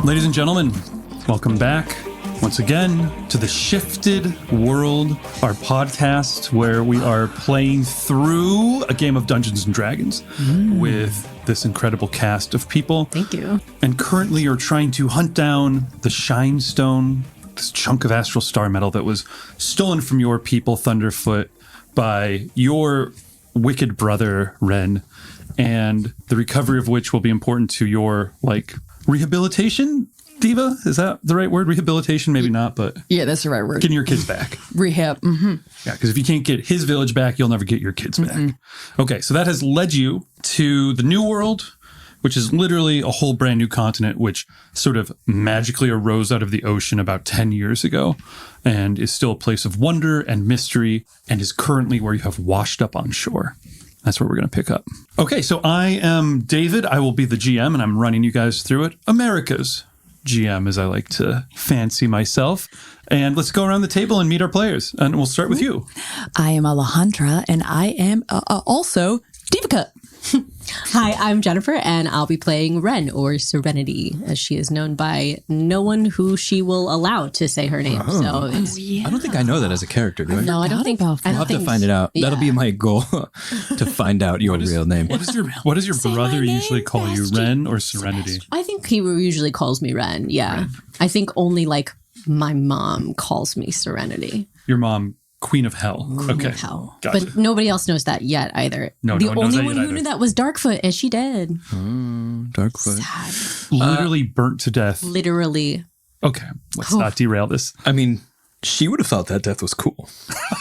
Ladies and gentlemen, welcome back once again to the Shifted World, our podcast where we are playing through a game of Dungeons and Dragons with this incredible cast of people. Thank you. And currently you're trying to hunt down the Shine Stone, this chunk of astral star metal that was stolen from your people, Thunderfoot, by your wicked brother, Ren, and the recovery of which will be important to your, rehabilitation? Deeva? Is that the right word? Rehabilitation? Maybe not, but... Yeah, that's the right word. Getting your kids back. Rehab. Mm-hmm. Yeah, because if you can't get his village back, you'll never get your kids back. Okay, so that has led you to the New World, which is literally a whole brand new continent, which sort of magically arose out of the ocean about 10 years ago and is still a place of wonder and mystery and is currently where you have washed up on shore. That's where we're going to pick up. Okay, so I am David. I will be the GM, and I'm running you guys through it. America's GM, as I like to fancy myself. And let's go around the table and meet our players. And we'll start with you. I am Alejandra, and I am also Deeva. Hi, I'm Jennifer, and I'll be playing Ren, or Serenity, as she is known by no one who she will allow to say her name. Oh. So it's, I don't think I know that as a character, do I? no, I don't think. about that. I I'll don't have to find it out. yeah. That'll be my goal, to find out your real name. What does your brother usually call you, Ren or Serenity? I think he usually calls me Ren. Yeah, Ren. I think only my mom calls me Serenity. Your mom, Queen of Hell. Queen of Hell. Gotcha. But nobody else knows that yet either. No, the no one knows only that one yet who either. knew that was Darkfoot, and she did. Darkfoot. Sad. Literally burnt to death. Literally. Okay, let's not derail this. I mean, she would have thought that death was cool.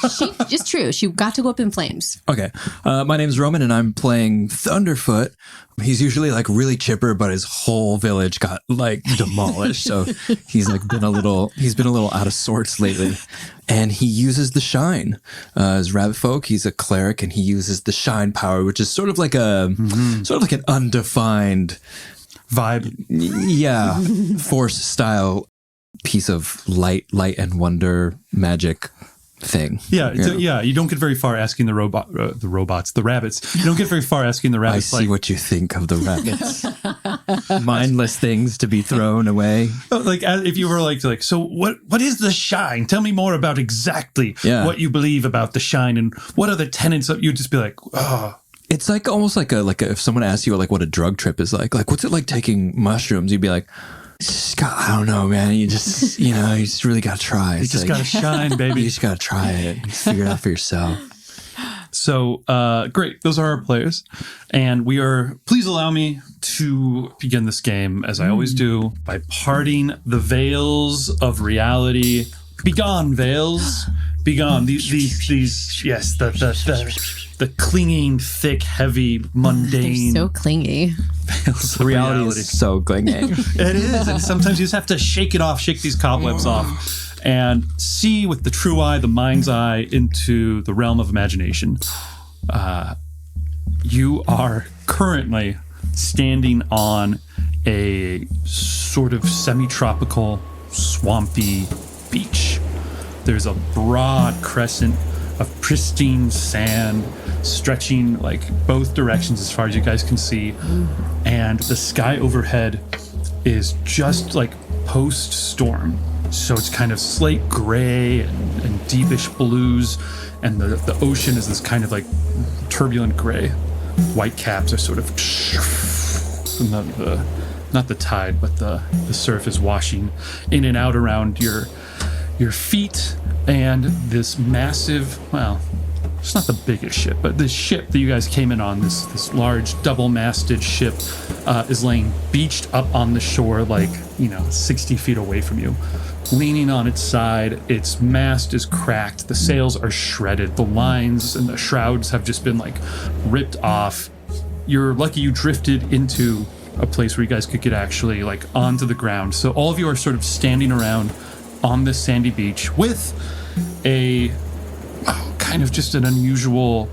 It's true. She got to go up in flames. Okay. My name's Roman, and I'm playing Thunderfoot. He's usually really chipper, but his whole village got demolished. So he's been a little out of sorts lately. And he uses the shine. As rabbit folk, he's a cleric, and he uses the shine power, which is sort of like an undefined Vibe. Yeah, force style piece of light and wonder magic thing. Yeah, you don't get very far asking the rabbits. You don't get very far asking the I rabbits. see what you think of the rabbits. Mindless things to be thrown away. If you were so what is the shine? Tell me more about exactly what you believe about the shine and what are the tenets of. You'd just be like, oh. It's almost like if someone asks you what a drug trip is like what's it like taking mushrooms? You'd be like, I don't know, man. You just, you just really got to try. You just got to shine, baby. You just got to try it. Figure it out for yourself. So, great. Those are our players. And please allow me to begin this game, as I always do, by parting the veils of reality. Begone, veils. Begone. The clinging, thick, heavy, mundane. They're so clingy. Veils of Reality is so clinging. It is. And sometimes you just have to shake it off, shake these cobwebs off, and see with the true eye, the mind's eye, into the realm of imagination. You are currently standing on a sort of semi-tropical, swampy beach. There's a broad crescent of pristine sand stretching both directions as far as you guys can see. And the sky overhead is just post-storm. So it's kind of slate gray and deepish blues. And the ocean is this kind of turbulent gray. White caps are sort of... And not the tide, but the surf is washing in and out around your feet. And this massive, it's not the biggest ship, but this ship that you guys came in on, this large double-masted ship, is laying beached up on the shore 60 feet away from you. Leaning on its side, its mast is cracked, the sails are shredded, the lines and the shrouds have just been ripped off. You're lucky you drifted into a place where you guys could get actually onto the ground. So all of you are sort of standing around on this sandy beach with a kind of just an unusual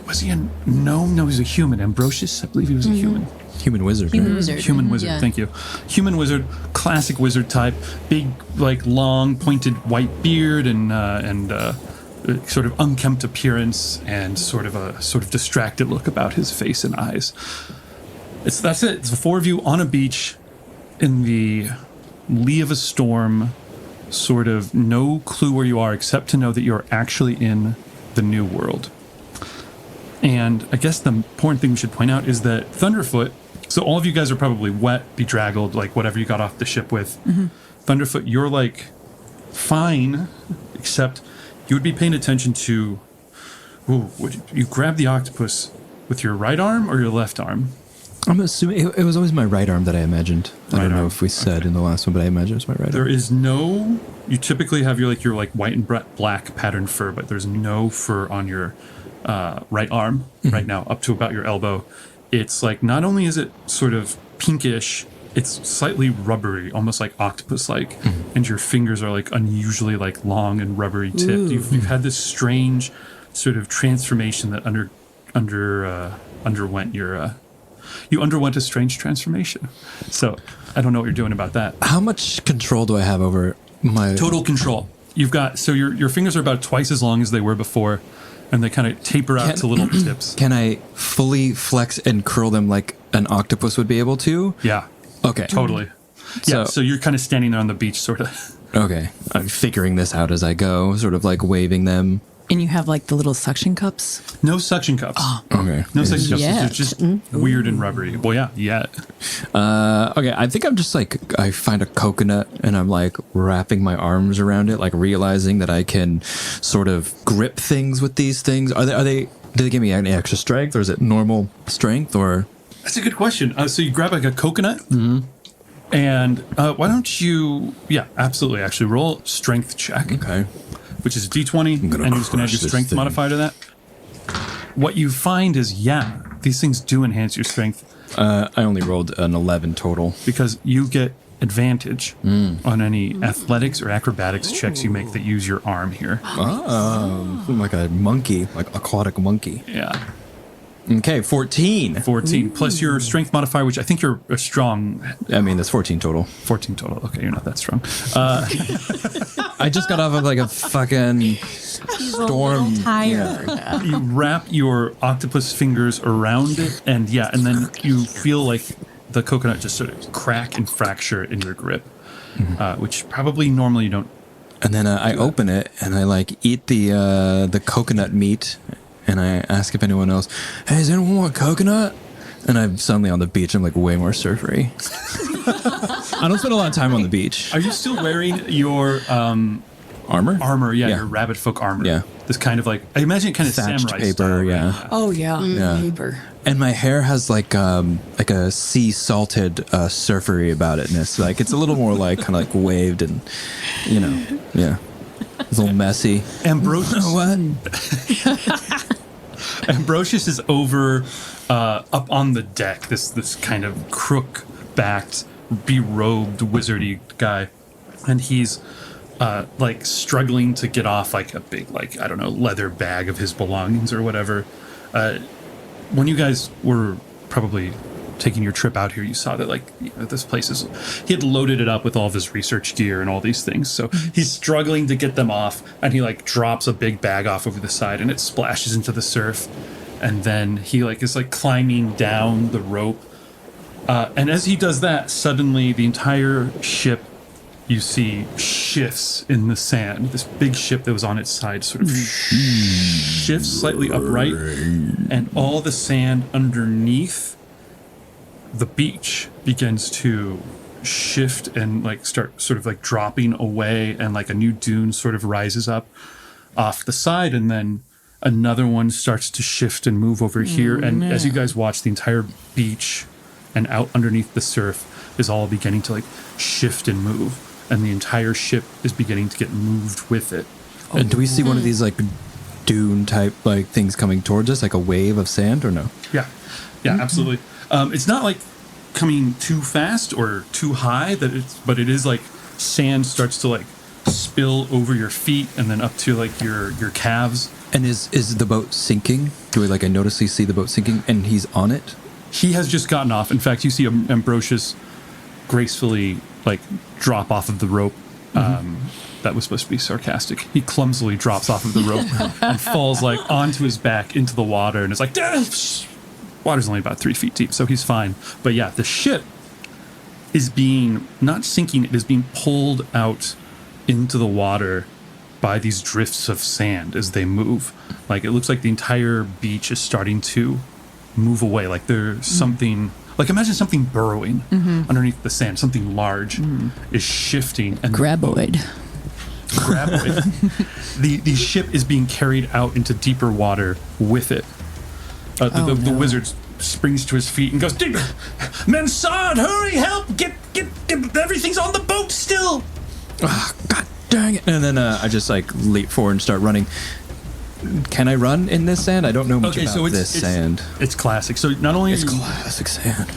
was he a gnome? No, he was a human. Ambrosius, I believe he was a human. Human wizard. Human wizard. Human wizard, Yeah. thank you. Human wizard, classic wizard type, big, long, pointed white beard and sort of unkempt appearance and sort of distracted look about his face and eyes. That's it. It's the four of you on a beach in the lee of a storm, sort of no clue where you are except to know that you're actually in the new world. And I guess the important thing we should point out is that Thunderfoot, so all of you guys are probably wet, bedraggled, like whatever you got off the ship with. Thunderfoot, you're like fine, except you would be paying attention to, would you grab the octopus with your right arm or your left arm? I'm assuming it was always my right arm that I imagined. I don't know if we said in the last one, but I imagine it was my right arm. There is no, you typically have your white and black pattern fur, but there's no fur on your right arm right now, up to about your elbow. It's like, not only is it sort of pinkish, it's slightly rubbery, almost like octopus-like, and your fingers are like unusually like long and rubbery tipped. You've had this strange sort of transformation that underwent your. You underwent a strange transformation. So I don't know what you're doing about that. How much control do I have over my Total control. You've got, so your fingers are about twice as long as they were before, and they kind of taper out to little tips. Can I fully flex and curl them like an octopus would be able to? Yeah. Okay. Totally. Yeah, so you're kind of standing there on the beach, sort of. Okay. I'm figuring this out as I go, sort of like waving them. And you have like the little suction cups. No suction cups. Okay. No suction cups. Yet. They're just weird and rubbery. Well, yeah, yet. Okay, I think I'm just like, I find a coconut and I'm like wrapping my arms around it, like realizing that I can sort of grip things with these things. Do they give me any extra strength, or is it normal strength, or? That's a good question. So you grab like a coconut, and why don't you, absolutely, actually roll strength check. Okay. Which is a D20, and you're just going to add your strength modifier to that. What you find is, these things do enhance your strength. I only rolled an 11 total. Because you get advantage on any athletics or acrobatics checks you make that use your arm here. Oh, like a monkey, like aquatic monkey. Yeah. Okay, 14. 14, plus your strength modifier, which I think you're a strong... I mean, that's 14 total. 14 total. Okay, you're not that strong. I just got off of like a fucking storm. Tired. You wrap your octopus fingers around it, and then you feel like the coconut just sort of crack and fracture in your grip, which probably normally you don't. And then I open it and I like eat the coconut meat, and I ask if anyone else, hey, does anyone want coconut? And I'm suddenly on the beach. I'm like way more surfery. I don't spend a lot of time on the beach. Are you still wearing your Armor? armor? Yeah, your rabbit folk armor. Yeah. This kind of like, I imagine it kind of Thatched samurai paper, style, right? yeah. Oh, yeah. Yeah. Paper. And my hair has like a sea salted surfery about it. And it's like, it's a little more like kind of like waved and, yeah. It's a little messy. Ambrosius. What? Ambrosius is over up on the deck, this kind of crook-backed, berobed, wizardy guy. And he's like struggling to get off like a big, like, I don't know, leather bag of his belongings or whatever. When you guys were probably taking your trip out here, you saw that this place is, he had loaded it up with all of his research gear and all these things. So he's struggling to get them off, and he like drops a big bag off over the side, and it splashes into the surf. And then he is climbing down the rope. And as he does that, suddenly the entire ship, you see, shifts in the sand. This big ship that was on its side sort of shifts slightly upright, and all the sand underneath the beach begins to shift and start sort of dropping away, and a new dune sort of rises up off the side, and then another one starts to shift and move over here. And as you guys watch, the entire beach and out underneath the surf is all beginning to shift and move, and the entire ship is beginning to get moved with it. And do we see one of these dune type things coming towards us, like a wave of sand, or no? Yeah, absolutely. It's not coming too fast or too high, but it is sand starts to spill over your feet and then up to your calves. And is the boat sinking? Do we I noticeably see the boat sinking, and he's on it? He has just gotten off. In fact, you see Ambrosius gracefully drop off of the rope. That was supposed to be sarcastic. He clumsily drops off of the rope and falls onto his back into the water, and it's water's only about 3 feet deep, so he's fine. But yeah, the ship is being, not sinking, it is being pulled out into the water by these drifts of sand as they move. Like, it looks like the entire beach is starting to move away. Like there's something, like imagine something burrowing underneath the sand, something large is shifting. And Graboid. the ship is being carried out into deeper water with it. The wizard springs to his feet and goes, "Mensard, hurry, help! Get, everything's on the boat still!" Oh, God dang it. And then I just like leap forward and start running. Can I run in this sand? I don't know much about this sand. It's classic. So not only It's classic sand.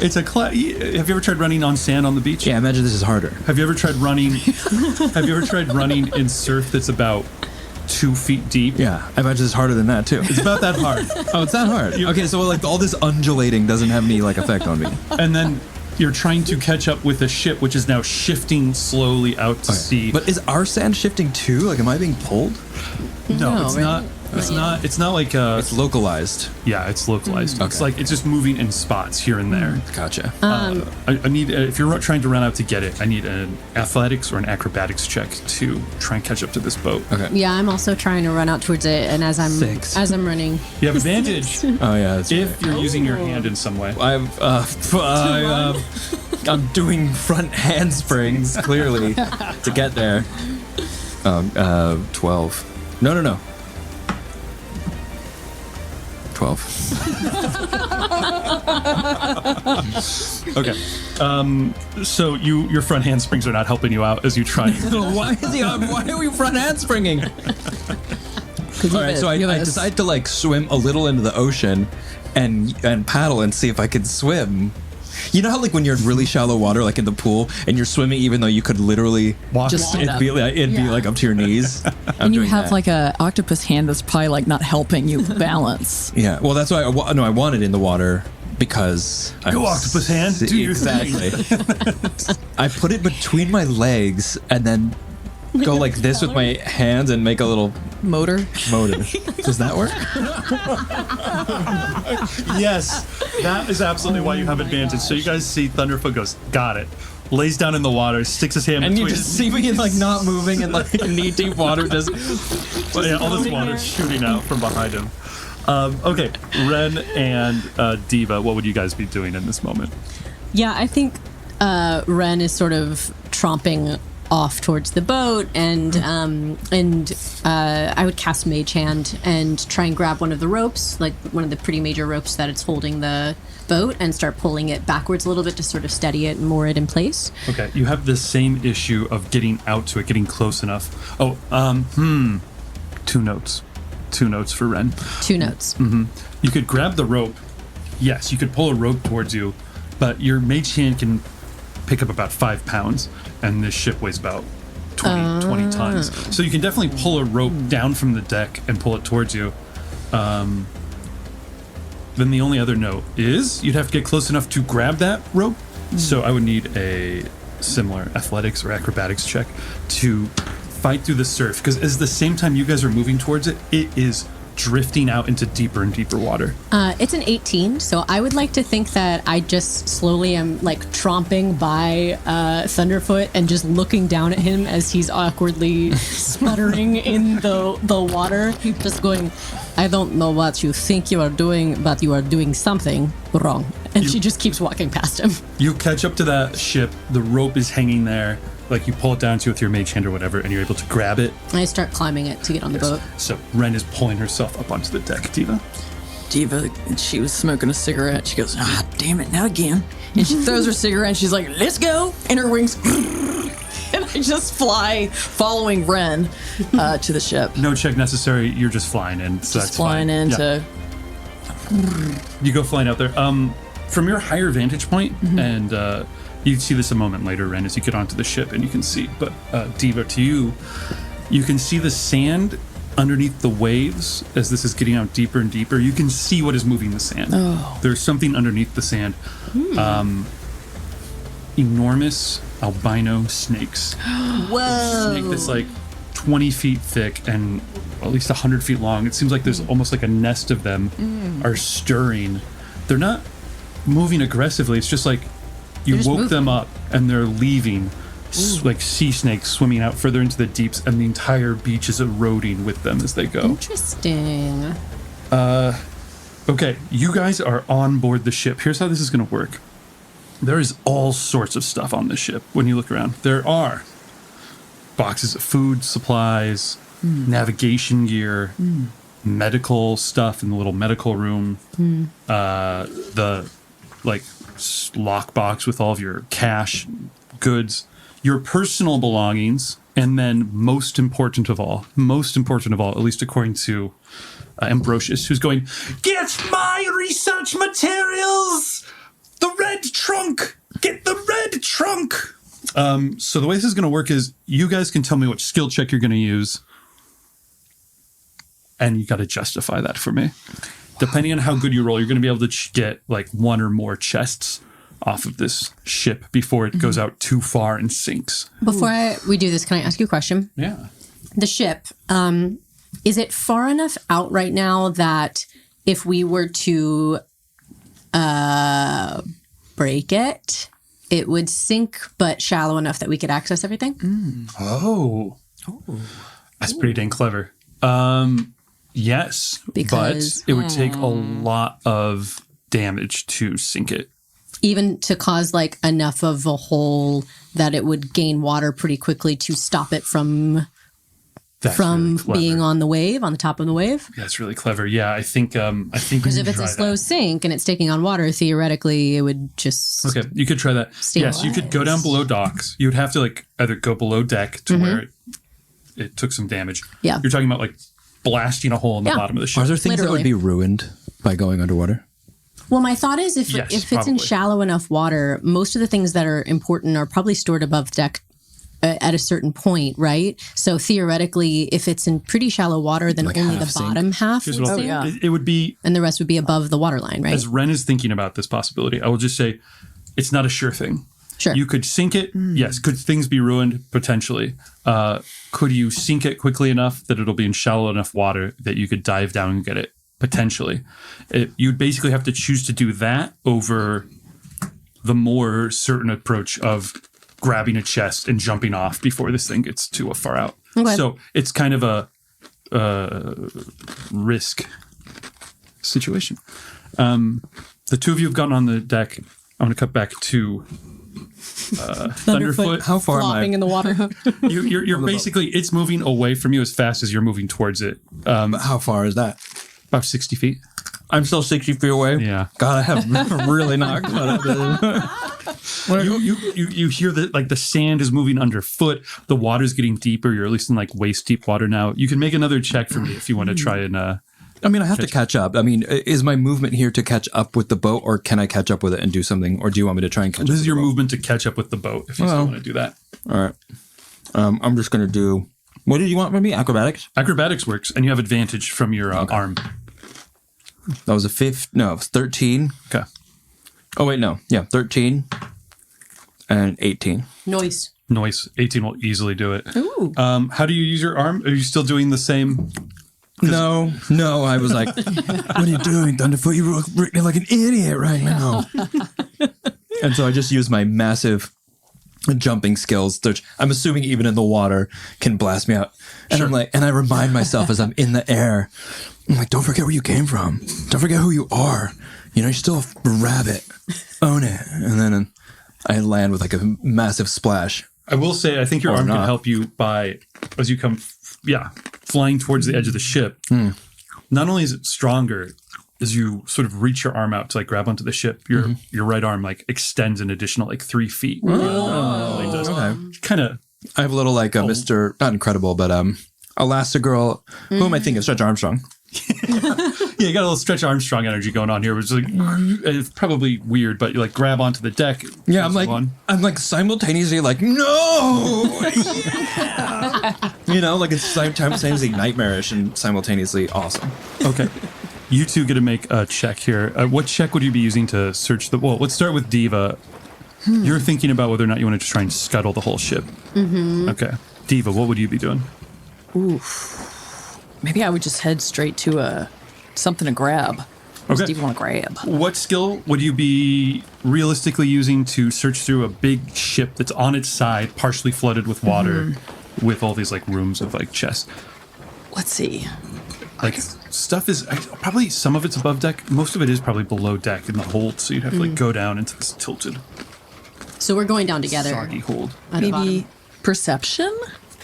it's a have you ever tried running on sand on the beach? Yeah, imagine this is harder. Have you ever tried running? Have you ever tried running in surf that's about 2 feet deep? Yeah, I imagine it's harder than that too. It's about that hard. Oh, it's that hard. Okay, so like all this undulating doesn't have any like effect on me. And then you're trying to catch up with a ship which is now shifting slowly out to sea. But is our sand shifting too? Like, am I being pulled? No, it's right? not. It's not like It's localized. yeah, it's localized. It's Okay. like it's just moving in spots here and there. Gotcha. I need if you're trying to run out to get it, I need an athletics or an acrobatics check to try and catch up to this boat. Okay. Yeah, I'm also trying to run out towards it, and as I'm 6. running, You have advantage Oh yeah. That's if you're using your hand in some way. I'm doing front handsprings clearly to get there. 12. No. 12. Okay. So your front handsprings are not helping you out as you try. Why are we front handspringing? All right, so I decide to like swim a little into the ocean and paddle and see if I can swim. You know how like when you're in really shallow water, like in the pool, and you're swimming even though you could literally Walk. Just it'd be like up to your knees. And you have like a octopus hand that's probably like not helping you balance. Yeah, well that's why I want it in the water because Go octopus hand, do your thing. exactly. I put it between my legs and then go like this with my hands and make a little Motor. motor. Does that work? Yes, that is absolutely why you have advantage. So you guys see Thunderfoot goes, got it. Lays down in the water, sticks his hand And you between just see me like not moving and like knee deep water just. yeah, all this water shooting out from behind him. Okay, Ren and Deeva, what would you guys be doing in this moment? yeah, I think Ren is sort of tromping off towards the boat, and I would cast Mage Hand and try and grab one of the ropes, like one of the pretty major ropes that it's holding the boat, and start pulling it backwards a little bit to sort of steady it and moor it in place. Okay, you have the same issue of getting out to it, getting close enough. Oh, 2 notes. 2 notes for Ren. 2 notes. You could grab the rope. Yes, you could pull a rope towards you, but your mage hand can pick up about 5 pounds, and this ship weighs about 20 tons. So you can definitely pull a rope down from the deck and pull it towards you. Then the only other note is you'd have to get close enough to grab that rope. So I would need a similar athletics or acrobatics check to fight through the surf, because at the same time you guys are moving towards it, it is drifting out into deeper and deeper water. It's an 18, so I would like to think that I just slowly am like tromping by Thunderfoot and just looking down at him as he's awkwardly sputtering in the water, just going, I don't know what you think you are doing, but you are doing something wrong. And she just keeps walking past him. You catch up to that ship, the rope is hanging there, like you pull it down to you with your mage hand or whatever, and you're able to grab it. I start climbing it to get on the boat. So Ren is pulling herself up onto the deck. Deeva? Deeva, she was smoking a cigarette. She goes, ah, damn it, not again. And she throws her cigarette and she's like, let's go. And her wings, and I just fly, following Ren to the ship. No check necessary, you're just flying in. So Just that's flying fine. into. Yeah. You go flying out there. From your higher vantage point, and you see this a moment later, Ren, as you get onto the ship and you can see, but Deeva, to you, you can see the sand underneath the waves as this is getting out deeper and deeper. You can see what is moving the sand. Oh. There's something underneath the sand. Enormous albino snakes. Whoa. Snake that's like 20 feet thick and at least 100 feet long. It seems like there's almost like a nest of them are stirring. They're not moving aggressively. It's just like you woke them up and they're leaving, like sea snakes swimming out further into the deeps, and the entire beach is eroding with them as they go. Interesting. Okay, you guys are on board the ship. Here's how this is going to work. There is all sorts of stuff on this ship when you look around. There are boxes of food, supplies, navigation gear, medical stuff in the little medical room, the lockbox with all of your cash, goods, your personal belongings, and then most important of all, at least according to Ambrosius, who's going, "Get my research materials! The red trunk! Get the red trunk!" So the way this is going to work is you guys can tell me what skill check you're going to use, and you got to justify that for me. Depending on how good you roll, you're going to be able to get like one or more chests off of this ship before it goes out too far and sinks. Before we do this, can I ask you a question? Yeah. The ship, is it far enough out right now that if we were to break it, it would sink, but shallow enough that we could access everything? Oh. That's pretty dang clever. Yes, Because- but it would take a lot of damage to sink it. Even to cause like enough of a hole that it would gain water pretty quickly to stop it from That's really clever. being on the wave, on the top of the wave? Yeah, that's really clever. Yeah, I think Because if it's a slow sink and it's taking on water, theoretically it would just... Okay, you could try that. Yes, you could go down below docks. You would have to like either go below deck to where it took some damage. Yeah. You're talking about like blasting a hole in the Yeah. bottom of the ship. Are there things that would be ruined by going underwater? Well, my thought is if Yes, it's in probably. shallow enough water, most of the things that are important are probably stored above deck at a certain point, right? So theoretically, if it's in pretty shallow water, then Like only half the sink? bottom half Here's would what I'll sink, say. It would be, and the rest would be above the water line, right? as Ren is thinking about this possibility, I will just say it's not a sure thing. Sure. You could sink it. Yes. Could things be ruined? Potentially. Could you sink it quickly enough that it'll be in shallow enough water that you could dive down and get it? Potentially. You'd basically have to choose to do that over the more certain approach of grabbing a chest and jumping off before this thing gets too far out. Okay. So it's kind of a risk situation. The two of you have gotten on the deck. I'm going to cut back to Thunderfoot. How far am flopping I? in the water. You're basically, it's moving away from you as fast as you're moving towards it. How far is that? About 60 feet. I'm still 60 feet away. Yeah. God, I have really knocked. You hear that like the sand is moving underfoot. The water's getting deeper. You're at least in like waist deep water now. You can make another check for me if you want to try and. I mean, I have to catch up. I mean, is my movement here to catch up with the boat, or can I catch up with it and do something? Or do you want me to try and catch up? This is with your the boat? movement to catch up with the boat if you still want to do that. All right. I'm just going to do. What did you want from me? Acrobatics? Acrobatics works, and you have advantage from your arm. That was a 13. Okay. Oh, wait, no. Yeah, 13 and 18. Noise. Noise. 18 will easily do it. Ooh. How do you use your arm? Are you still doing the same? No, I was like, what are you doing, Thunderfoot? You look like an idiot right now. And so I just used my massive jumping skills, which I'm assuming even in the water can blast me out. And I'm like, and I remind myself as I'm in the air, I'm like, don't forget where you came from. Don't forget who you are. You know, you're still a rabbit. Own it. And then I land with like a massive splash. I will say, I think your Or arm can not. help you by, as you come, flying towards the edge of the ship. Not only is it stronger, as you sort of reach your arm out to like grab onto the ship, your right arm like extends an additional like 3 feet. Okay. Kind of. I have a little like a Mr. Not Incredible, but Elastigirl. Who am I thinking? Stretch Armstrong. Yeah, you got a little Stretch Armstrong energy going on here, which is like it's probably weird, but you like grab onto the deck. Yeah, I'm like simultaneously like, no! You know, like it's simultaneously nightmarish and simultaneously awesome. Okay. You two get to make a check here. What check would you be using to search the... Well, let's start with Deeva. You're thinking about whether or not you want to just try and scuttle the whole ship. Okay. Deeva, what would you be doing? Oof. maybe I would just head straight to something to grab. Okay. Steve want to grab. What skill would you be realistically using to search through a big ship that's on its side, partially flooded with water, with all these like rooms of like chests? Let's see. Like stuff is probably some of it's above deck. Most of it is probably below deck in the hold. So you'd have to like go down into this tilted, So we're going down together. soggy hold. At the Maybe bottom. perception?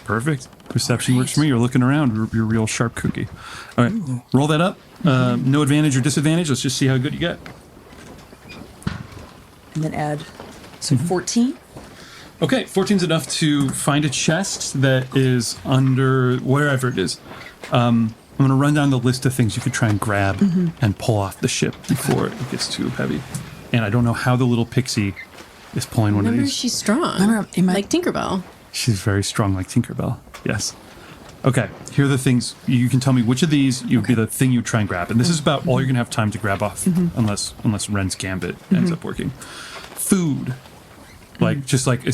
Perfect. Perception works for me. You're looking around. You're a real sharp cookie. All right, roll that up. No advantage or disadvantage. Let's just see how good you get. And then add 14. Okay, 14's enough to find a chest that is under wherever it is. I'm going to run down the list of things you could try and grab and pull off the ship before it gets too heavy. And I don't know how the little pixie is pulling one of Remember, these. she's strong. Remember, like Tinkerbell. She's very strong like Tinkerbell. Yes. Okay, here are the things. You can tell me which of these would be the thing you try and grab. And this is about all you're going to have time to grab off unless Ren's Gambit ends up working. Food. It's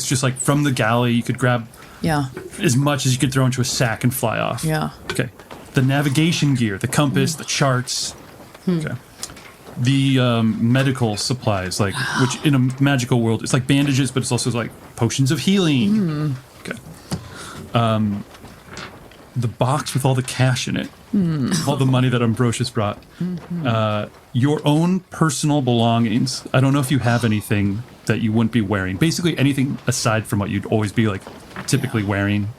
just like from the galley, you could grab Yeah. as much as you could throw into a sack and fly off. Yeah. Okay. The navigation gear, the compass, the charts. Okay. The medical supplies, which in a magical world, it's like bandages, but it's also like potions of healing. Okay. The box with all the cash in it, all the money that Ambrosius brought. Your own personal belongings. I don't know if you have anything that you wouldn't be wearing. Basically anything aside from what you'd always be like typically wearing.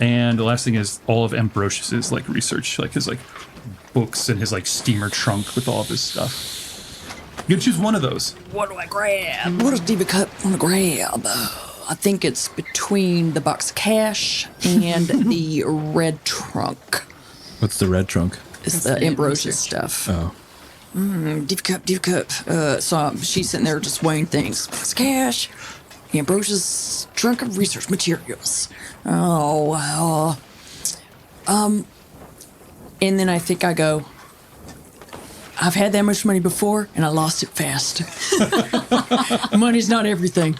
And the last thing is all of Ambrosius's like research, like his like books and his like steamer trunk with all of his stuff. You can choose one of those. What do I grab? What does Deeva want to grab? I think it's between the box of cash and the red trunk. What's the red trunk? It's the Ambrosius stuff. Oh. Deeva cup. So she's sitting there just weighing things. Box of cash. Ambrosius trunk of research materials. Oh, and then I think I go, I've had that much money before, and I lost it fast. Money's not everything.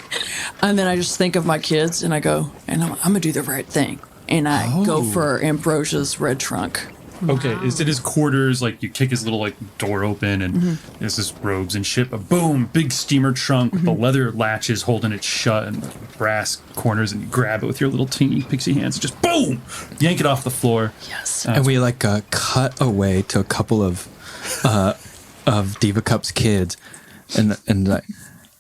And then I just think of my kids, and I go, and I'm going to do the right thing. And I go for Ambrosia's red trunk. Okay, is it his quarters? Like you kick his little like door open, and there's his robes and shit. But boom, big steamer trunk with the leather latches holding it shut and brass corners, and you grab it with your little teeny pixie hands. Just boom, yank it off the floor. Yes. And we like cut away to a couple of Deeva Cup's kids, and like,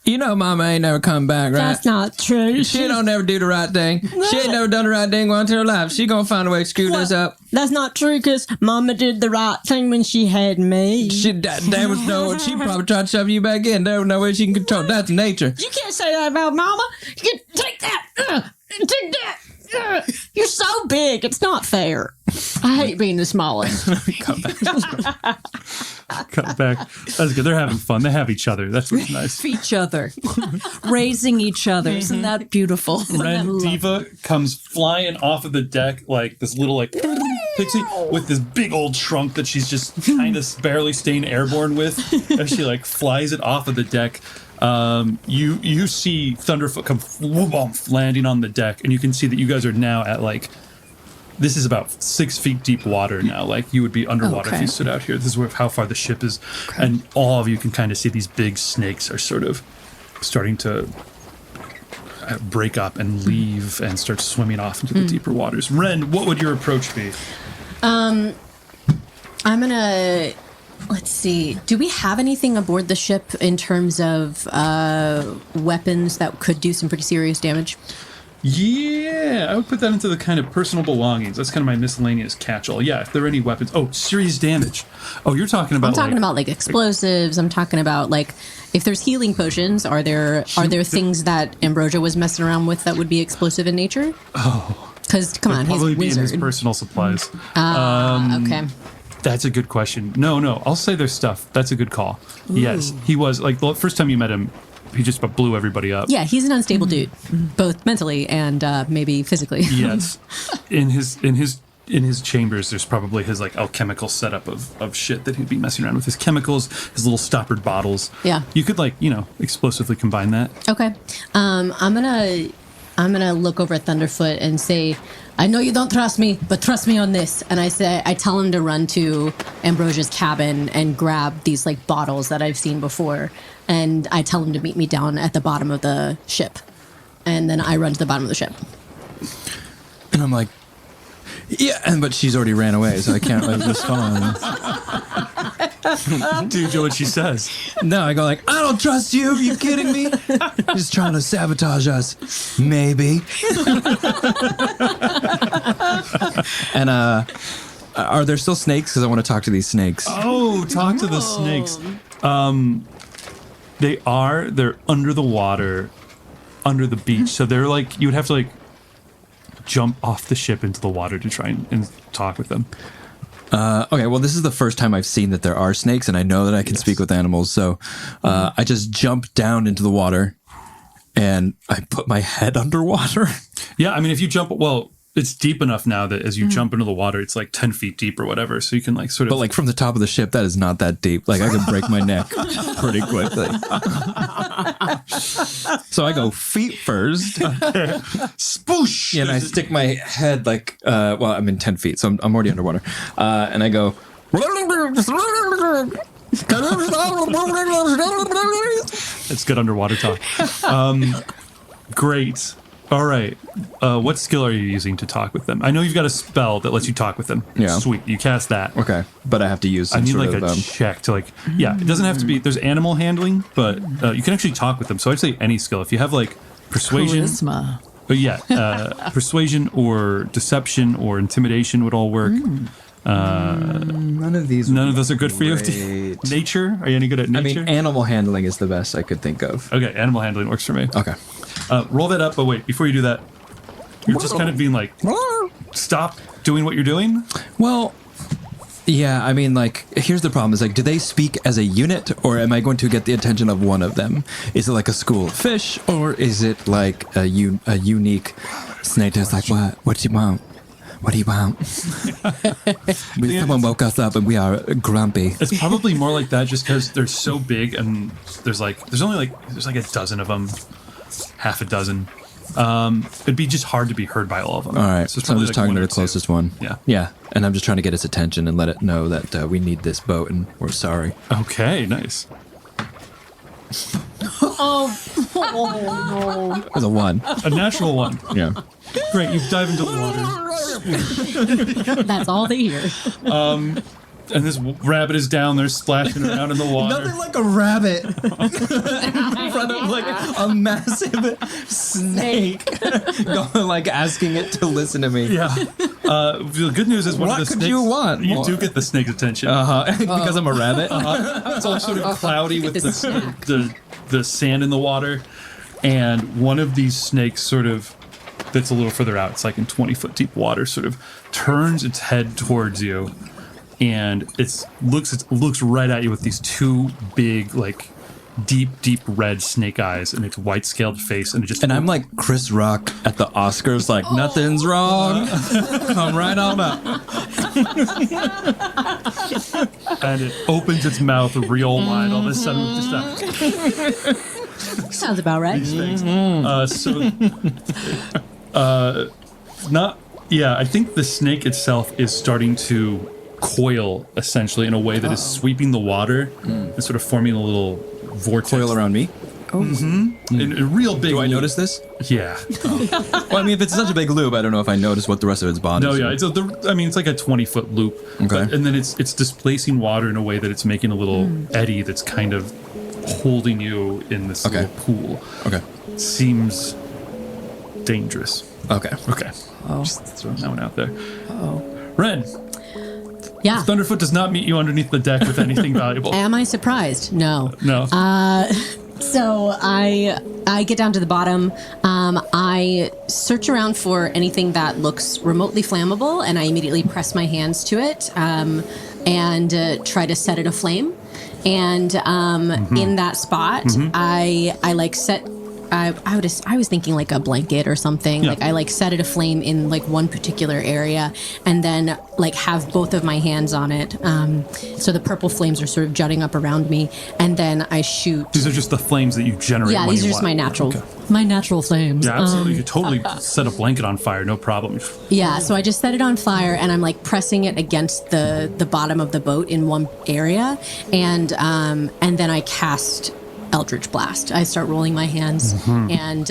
you know, Mama ain't never come back, right? That's not true. She don't never do the right thing. She ain't never done the right thing once in her life. She gonna find a way to screw this up. That's not true, because Mama did the right thing when she had me. There was no. She probably tried to shove you back in. There was no way she can control. That's nature. You can't say that about Mama. You take that. Take that. You're so big. It's not fair. I hate being the smallest. Cut back. That's good. They're having fun. They have each other. That's what's nice. Each other. Raising each other. Isn't that beautiful? Ren Deeva comes flying off of the deck like this little like pixie with this big old trunk that she's just kind of barely staying airborne with as she like flies it off of the deck. You see Thunderfoot come landing on the deck, and you can see that you guys are now at like, this is about 6 feet deep water now. Like you would be underwater if you stood out here. This is how far the ship is, and all of you can kind of see these big snakes are sort of starting to break up and leave and start swimming off into the deeper waters. Ren, what would your approach be? I'm gonna. Let's see. Do we have anything aboard the ship in terms of weapons that could do some pretty serious damage? Yeah, I would put that into the kind of personal belongings. That's kind of my miscellaneous catch-all. Yeah, if there are any weapons. Oh, serious damage. Oh, you're talking about. I'm talking about like explosives. I'm talking about like if there's healing potions. Are there things that Ambrosia was messing around with that would be explosive in nature? Oh, because come on, he's a probably be in wizard. his personal supplies. Okay. That's a good question. No, I'll say there's stuff. That's a good call. Ooh. Yes, he was like the first time you met him. He just blew everybody up. Yeah, he's an unstable dude, both mentally and maybe physically. Yes, in his chambers, there's probably his like alchemical setup of shit that he'd be messing around with. His chemicals, his little stoppered bottles. Yeah, you could explosively combine that. Okay, I'm gonna look over at Thunderfoot and say, I know you don't trust me, but trust me on this. And I tell him to run to Ambrosia's cabin and grab these like bottles that I've seen before. And I tell him to meet me down at the bottom of the ship. And then I run to the bottom of the ship. And I'm like, yeah, but she's already ran away, so I can't like respond. Do you do what she says? No, I go like, I don't trust you. Are you kidding me? Just trying to sabotage us, maybe. And are there still snakes? Because I want to talk to these snakes. Oh, talk to the snakes. They're under the water, under the beach. So they're like, you would have to like jump off the ship into the water to try and talk with them. Okay, well, this is the first time I've seen that there are snakes, and I know that I can speak with animals. So I just jump down into the water, and I put my head underwater. Yeah, I mean, if you jump, well, it's deep enough now that as you jump into the water, it's like 10 feet deep or whatever. So you can like sort of... But like from the top of the ship, that is not that deep. Like I could break my neck pretty quickly. So I go feet first. Spoosh! And I stick my head like, well, I'm in 10 feet, so I'm already underwater. And I go... It's good underwater talk. Great. All right. What skill are you using to talk with them? I know you've got a spell that lets you talk with them. Yeah. Sweet. You cast that. Okay. But I have to use some I need sort like of... a check to like... Yeah, it doesn't have to be... There's animal handling, but you can actually talk with them. So I'd say any skill. If you have like persuasion... Charisma. Persuasion or deception or intimidation would all work. None of these... None of those are good for you. Great. Nature? Are you any good at nature? I mean, animal handling is the best I could think of. Okay, animal handling works for me. Okay. Roll that up, but wait, before you do that, you're just kind of being like, stop doing what you're doing? Well, yeah, I mean, like, here's the problem. Is like, do they speak as a unit, or am I going to get the attention of one of them? Is it like a school of fish, or is it like a unique snake that's like, what do you want? What do you want? Someone woke us up and we are grumpy. It's probably more like that just because they're so big and there's like a dozen of them, half a dozen. It'd be just hard to be heard by all of them. All right, so so I'm just like talking one to or the closest one. Yeah. Yeah, and I'm just trying to get its attention and let it know that we need this boat and we're sorry. Okay, nice. It was a 1. A natural one. Yeah. Great, you dive into the water. That's all they hear. And this rabbit is down there splashing around in the water. Nothing like a rabbit in front of like a massive snake, going like asking it to listen to me. Yeah. The good news is one What of the could snakes. you want You more? do get the snake's attention. Because I'm a rabbit. It's all sort of cloudy with the sand in the water, and one of these snakes sort of that's a little further out. It's like in 20-foot deep water. Sort of turns its head towards you. And it looks right at you with these two big, like, deep red snake eyes and its white scaled face, and it just... And I'm like Chris Rock at the Oscars, like, nothing's wrong. Come right on up. and it opens its mouth real wide all of a sudden with this Sounds about right. I think the snake itself is starting to coil essentially in a way that is sweeping the water and sort of forming a little vortex. Coil around me. In a real big Do I loop. notice this? Yeah. Well, I mean, if it's such a big loop, I don't know if I notice what the rest of its bond No, is. yeah. It's like a 20-foot loop. Okay. And then it's displacing water in a way that it's making a little eddy that's kind of holding you in this little pool. Okay. Seems dangerous. Okay. Okay. Just throwing that one out there. Ren, Yeah. Thunderfoot does not meet you underneath the deck with anything valuable. Am I surprised? No. No. So I get down to the bottom. I search around for anything that looks remotely flammable, and I immediately press my hands to it and try to set it aflame. And in that spot, I like set I was thinking like a blanket or something. Yeah. Like I like set it aflame in like one particular area, and then like have both of my hands on it. So the purple flames are sort of jutting up around me, and then I shoot. These are just the flames that you generate. Yeah, when these you are just want. my natural flames. Yeah, absolutely. You could totally set a blanket on fire, no problem. Yeah, so I just set it on fire, and I'm like pressing it against the bottom of the boat in one area, and then I cast Eldritch Blast. I start rolling my hands and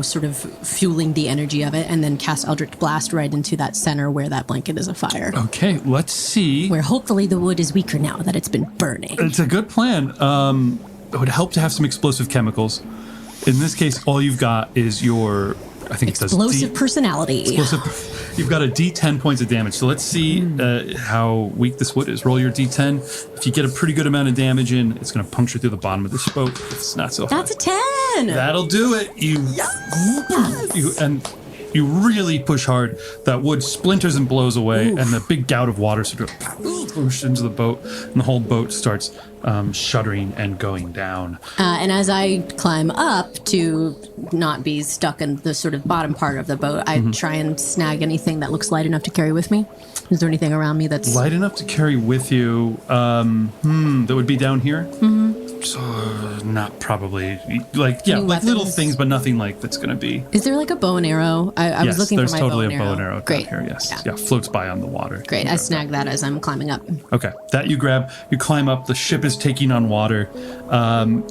sort of fueling the energy of it, and then cast Eldritch Blast right into that center where that blanket is afire. Okay, let's see. Where hopefully the wood is weaker now that it's been burning. It's a good plan. It would help to have some explosive chemicals. In this case, all you've got is your, I think it says Explosive personality. You've got a D10 points of damage. So let's see how weak this wood is. Roll your D10. If you get a pretty good amount of damage in, it's going to puncture through the bottom of this boat. It's not so high. That's a 10. That'll do it. You really push hard. That wood splinters and blows away, and the big gout of water sort of pushes into the boat, and the whole boat starts shuddering and going down. And as I climb up to not be stuck in the sort of bottom part of the boat, I try and snag anything that looks light enough to carry with me. Is there anything around me that's Light enough to carry with you? That would be down here? So, not probably. Like little weapons? things, but nothing like that's going to be. Is there like a bow and arrow? I was looking there's for my totally bow and a arrow. bow and arrow Great. down here, yes. Yeah. Yeah, floats by on the water. Great. I snag that as I'm climbing up. Okay, that you grab, you climb up, the ship is taking on water.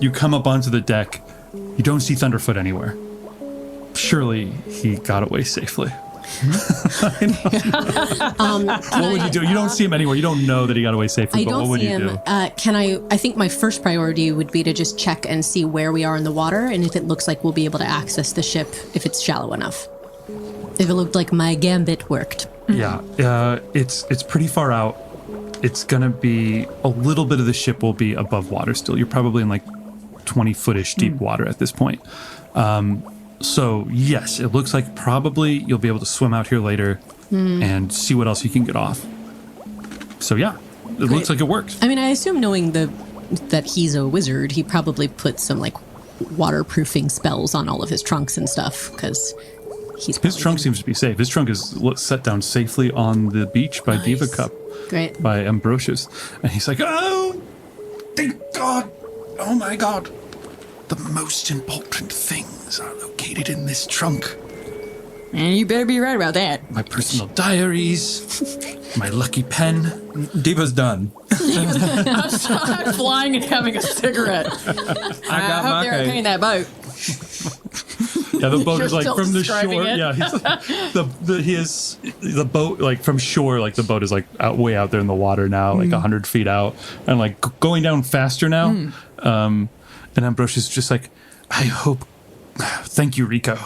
You come up onto the deck. You don't see Thunderfoot anywhere. Surely he got away safely. What would you do? You don't see him anywhere. You don't know that he got away safely, I but what don't would see you him. do? I think my first priority would be to just check and see where we are in the water, and if it looks like we'll be able to access the ship if it's shallow enough. If it looked like my gambit worked. Yeah, it's pretty far out. It's gonna be a little bit of the ship will be above water still. You're probably in like 20-foot-ish deep water at this point. So yes, it looks like probably you'll be able to swim out here later and see what else you can get off. So yeah, it looks like it works. I mean, I assume knowing that he's a wizard, he probably put some like waterproofing spells on all of his trunks and stuff because his trunk seems to be safe. His trunk is set down safely on the beach by Deeva Cup. Great. By Ambrosius. And he's like, oh, thank God. Oh my God. The most important things are located in this trunk. And you better be right about that. My personal diaries, my lucky pen. Deeva's done. I'm flying and having a cigarette. I got hope my they're cake. okay in that boat. Yeah, the boat You're is like still from the describing shore. it? Yeah, the boat like from shore. Like the boat is like way out there in the water now, like 100 feet out, and like going down faster now. And Ambrosius is just like, I hope. Thank you, Rico.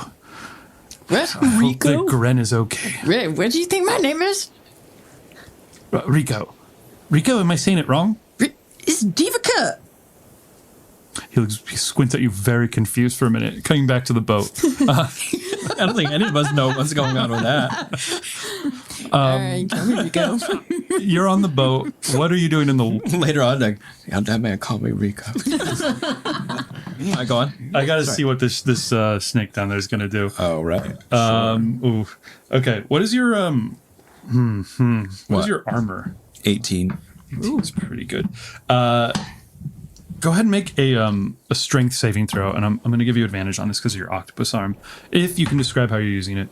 What? I hope that Gren is okay. What do you think my name is? Rico. Rico, am I saying it wrong? It's Deeva. He squints at you very confused for a minute, coming back to the boat. I don't think any of us know what's going on with that. All right, here we go. You're on the boat. What are you doing in the... Later on, like, yeah, that man called me Rico. I go on. I gotta see what this snake down there is gonna do. Oh, right. Ooh. Okay, what is your... What is your armor? 18. Ooh, it's pretty good. Go ahead and make a strength saving throw, and I'm going to give you advantage on this because of your octopus arm. If you can describe how you're using it.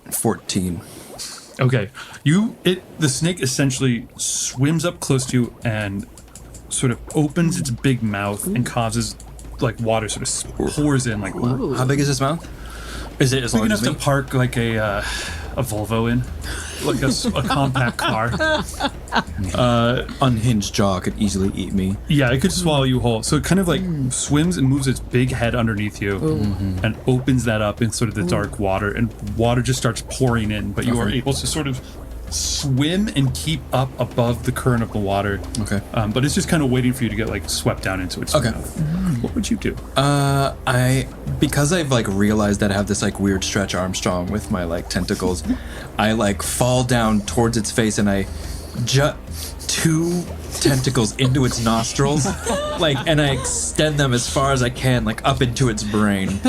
14. Okay. The snake essentially swims up close to you and sort of opens its big mouth and causes like water sort of pours in like How big is this mouth? Is it as big large enough as to me? park like a Volvo in, like a compact car. Unhinged jaw could easily eat me. Yeah, it could swallow you whole. So it kind of like swims and moves its big head underneath you and opens that up in sort of the dark water, and water just starts pouring in, but you are able to sort of swim and keep up above the current of the water. Okay. But it's just kind of waiting for you to get like swept down into its Okay. mouth. What would you do? Because I've like realized that I have this like weird Stretch Armstrong with my like tentacles, I like fall down towards its face and I jut 2 tentacles into its nostrils, like, and I extend them as far as I can, like up into its brain.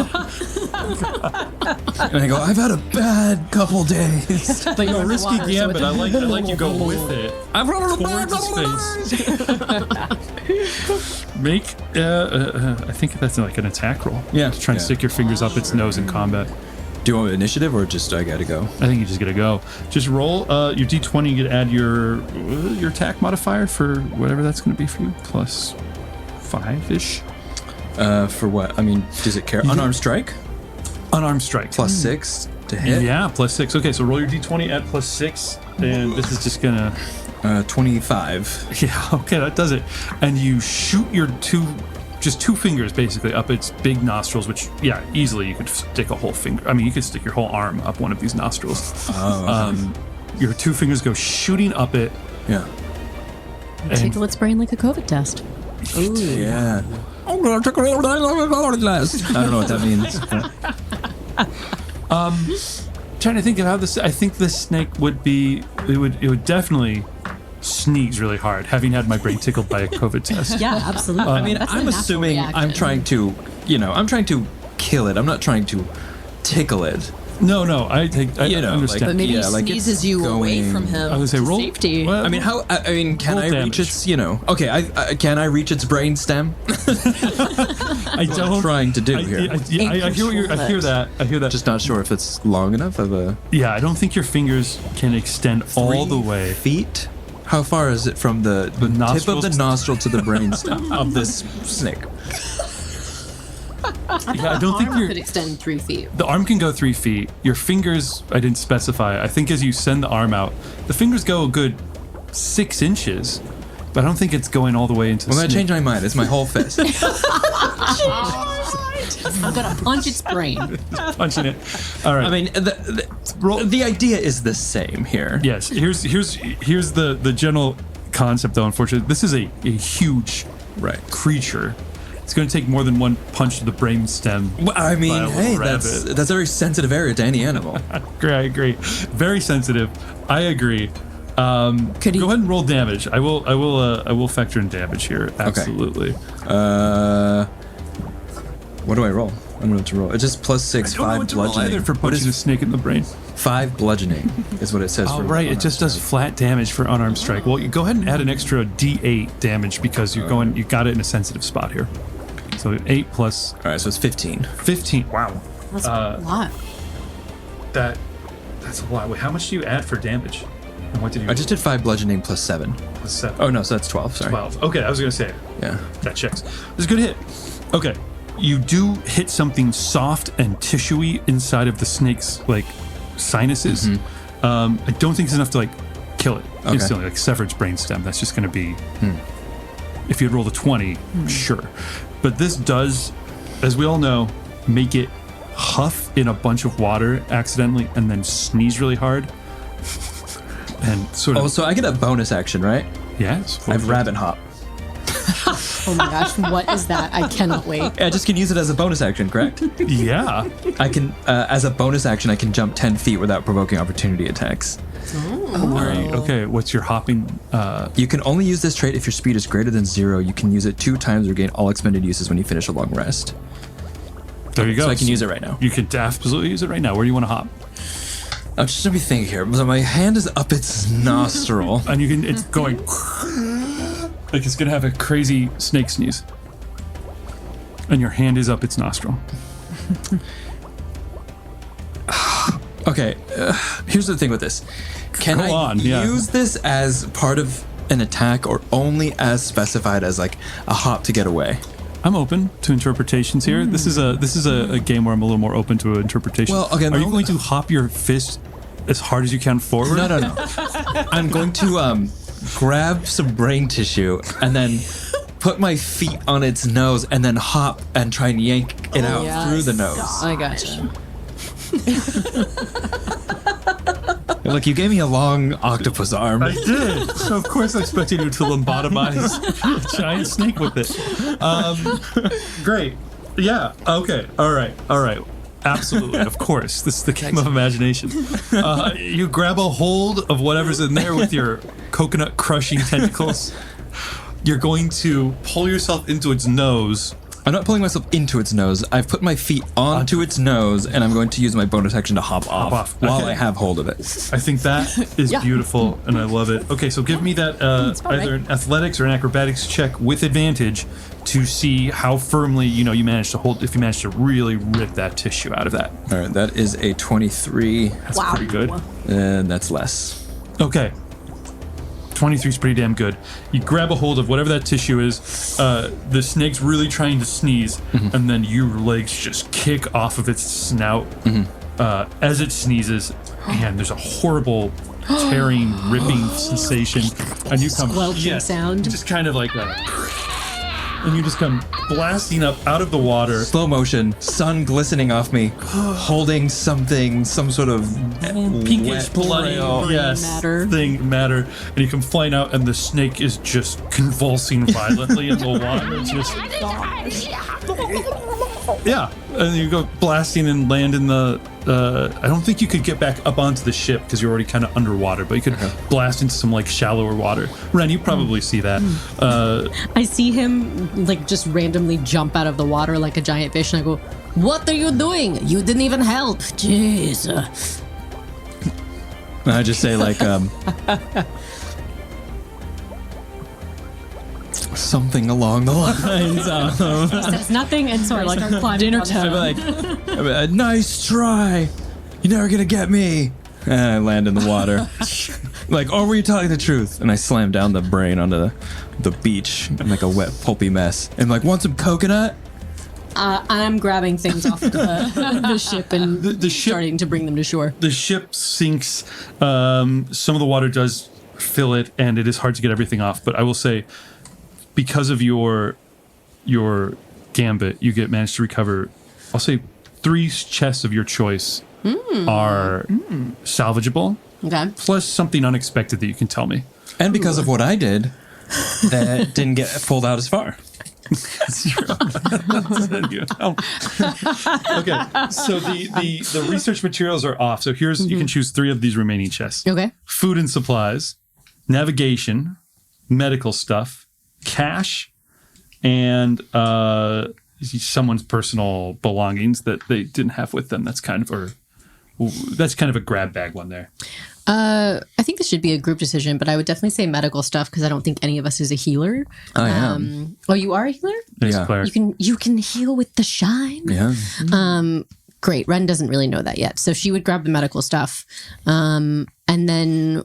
And I go, I've had a bad couple days. But you're Risky underwater, so gambit. it's- I like you go with it. I've Towards his face. Make, I think that's like an attack roll. Yeah. To try and stick your fingers up its nose in combat. Do you want initiative or just I gotta go? I think you just gotta go. Just roll your d20. You get to add your attack modifier for whatever that's gonna be for you. Plus 5-ish. For what? I mean, does it care? Unarmed strike? Unarmed strike. Plus 6 to hit? Yeah, plus 6. Okay, so roll your d20, add plus 6, and this is just gonna... 25. Yeah, okay, that does it. And you shoot your two fingers basically up its big nostrils, which, yeah, easily you could stick a whole finger. I mean, you could stick your whole arm up one of these nostrils. Oh. Your two fingers go shooting up it. Yeah. Tickle its brain like a COVID test. Yeah. I'm gonna take a little test. I don't know what that means. Trying to think of how this. I think the snake would be. It would definitely sneeze really hard, having had my brain tickled by a COVID test. Yeah, absolutely. I mean, That's the I'm natural assuming reaction. I'm trying to kill it. I'm not trying to tickle it. No, I think I You know, understand. But maybe Yeah, he like sneezes it's you away going- from him. I would say to roll. safety. Well, I mean, how? I mean, can Roll I damage. reach its? Okay. I can I reach its brain stem? I What I'm don't. trying to do here. I hear what you're. I hear that. I hear that. Just not sure if it's long enough of a Yeah, I don't think your fingers can extend all the way. feet. How far is it from the tip of nostrils the nostril to the brain stem of this snake? Yeah, I don't think Arm you're. could extend 3 feet. The arm can go 3 feet. Your fingers, I didn't specify. I think as you send the arm out, the fingers go a good 6 inches, but I don't think it's going all the way into. Well, I snake. changed my mind. It's my whole fist. I'm gonna punch its brain. Punching it. All right. I mean, the idea is the same here. yes. Here's the general concept, though. Unfortunately, this is a huge Right. creature. It's going to take more than one punch to the brain stem. Well, I mean, By a little hey, rabbit. that's a very sensitive area to any animal. I agree. Very sensitive. I agree. Could he- Go ahead and roll damage. I will factor in damage here. Absolutely. What do I roll? I don't know what to roll. It's just plus 6, I don't know 5 what to roll bludgeoning. either for What punching a is snake in the brain. 5 bludgeoning is what it says. Oh, for right. It unarmed just does strike. flat damage for unarmed strike. Well, you go ahead and add an extra D8 damage because you got it in a sensitive spot here. So 8 plus All right, so it's 15. 15. Wow. That's a lot. That's a lot. Wait, how much do you add for damage? And what did you I just did 5 bludgeoning plus 7. plus 7? Oh no, so that's 12. Sorry. 12. Okay, I was going to say Yeah. that checks. It's a good hit. Okay. You do hit something soft and tissuey inside of the snake's like sinuses. I don't think it's enough to like kill it instantly, like sever its brainstem. That's just going to be. If you had rolled a 20, sure. But this does, as we all know, make it huff in a bunch of water accidentally and then sneeze really hard. And sort of. Oh, so I get a bonus action, right? Yes. I have rabbit hop. Oh my gosh, what is that? I cannot wait. I just can use it as a bonus action, correct? Yeah. I can, as a bonus action, I can jump 10 feet without provoking opportunity attacks. Okay. What's your hopping? You can only use this trait if your speed is greater than 0. You can use it 2 times or gain all expended uses when you finish a long rest. There you go. So I can use it right now. You can absolutely use it right now. Where do you want to hop? I'm just let me think here. So my hand is up its nostril. And you can. It's going. Like it's gonna have a crazy snake sneeze. And your hand is up its nostril. Okay, here's the thing with this. Can Go I on, yeah. use this as part of an attack or only as specified as like a hop to get away? I'm open to interpretations here. This is a game where I'm a little more open to interpretation. Well, okay, Are you no- going to hop your fist as hard as you can forward? No. I'm going to grab some brain tissue and then put my feet on its nose and then hop and try and yank it out yes. through the nose. I gotcha. Look, you gave me a long octopus arm. I did. So of course I expected you to lobotomize a giant snake with it. Great. Yeah. Okay. All right. Absolutely. Of course. This is the game of imagination. You grab a hold of whatever's in there with your coconut crushing tentacles You're going to pull yourself into its nose. I'm not pulling myself into its nose. I've put my feet onto its nose, and I'm going to use my bonus action to hop off while Okay. I have hold of it. I think that is beautiful, and I love it. Okay, so give me that either an athletics or an acrobatics check with advantage to see how firmly you manage to hold. If you manage to really rip that tissue out of that, All right, that is a 23, that's pretty good. and that's less. Okay. 23 is pretty damn good. You grab a hold of whatever that tissue is. The snake's really trying to sneeze, and then your legs just kick off of its snout as it sneezes. And there's a horrible tearing, ripping sensation. And you come Squelching sound. just kind of like that. And you just come blasting up out of the water. Slow motion, sun glistening off me, holding something, some sort of Pinkish, wet bloody, trail. matter. And you come flying out, and the snake is just convulsing violently in the water. It's just, yeah, and you go blasting and land in the. I don't think you could get back up onto the ship because you're already kind of underwater, but you could blast into some like shallower water. Ren, you probably see that. I see him like just randomly jump out of the water like a giant fish, and I go, "What are you doing? You didn't even help." Jeez. And I just say like something along the lines of Says nothing, and so I start climbing dinner on the- time. I'd be like, nice try. You're never gonna get me. And I land in the water. Like, or were you telling the truth? And I slam down the brain onto the beach in like a wet, pulpy mess. And I'm like, want some coconut? I'm grabbing things off the ship and The ship- starting to bring them to shore. The ship sinks. Some of the water does fill it, and it is hard to get everything off. But I will say, because of your gambit, you manage to recover. I'll say 3 chests of your choice are salvageable, Okay. plus something unexpected that you can tell me. And because of what I did, that didn't get pulled out as far. That's true. Okay, so the research materials are off. So you can choose 3 of these remaining chests. Okay. Food and supplies, navigation, medical stuff, cash, and someone's personal belongings that they didn't have with them. That's kind of a grab bag one there. I think this should be a group decision, but I would definitely say medical stuff because I don't think any of us is a healer. I am. Oh, you are a healer? Yes, Yeah. Claire. You can heal with the shine. Yeah. Great. Ren doesn't really know that yet, so she would grab the medical stuff, and then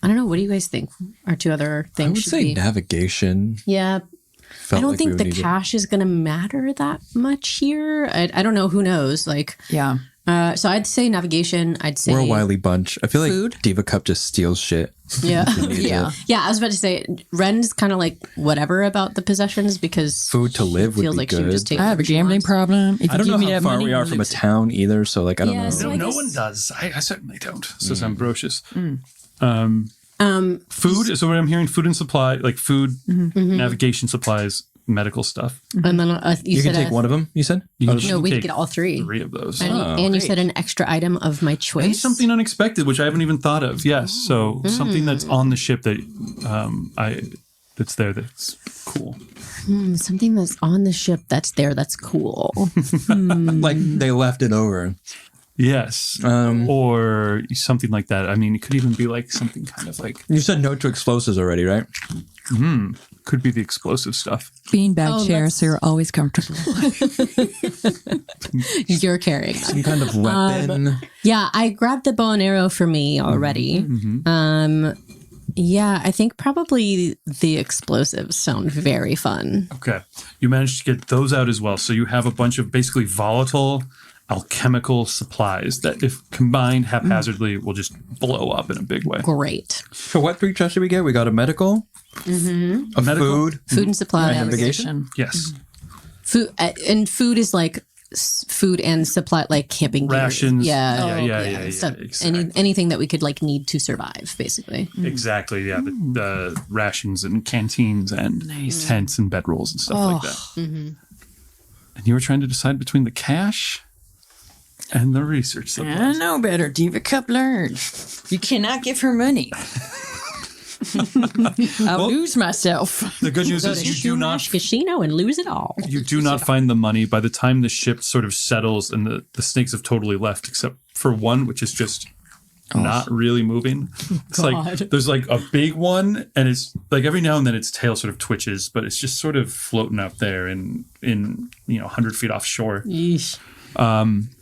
I don't know. What do you guys think? Our 2 other things I would should say be. navigation. Yeah. Felt I don't like we think would the need it. cash is going to matter that much here. I don't know. Who knows? Like, Yeah. so I'd say navigation. I'd say We're a wily bunch. I feel like Food? Deeva Cup just steals shit. Yeah. Yeah. Yeah, I was about to say Ren's kind of like whatever about the possessions because Food to live would feels be like she would good. just take I have a whatever she gambling wants. problem. If I don't you know give me how that far money, we are I'll from a lose it. town either, so like I don't Yeah, know. so I No guess- one does. I certainly don't, says Ambrosius. Food. So what I'm hearing, food and supply, like food, navigation supplies, medical stuff. And then You can said take one of them, you said? You can No, we take get all 3. 3 of those. And you said an extra item of my choice. And something unexpected, which I haven't even thought of. Yes, so something that's on the ship that that's there that's cool. Something that's on the ship that's there that's cool. Like they left it over. Yes, or something like that. I mean, it could even be like something kind of like You said no to explosives already, right? could be the explosive stuff. Beanbag chairs, so you're always comfortable. You're carrying that. Some kind of weapon. Yeah, I grabbed the bow and arrow for me already. Yeah, I think probably the explosives sound very fun. Okay, you managed to get those out as well. So you have a bunch of basically volatile alchemical supplies that, if combined haphazardly, will just blow up in a big way. Great. So what 3 chests did we get? We got a medical, a medical? food, Food and supply. and navigation. Yes, Food and food is like food and supply, like camping gear. Rations. Yeah, Yeah, stuff, exactly. anything that we could like need to survive, basically. Exactly. Yeah, the rations and canteens and tents and bedrolls and stuff like that. And you were trying to decide between the cash and the research I supplies. know better. Deeva Cup learned. You cannot give her money. I'll lose myself. The good news Go is to you do not casino and lose it all. you do not find the money by the time the ship sort of settles, and the snakes have totally left, except for one, which is just not really moving. It's like there's like a big one, and it's like every now and then its tail sort of twitches, but it's just sort of floating out there in 100 feet offshore. Yeesh.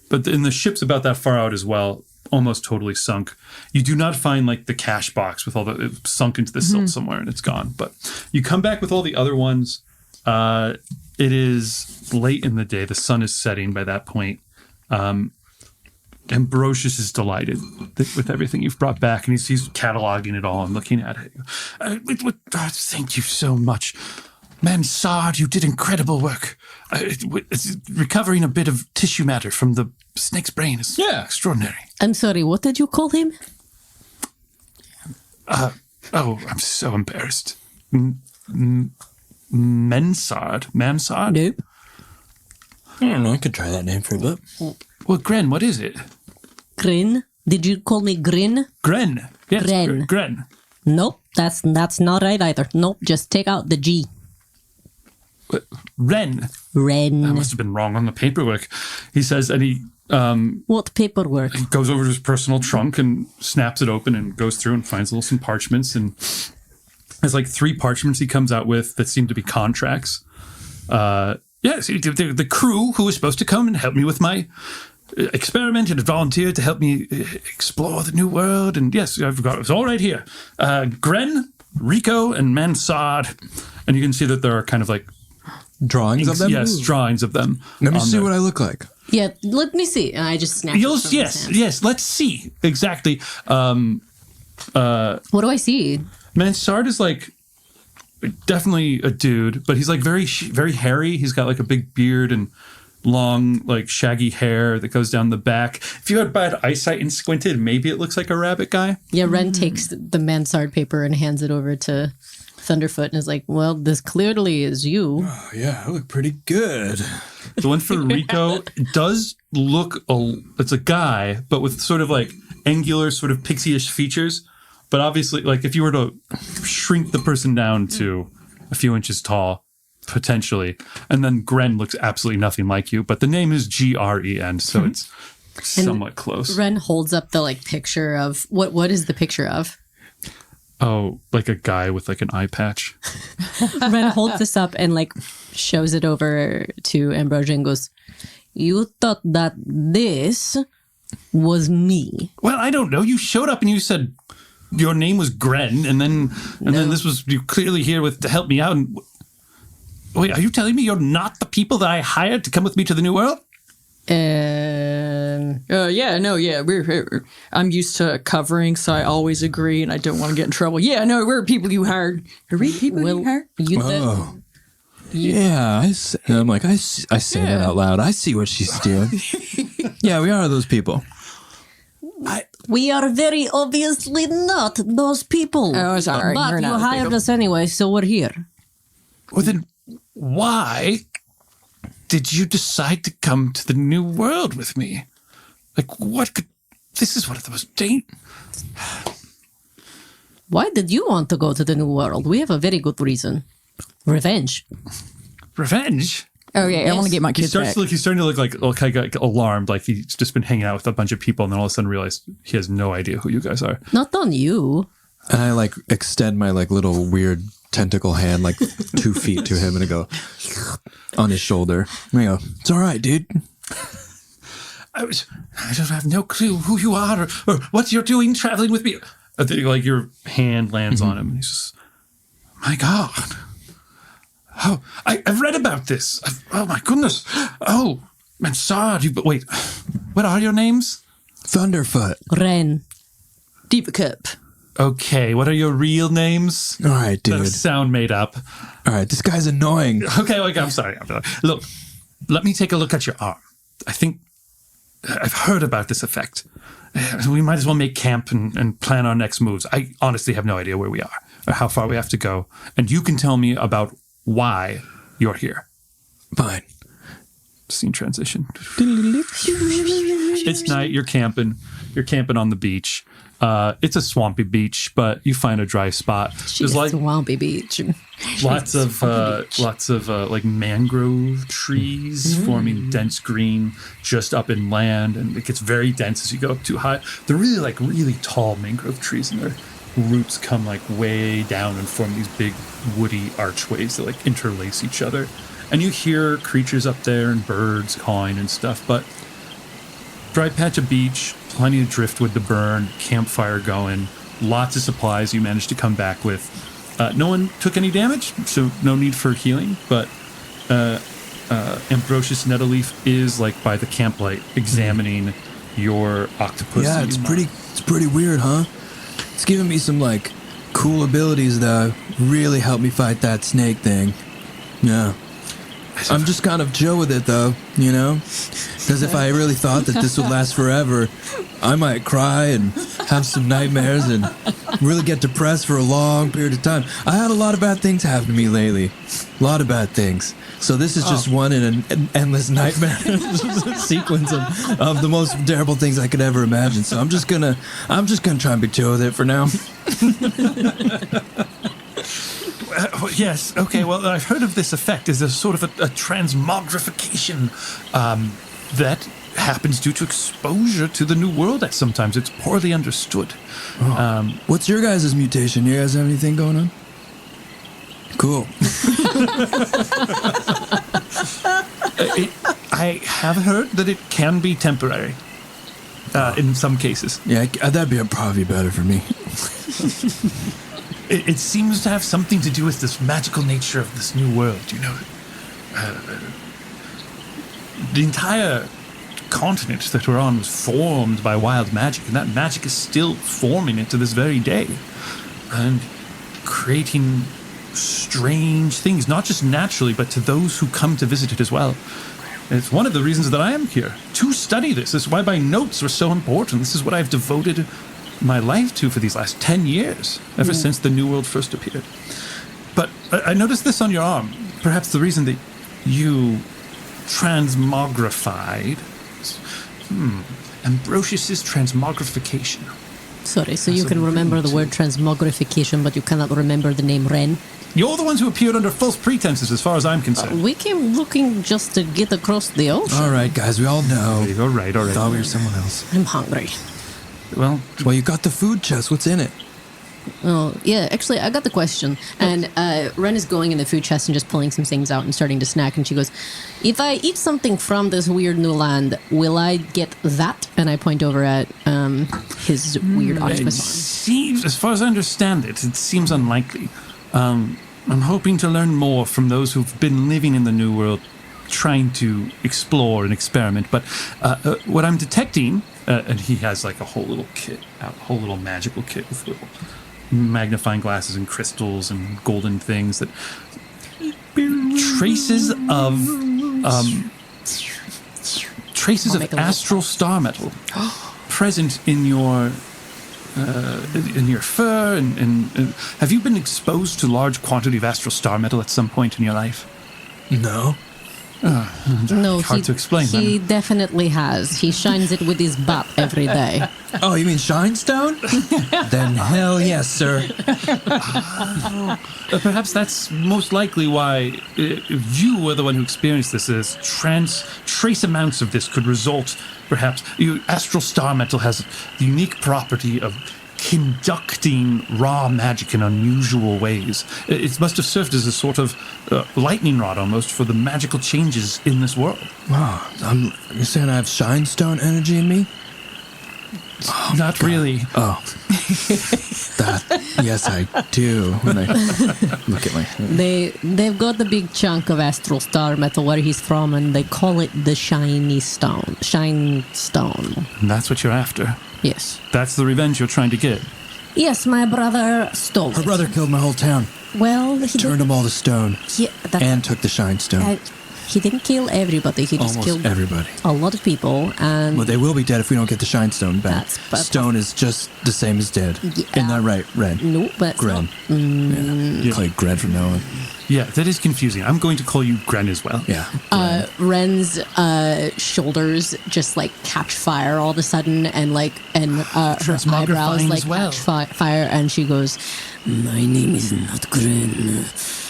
But then the ship's about that far out as well, almost totally sunk. You do not find like the cash box with all the it sunk into the silt somewhere and it's gone. But you come back with all the other ones. It is late in the day. The sun is setting by that point. Ambrosius is delighted with everything you've brought back, and he's cataloging it all and looking at it. Thank you so much. Mansard, you did incredible work. Recovering a bit of tissue matter from the snake's brain is extraordinary. I'm sorry, what did you call him? I'm so embarrassed. Mansard? Nope. I don't know. I could try that name for a bit. Well, Gren, what is it? Gren? Did you call me Gren? Gren. Yes, Gren. Gren. Nope, that's not right either. Nope, just take out the G. Ren. Ren. That must have been wrong on the paperwork. He says, and he What paperwork? goes over to his personal trunk and snaps it open and goes through and finds some parchments, and there's like 3 parchments he comes out with that seem to be contracts. Yes, the crew who was supposed to come and help me with my experiment and volunteered to help me explore the new world. And yes, I've got it's all right here. Gren, Rico, and Mansard. And you can see that there are kind of like Drawings of them? Yes, drawings of them. Let me see what I look like. Yeah, let me see. And I just snap. Yes, let's see. Exactly. What do I see? Mansard is like definitely a dude, but he's like very hairy. He's got like a big beard and long, like shaggy hair that goes down the back. If you had bad eyesight and squinted, maybe it looks like a rabbit guy. Yeah, Ren takes the Mansard paper and hands it over to Thunderfoot and is like, well, this clearly is you. Oh, yeah, I look pretty good. The one for Rico does look, it's a guy, but with sort of like angular, sort of pixie-ish features. But obviously, like if you were to shrink the person down to a few inches tall, potentially, and then Gren looks absolutely nothing like you, but the name is Gren, so it's somewhat close. Ren holds up the like picture of what is the picture of? Oh, like a guy with like an eye patch. Ren holds this up and like shows it over to Ambrosia and goes, "You thought that this was me?" Well, I don't know. You showed up and you said your name was Gren, and then this was you clearly here to help me out. And wait, are you telling me you're not the people that I hired to come with me to the New World? I'm used to covering, so I always agree, and I don't want to get in trouble. Yeah, no, we're people you hired. Are we people you hired? Yeah, I'm like, I say that out loud. I see what she's doing. Yeah, we are those people. We are very obviously not those people. Oh, sorry. But We're you not hired people. us anyway, so we're here. Well, then why did you decide to come to the New World with me? Like, this is one of the most Why did you want to go to the New World? We have a very good reason. Revenge. Revenge? Oh, yeah, I want to get my kids back. He's starting to look like alarmed, like he's just been hanging out with a bunch of people, and then all of a sudden realized he has no idea who you guys are. Not on you. And I like extend my like little weird tentacle hand like 2 feet to him and I go on his shoulder. And I go, "It's all right, dude." I don't have no clue who you are or what you're doing traveling with me. I think like your hand lands on him, and he's just, my God. Oh, I've read about this. Oh my goodness. Oh, Mansard, wait, what are your names? Thunderfoot. Ren. Buttercup. Okay, what are your real names? All right, That dude. sound made up. All right, this guy's annoying. Okay, I'm sorry. Look, let me take a look at your arm. I think I've heard about this effect. We might as well make camp and plan our next moves. I honestly have no idea where we are or how far we have to go. And you can tell me about why you're here. Fine. Scene transition. It's night. You're camping. You're camping on the beach. It's a swampy beach, but you find a dry spot. She's There's like swampy beach. lots of like mangrove trees forming dense green just up inland, and it gets very dense as you go up too high. They're really tall mangrove trees, and their roots come like way down and form these big woody archways that like interlace each other. And you hear creatures up there and birds cawing and stuff, but dry patch of beach, plenty of driftwood to burn, campfire going, lots of supplies you managed to come back with. No one took any damage, so no need for healing, but Ambrosius Nettleleaf is like by the camplight examining your octopus. Yeah, it's pretty weird, huh? It's giving me some like cool abilities that really help me fight that snake thing. Yeah. I'm just kind of chill with it though, you know? Because if I really thought that this would last forever, I might cry and have some nightmares and really get depressed for a long period of time. I had a lot of bad things happen to me lately. A lot of bad things. So this is just one in an endless nightmare sequence of the most terrible things I could ever imagine. So I'm just gonna try and be chill with it for now. Yes, okay, well, I've heard of this effect as a sort of a transmogrification that happens due to exposure to the new world at sometimes. It's poorly understood. What's your guys' mutation? You guys have anything going on? Cool. I have heard that it can be temporary in some cases. Yeah, that'd be probably better for me. It seems to have something to do with this magical nature of this new world, you know. The entire continent that we're on was formed by wild magic, and that magic is still forming it to this very day. And creating strange things, not just naturally, but to those who come to visit it as well. And it's one of the reasons that I am here, to study this. This is why my notes were so important. This is what I've devoted my life to for these last 10 years, ever since the New World first appeared. But I noticed this on your arm. Perhaps the reason that you transmogrified. Ambrosius's transmogrification. Sorry, so you can remember the word transmogrification, but you cannot remember the name Ren? You're the ones who appeared under false pretenses, as far as I'm concerned. We came looking just to get across the ocean. All right, guys, we all know. All right. Thought we were someone else. I'm hungry. Well, you got the food chest. What's in it? Oh, yeah, actually, I got the question. And Ren is going in the food chest and just pulling some things out and starting to snack. And she goes, if I eat something from this weird new land, will I get that? And I point over at his weird octopus arm. Seems, as far as I understand it, it seems unlikely. I'm hoping to learn more from those who've been living in the New World, trying to explore and experiment. But what I'm detecting, and he has like a whole little kit, a whole little magical kit with little magnifying glasses and crystals and golden things that traces of astral star metal present in your fur and have you been exposed to large quantity of astral star metal at some point in your life? No. No, hard to explain. He definitely has. He shines it with his butt every day. Oh, you mean Shinestone? Then hell yes, sir. Perhaps that's most likely why you were the one who experienced this. As trace amounts of this could result, perhaps. Astral star metal has the unique property of conducting raw magic in unusual ways. It must have served as a sort of lightning rod almost for the magical changes in this world. Wow, you're saying I have Shinestone energy in me? Oh, not God. Really. Oh. Yes, I do. When I look at my... They've got the big chunk of astral star metal where he's from, and they call it the shiny stone. Shine stone. And that's what you're after. Yes. That's the revenge you're trying to get. Yes, my brother stole it. Her brother killed my whole town. Well, he turned them all to stone. Yeah, and took the shine stone. He didn't kill everybody. He just killed everybody. A lot of people. And well, they will be dead if we don't get the shine stone back. Stone is just the same as dead. Yeah. Isn't that right, Ren? No, but Gren. Yeah. Call you Gren from now on. Yeah, that is confusing. I'm going to call you Gren as well. Yeah. Ren's shoulders just like catch fire all of a sudden, and her eyebrows Transmogrifying like as well. catch fire, and she goes, "My name is not Gren,"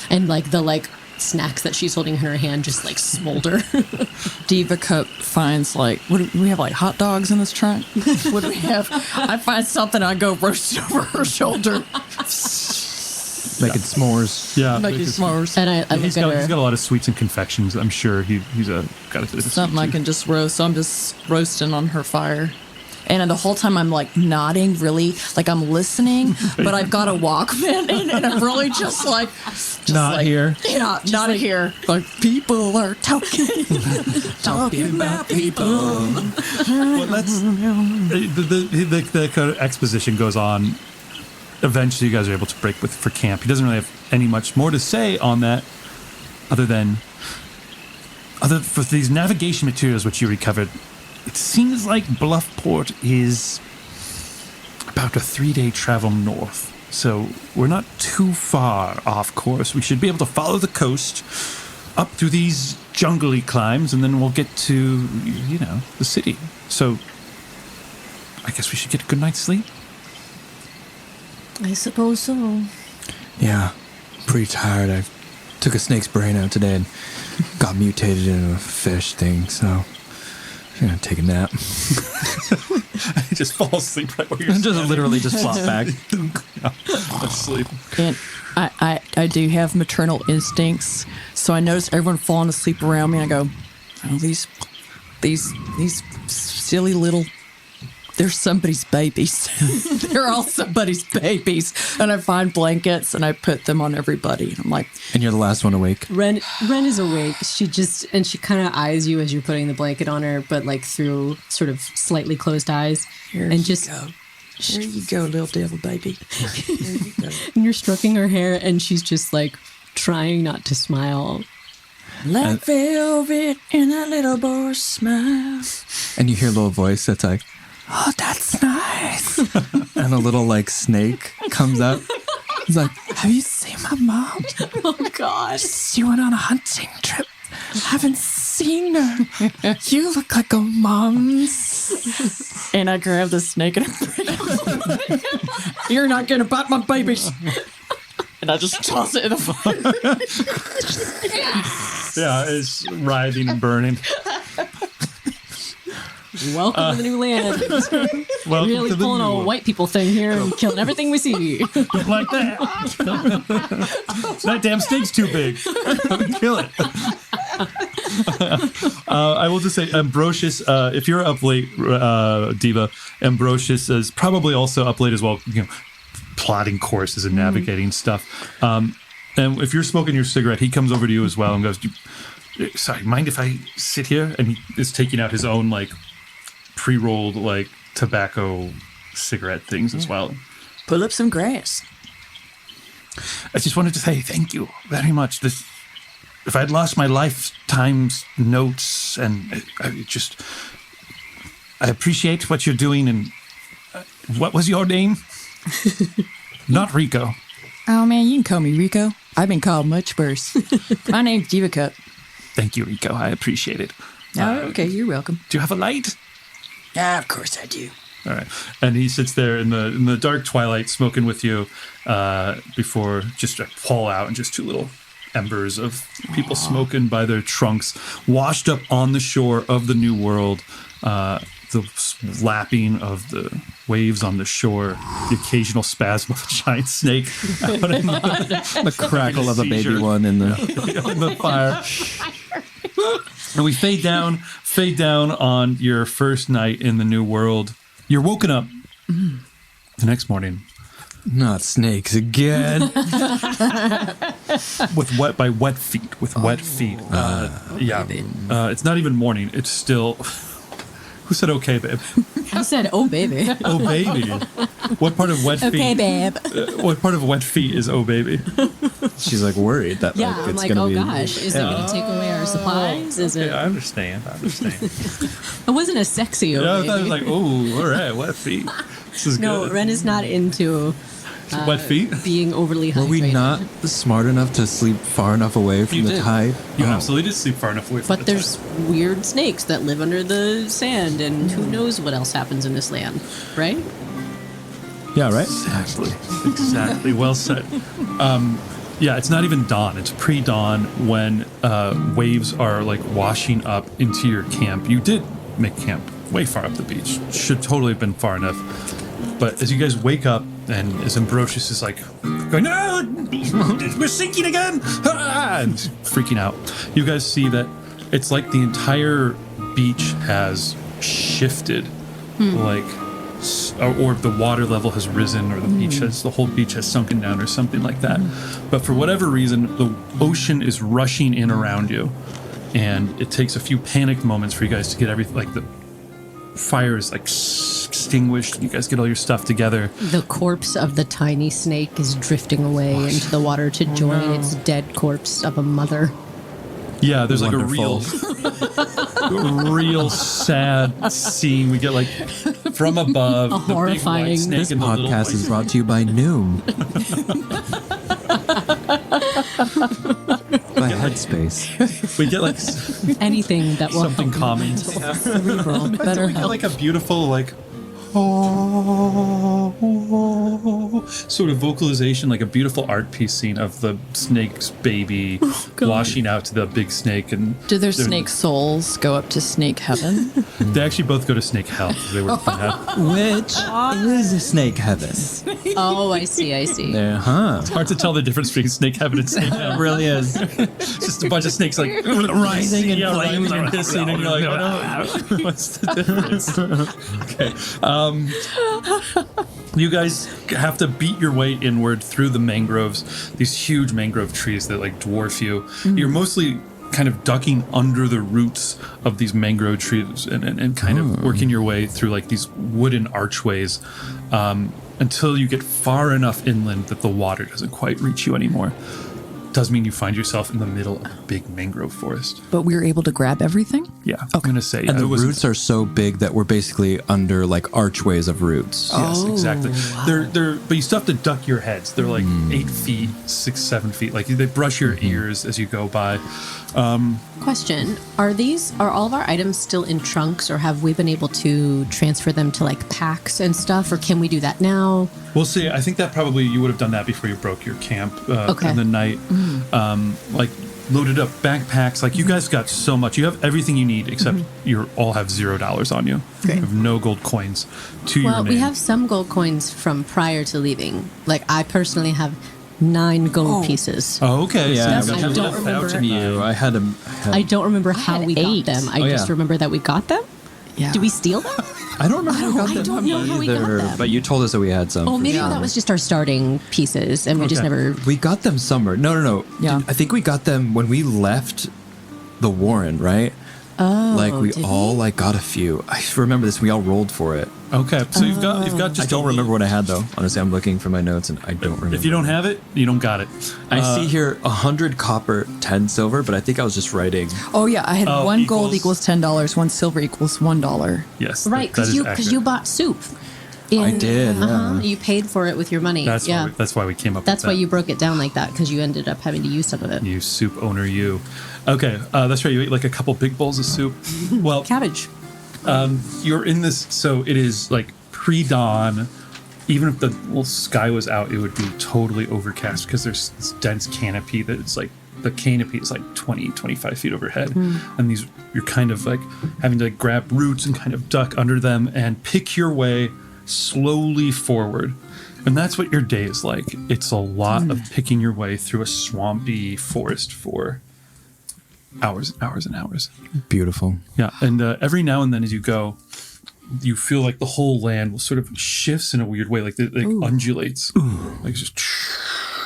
and like the snacks that she's holding in her hand just like smolder. Deeva Cup finds what do we have, like hot dogs in this trunk? What do we have? I find something, I go roast it over her shoulder. Making s'mores. Yeah. Making because s'mores. And I He's look got, at he's her. got a lot of sweets and confections. I'm sure he's got a bit of a Something I sweet can just roast. So I'm just roasting on her fire. And the whole time I'm like nodding, really, like I'm listening, but I've got a Walkman in, and I'm really just Not here. Yeah, not here. Like people are talking about people. Well, that's the kind of exposition goes on. Eventually, you guys are able to break for camp. He doesn't really have any much more to say on that, other for these navigation materials which you recovered. It seems like Bluffport is about a 3-day travel north, so we're not too far off course. We should be able to follow the coast up through these jungly climbs, and then we'll get to, the city. So I guess we should get a good night's sleep. I suppose so. Yeah. Pretty tired. I took a snake's brain out today and got mutated into a fish thing, so I'm gonna take a nap. I just fall asleep right where you're Just literally just flop back. asleep. And I do have maternal instincts, so I notice everyone falling asleep around me, and I go, oh, these silly little, they're somebody's babies. They're all somebody's babies. And I find blankets and I put them on everybody. And I'm like, And you're the last one awake. Ren is awake. She kind of eyes you as you're putting the blanket on her, but like through sort of slightly closed eyes, here and you just go. There you go, little devil baby. There you go. and you're stroking her hair, and she's just like trying not to smile. Like velvet in that little boy's smile. And you hear a little voice that's like, oh, that's nice. And a little like snake comes up. He's like, have you seen my mom? Oh God! She went on a hunting trip. Haven't seen her. You look like a mom's. And I grab the snake and I bring it. You're not going to bite my babies. And I just toss it in the fire. Yeah, it's writhing and burning. Welcome to the new land. Welcome Really to the pulling new a white people thing here and killing everything we see. like that. That damn snake's too big. Kill it. I will just say, Ambrosius, if you're up late, Deeva, Ambrosius is probably also up late as well, plotting courses and navigating stuff. And if you're smoking your cigarette, he comes over to you as well and goes, sorry, mind if I sit here? And he is taking out his own, pre-rolled, tobacco cigarette things as well. Pull up some grass. I just wanted to say thank you very much. If I'd lost my lifetime's notes, and I appreciate what you're doing. And what was your name? Not Rico. Oh, man, you can call me Rico. I've been called much worse. My name's Deeva Cup. Thank you, Rico. I appreciate it. Oh, okay, you're welcome. Do you have a light? Yeah, of course I do. All right. And he sits there in the dark twilight smoking with you before just a fall out and just two little embers of people smoking by their trunks, washed up on the shore of the New World. The lapping of the waves on the shore, the occasional spasm of a giant snake out in The crackle of a baby Seizure. one in the... in the fire. And we fade down on your first night in the New World. You're woken up the next morning Not snakes again. with wet feet. It's not even morning. It's still. Who said okay, babe? I said, "Oh baby." Oh baby. What part of wet feet? Okay, babe. What part of wet feet is oh baby? She's worried that Yeah, I'm it's like, gonna oh be. gosh, is it going to take away our supplies? Is it? I understand. It wasn't a sexy. Oh, Yeah, I baby. thought it was oh, all right, wet feet. This is No, good. Ren is not into Wet feet? being overly hydrated. Were we not smart enough to sleep far enough away from You the did. tide? You absolutely did sleep far enough away from But the there's weird snakes that live under the sand, and who knows what else happens in this land, right? Yeah, right? Exactly. Well said. Yeah, it's not even dawn. It's pre-dawn when waves are like washing up into your camp. You did make camp way far up the beach. Should totally have been far enough. But as you guys wake up, and as Ambrosius is like going, no, we're sinking again, ah, and freaking out, you guys see that it's like the entire beach has shifted, like, or the water level has risen, or the whole beach has sunken down, or something like that. But for whatever reason, the ocean is rushing in around you, and it takes a few panicked moments for you guys to get everything, like the fire is like extinguished. You guys get all your stuff together. The corpse of the tiny snake is drifting away into the water to join its dead corpse of a mother. Yeah, there's Wonderful. like a real sad scene. We get like from above the horrifying- big white snake This and the little podcast white is brought to you by Noom. By Headspace. We get like Anything that will something help calming. cerebral. We Better get help. like a beautiful like sort of vocalization, like a beautiful art piece scene of the snake's baby washing out to the big snake, and Do their they're- snake souls go up to snake heaven? They actually both go to snake hell. They were Which is a snake heaven. Oh, I see. Uh-huh. It's hard to tell the difference between snake heaven and snake hell. It really is. It's just a bunch of snakes like rising and flaming and hissing, and you're like, oh, no, what's the difference? Okay. You guys have to beat your way inward through the mangroves, these huge mangrove trees that like dwarf you. You're mostly kind of ducking under the roots of these mangrove trees and kind of working your way through like these wooden archways until you get far enough inland that the water doesn't quite reach you anymore. Does mean you find yourself in the middle of a big mangrove forest. But we were able to grab everything? Yeah, I'm going to say. And the it was- roots are so big that we're basically under like archways of roots. Yes, exactly. They're but you still have to duck your heads. They're like 8 feet, 6, 7 feet. Like they brush your ears as you go by. Question: Are all of our items still in trunks, or have we been able to transfer them to like packs and stuff, or can we do that now? We'll see. I think that probably you would have done that before you broke your camp Okay. in the night. Like loaded up backpacks. Like you guys got so much. You have everything you need except you all have $0 on you. Great. You have no gold coins to your Well, name. we have some gold coins from prior to leaving. Like I personally have 9 gold pieces. Oh, okay. Yeah, so I you got don't left remember. out in You, I had a. I don't remember how had we 8. got them. I Oh, just yeah. remember that we got them. Yeah. Did we steal them? I don't remember how we got I them don't know how we got either, them. but you told us that we had some. Oh, for maybe sure. that was just our starting pieces, and we just Okay. never. We got them somewhere. No. Yeah. I think we got them when we left the Warren, right? Oh, Like we did all we? like got a few. I remember this. We all rolled for it. Okay. So you've got just I don't remember what I had though. Honestly, I'm looking for my notes and I don't remember. If you don't have it, you don't got it. I see here 100 copper, 10 silver, but I think I was just writing. Oh, yeah. I had Oh, 1 gold equals- equals $10, 1 silver equals $1. Yes. Right, that because is you accurate. bought soup. I did, yeah. You paid for it with your money. That's yeah. why we came up. That's with why that. you broke it down like that, because you ended up having to use some of it. You soup owner, you. Okay, that's right. You ate like a couple big bowls of soup. Well, Cabbage. you're in this, so it is like pre-dawn. Even if the little sky was out, it would be totally overcast because there's this dense canopy that it's like the canopy is like 20, 25 feet overhead. And these, you're kind of like having to grab roots and kind of duck under them and pick your way slowly forward. And that's what your day is like. It's a lot of picking your way through a swampy forest for hours and hours and hours. Beautiful. Yeah, and every now and then as you go, you feel like the whole land will sort of shifts in a weird way, like it undulates, like just.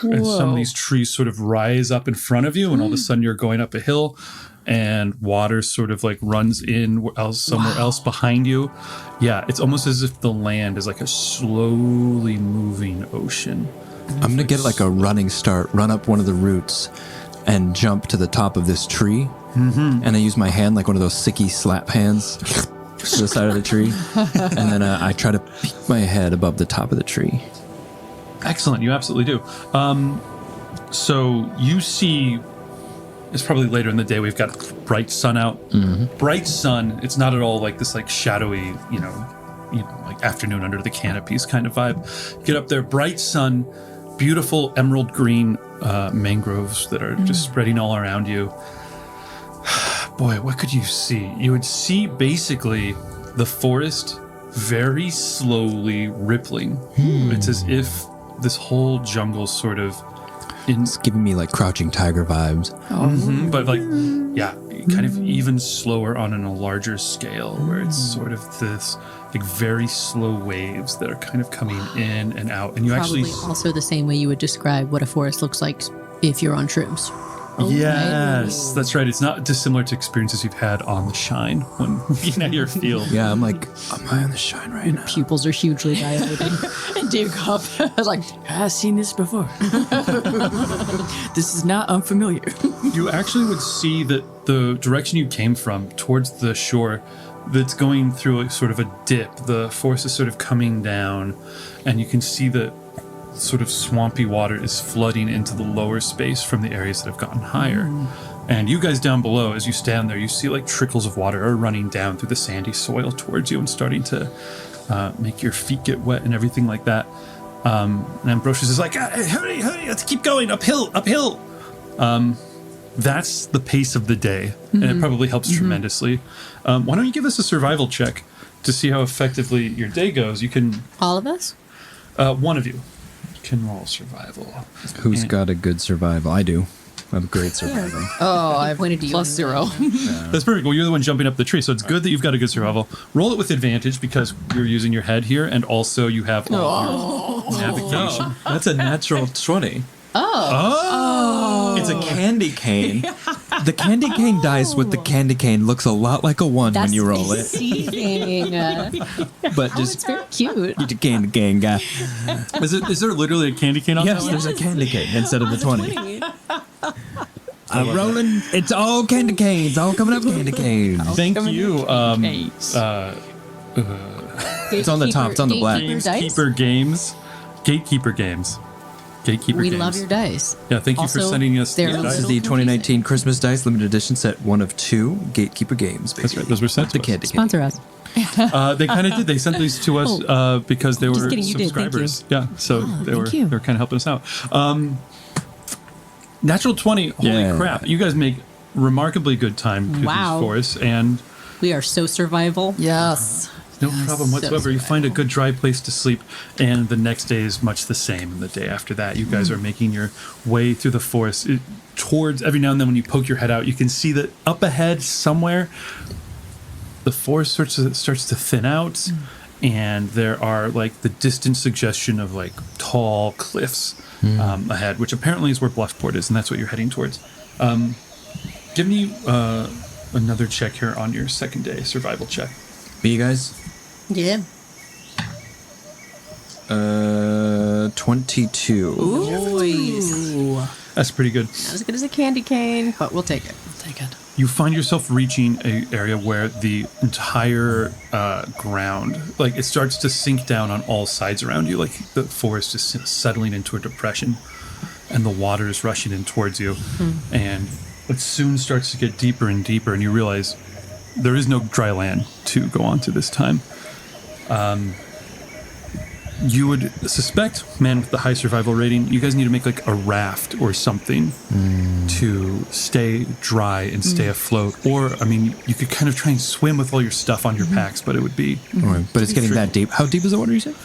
And some of these trees sort of rise up in front of you, and all of a sudden you're going up a hill, and water sort of like runs in somewhere else behind you. Yeah, it's almost as if the land is like a slowly moving ocean. I'm gonna get like a running start, run up one of the roots, and jump to the top of this tree. And I use my hand like one of those sicky slap hands to the side of the tree, and then I try to peek my head above the top of the tree. Excellent. You absolutely do. So you see, it's probably later in the day. We've got bright sun out. Bright sun. It's not at all like this like shadowy, like afternoon under the canopies kind of vibe. Get up there, bright sun, beautiful emerald green mangroves that are just spreading all around you. Boy, what could you see? You would see basically the forest very slowly rippling. It's as if this whole jungle sort of It's giving me like Crouching Tiger vibes. but like, yeah, kind of even slower on a larger scale, where it's sort of this like very slow waves that are kind of coming in and out, and you Probably actually also the same way you would describe what a forest looks like if you're on shrooms. yes, that's right. It's not dissimilar to experiences you've had on the Shine when being at your field. Yeah, I'm like, am I on the Shine right now? Pupils are hugely dilated. And Dave Cobb was like, I've seen this before. This is not unfamiliar. You actually would see that the direction you came from towards the shore, that's going through a sort of a dip. The forest is sort of coming down, and you can see that sort of swampy water is flooding into the lower space from the areas that have gotten higher. And you guys down below, as you stand there, you see like trickles of water are running down through the sandy soil towards you and starting to make your feet get wet and everything like that. And Ambrosius is like, hurry, let's keep going, uphill. That's the pace of the day, and it probably helps tremendously. Why don't you give us a survival check to see how effectively your day goes? You can, All of us? one of you can roll survival. Who's And- got a good survival? I do. I have great survival. Oh, I Pointed to you plus anyway. 0. That's perfect. Well, you're the one jumping up the tree, so it's good that you've got a good survival. Roll it with advantage because you're using your head here, and also you have all your navigation. That's a natural 20. Oh! It's a candy cane. The candy cane dice with the candy cane looks a lot like a 1 when you roll it. Deceiving. But It's just very cute. the candy cane guy. Is there literally a candy cane on Yes, that? there's a candy cane instead of the 20. I'm rolling. It's all candy canes. All coming up candy canes. Thank you. It's on the top. It's on the black. Gatekeeper Games. Gatekeeper Games. Gatekeeper We Games. love your dice. Yeah, thank you for Also, sending us they're the a This dice. is the 2019 Christmas Dice Limited Edition set 1 of 2 Gatekeeper Games. Baby. That's right. Those were sent The to us. candy cane. Sponsor us. They kind of did. They sent these to us because they Just were kidding, you did. Thank you. subscribers. Yeah, so they were you. kind of helping us out. Natural 20. Holy Yeah. crap! You guys make remarkably good time through Wow. these forests, and We are so survival. Yes. no problem so whatsoever. You find a good dry place to sleep, and the next day is much the same. And the day after that, you guys are making your way through the forest towards. Every now and then, when you poke your head out, you can see that up ahead somewhere, the forest starts to thin out, and there are like the distant suggestion of like tall cliffs ahead, which apparently is where Bluffport is, and that's what you're heading towards. Give me another check here on your second day survival check. Me, you guys? Yeah. 22. Ooh. That's pretty good. Not as good as a candy cane, but we'll take it. Take it. You find yourself reaching an area where the entire ground, like it starts to sink down on all sides around you, like the forest is settling into a depression, and the water is rushing in towards you, and it soon starts to get deeper and deeper, and you realize there is no dry land to go onto this time. You would suspect, man, with the high survival rating, you guys need to make like a raft or something to stay dry and stay afloat. Or, I mean, you could kind of try and swim with all your stuff on your packs, but it would be. Alright, but it's getting that deep. How deep is the water, you said?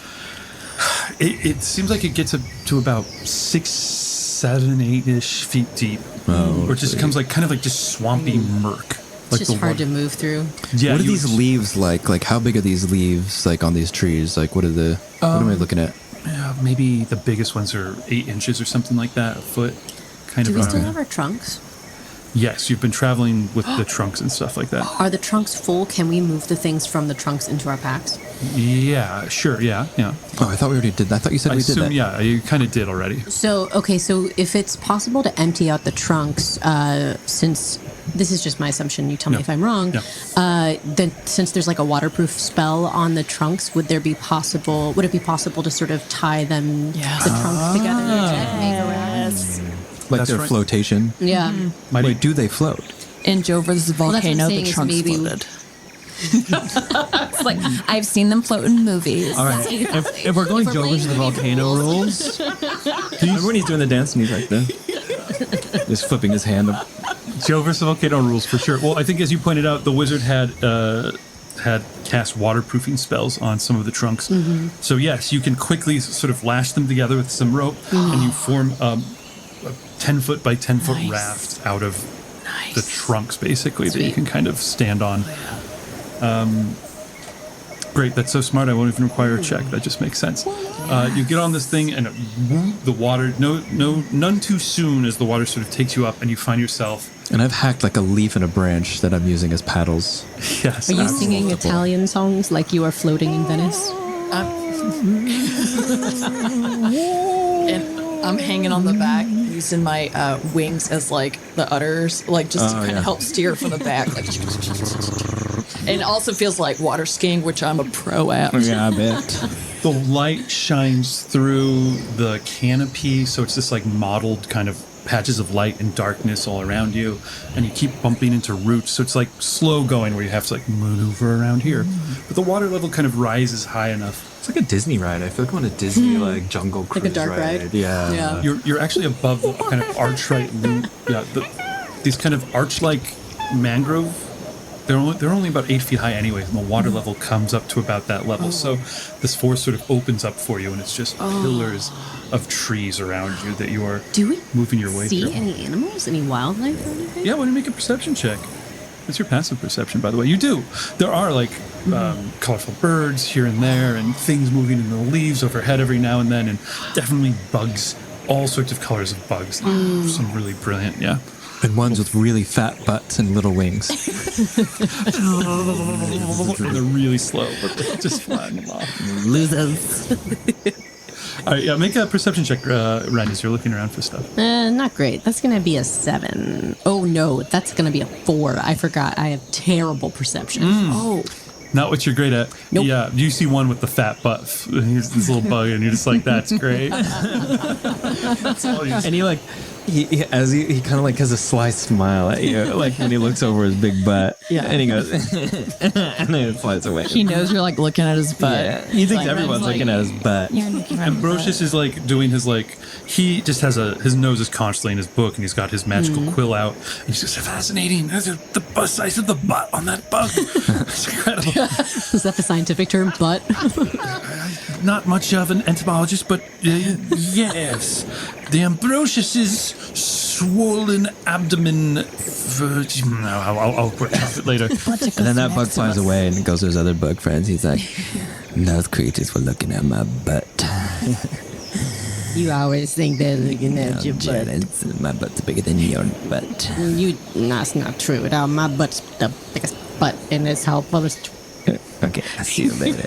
It seems like it gets up to about 6, 7, 8-ish feet deep. Oh, or it just becomes like kind of like just swampy murk. It's Like just hard to move through. Yeah, what are you these would- leaves like? Like, how big are these leaves, like, on these trees? Like, what are the... what am I looking at? Maybe the biggest ones are 8 inches or something like that, a foot. Kind Do of. we still have our trunks? Yes, you've been traveling with the trunks and stuff like that. Are the trunks full? Can we move the things from the trunks into our packs? Yeah, sure. Yeah. Oh, I thought we already did that. I thought you said I we did assume, that. yeah, you kind of did already. So if it's possible to empty out the trunks, since this is just my assumption, you tell me Yeah. if I'm wrong. Yeah. Then since there's like a waterproof spell on the trunks, would it be possible to sort of tie them the trunks together? Yes. Like That's their right. flotation. Yeah. Wait, do they float? In Jover's that's what I'm volcano, saying the is trunks maybe- floated. It's like I've seen them float in movies. All right. If we're going Jover's the volcano rules, remember when he's doing the dance and he's like this, just flipping his hand up. Joe versus Volcano rules for sure. Well, I think as you pointed out, the wizard had cast waterproofing spells on some of the trunks. So yes, you can quickly sort of lash them together with some rope, and you form a 10-foot by 10-foot raft out of the trunks, basically, that you can kind of stand on. Great, that's so smart. I won't even require a check. That just makes sense. You get on this thing, and the water, none too soon as the water sort of takes you up, and you find yourself. And I've hacked like a leaf and a branch that I'm using as paddles. Yes. Are you singing Italian songs like you are floating in Venice? And I'm hanging on the back, using my wings as like the udders, like just to kind of help steer from the back. Like, and it also feels like water skiing, which I'm a pro at. Yeah, I bet. The light shines through the canopy, so it's this like mottled kind of patches of light and darkness all around you, and you keep bumping into roots, so it's like slow going where you have to like maneuver around here. But the water level kind of rises high enough. It's like a Disney ride. I feel like I'm on a Disney like jungle cruise Like a dark ride? Yeah. Yeah. You're actually above the kind of arch-right loop. Yeah, these kind of arch-like mangrove. They're only about 8 feet high anyway, and the water level comes up to about that level. So this forest sort of opens up for you, and it's just pillars of trees around you that you are Do we moving your way see through. any animals, any wildlife or anything? Yeah, why don't you make a perception check? What's your passive perception, by the way? You do. There are like colorful birds here and there, and things moving in the leaves overhead every now and then, and definitely bugs, all sorts of colors of bugs. Some really brilliant, yeah. And ones with really fat butts and little wings. They're really slow, but they're just flying them off. Losers. All right, yeah, make a perception check, Ren, as you're looking around for stuff. Not great. That's gonna be a 7. Oh no, that's gonna be a 4. I forgot. I have terrible perception. Oh. Not what you're great at. Nope. Yeah, you see one with the fat butt. He's this little bug, and you're just like, that's great. That's all you see. And he kind of like has a sly smile at you, like when he looks over his big butt. Yeah. And he goes, and then it flies away. He knows you're like looking at his butt. Yeah. He thinks Like, everyone's like- looking at his butt. And Brocious is like doing his like, he just has his nose is constantly in his book, and he's got his magical quill out, and he's just fascinating. There's the size of the butt on that bug. It's incredible. Is that the scientific term? Butt. Not much of an entomologist, but yes. The Ambrosius's swollen abdomen. I'll work out it later. And then that bug flies away and goes to his other bug friends. He's like, those creatures were looking at my butt. You always think they're looking at your butt. Jealous. My butt's bigger than your butt. That's not true. Now, my butt's the biggest butt in this whole forest. Okay, I'll see you later.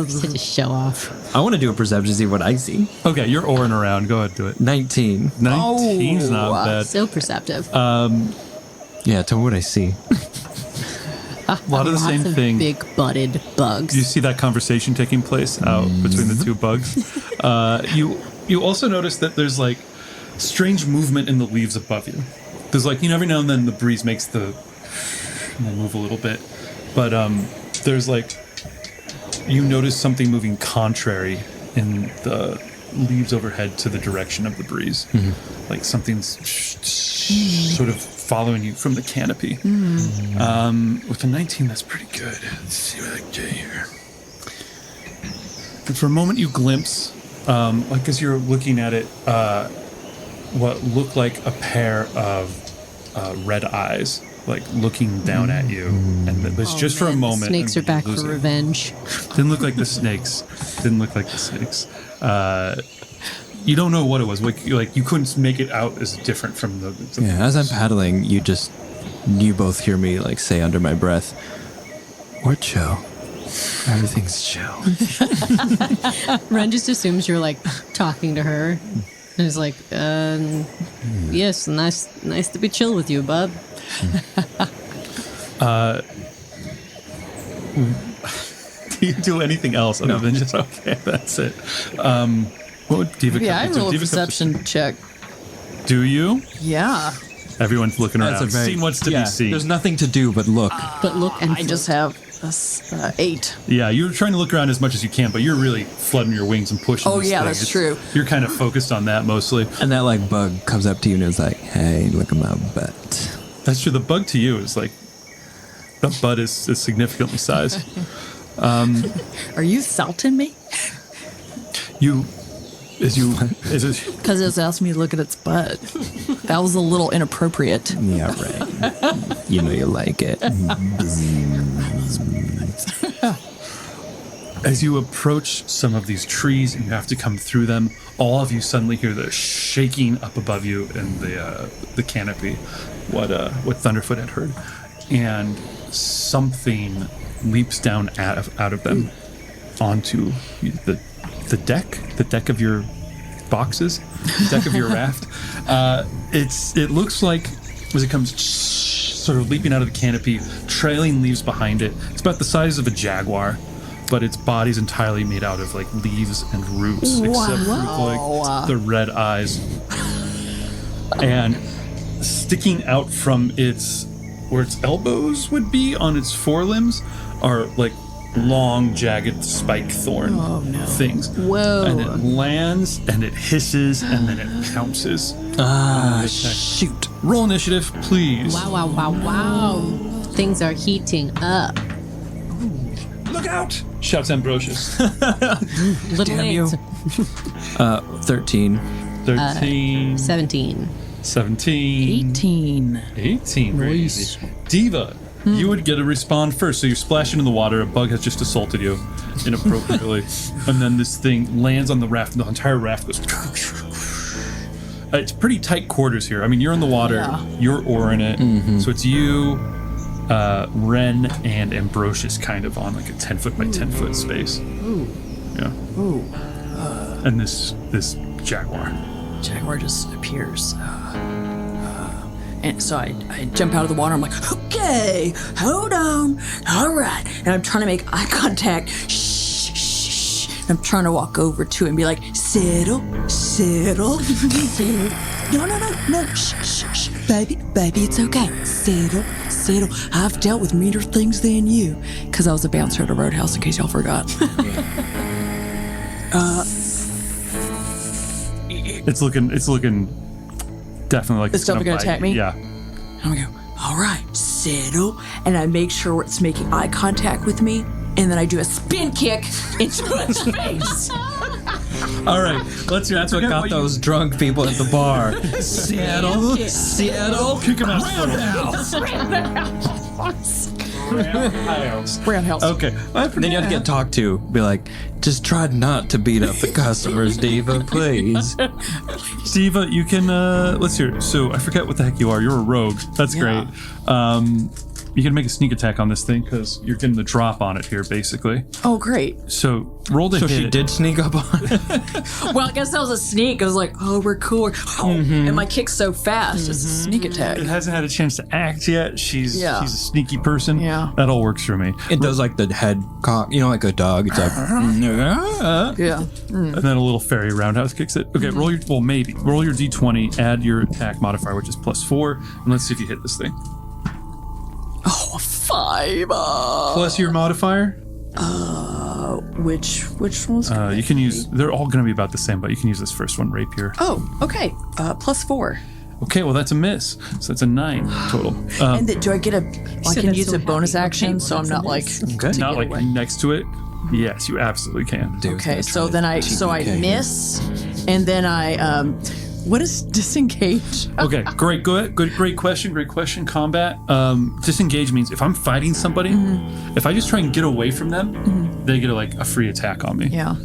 Such a show off. I want to do a perception, see what I see. Okay, you're oaring around. Go ahead, do it. 19. 19's not bad. So perceptive. Yeah, tell me what I see. A lot of the same Lots of thing. big butted bugs. You see that conversation taking place out between the two bugs. You also notice that there's like strange movement in the leaves above you. There's like, every now and then the breeze makes and they move a little bit, but there's like, you notice something moving contrary in the leaves overhead to the direction of the breeze. Like something's sort of following you from the canopy. With a 19, that's pretty good. Let's see what I get here. And for a moment you glimpse, like as you're looking at it, what looked like a pair of red eyes, like looking down at you. And it was just for a moment. Snakes are and back you lose for it. revenge. Didn't look like the snakes. You don't know what it was. Like you couldn't make it out as different from the Yeah, as I'm paddling, you both hear me like say under my breath, We're chill. Everything's chill. Ren just assumes you're like talking to her. And is like, yes, nice to be chill with you, bub. Do you do anything else other than just, okay, that's it. What would Deeva Yeah, I so roll a Deeva perception check. Do you? Yeah. Everyone's looking around, seeing what's to be seen. There's nothing to do but look. But look and I just have a 8. Yeah, you're trying to look around as much as you can, but you're really flooding your wings and pushing. Oh, this yeah, thing. that's true. You're kind of focused on that mostly. And that like bug comes up to you and is like, hey, look at my butt. That's true. The bug to you is like, the butt is significantly sized. Are you salting me? Because it was asking me to look at its butt. That was a little inappropriate. Yeah, right. You know you like it. As you approach some of these trees and you have to come through them, all of you suddenly hear the shaking up above you in the canopy, what Thunderfoot had heard, and something leaps down out of them onto the deck of your boxes, the deck of your raft. It looks like as it comes sort of leaping out of the canopy, trailing leaves behind it. It's about the size of a jaguar, but its body's entirely made out of like leaves and roots, except for like the red eyes. And sticking out from where its elbows would be on its forelimbs are like long, jagged spike thorn things. Whoa. And it lands and it hisses and then it pounces. Shoot. Roll initiative, please. Wow. Things are heating up. Look out! Shouts Ambrosius. Little Damn eggs. you. 13. 13. 17. 18. 18. Very easy. Deeva, you would get a respawn first. So you're splashing in the water. A bug has just assaulted you inappropriately. And then this thing lands on the raft, and the entire raft goes. It's pretty tight quarters here. I mean, you're in the water. Yeah. You're oaring it. So it's you, Ren, and Ambrosius kind of on like a 10-foot by 10-foot space. Yeah. And this jaguar. Jaguar just appears. And so I jump out of the water. I'm like, okay, hold on. All right. And I'm trying to make eye contact. Shh. I'm trying to walk over to it and be like, settle. No. Shh. Baby, it's okay. Settle. I've dealt with meaner things than you. Because I was a bouncer at a roadhouse, in case y'all forgot. It's looking definitely like It's definitely gonna bite attack you. me? Yeah. I'm gonna go, all right, settle. And I make sure it's making eye contact with me. And then I do a spin kick into its face. All right. That's what got those drunk people at the bar. Seattle. Kick him out. Roundhouse. Okay. Then you have to get talked to. Be like, just try not to beat up the customers, Deeva, please. Deeva, you can, let's hear. So I forget what the heck you are. You're a rogue. That's great. You can make a sneak attack on this thing because you're getting the drop on it here, basically. Oh, great. So roll to So hit. she did sneak up on it. Well, I guess that was a sneak. I was like, oh, we're cool. And my kick's so fast. It's a sneak attack. It hasn't had a chance to act yet. She's Yeah. a sneaky person. Yeah. That all works for me. It does like the head cock, like a dog. It's like, Yeah. And then a little fairy roundhouse kicks it. Okay, roll your d20, add your attack modifier, which is +4, and let's see if you hit this thing. Oh, a 5. Plus your modifier? Which one's You can use, they're all going to be about the same, but you can use this first one, rapier. Oh, okay. +4. Okay, well, that's a miss. So that's a 9 total. And do I get I can that's use so a bonus happy. action, Okay, so well, I'm that's not a like... okay. Not like next to it. Yes, you absolutely can. Okay, so then I miss, and then I what is disengage? Okay, great question. Combat. Disengage means if I'm fighting somebody, if I just try and get away from them, they get a free attack on me. Yeah.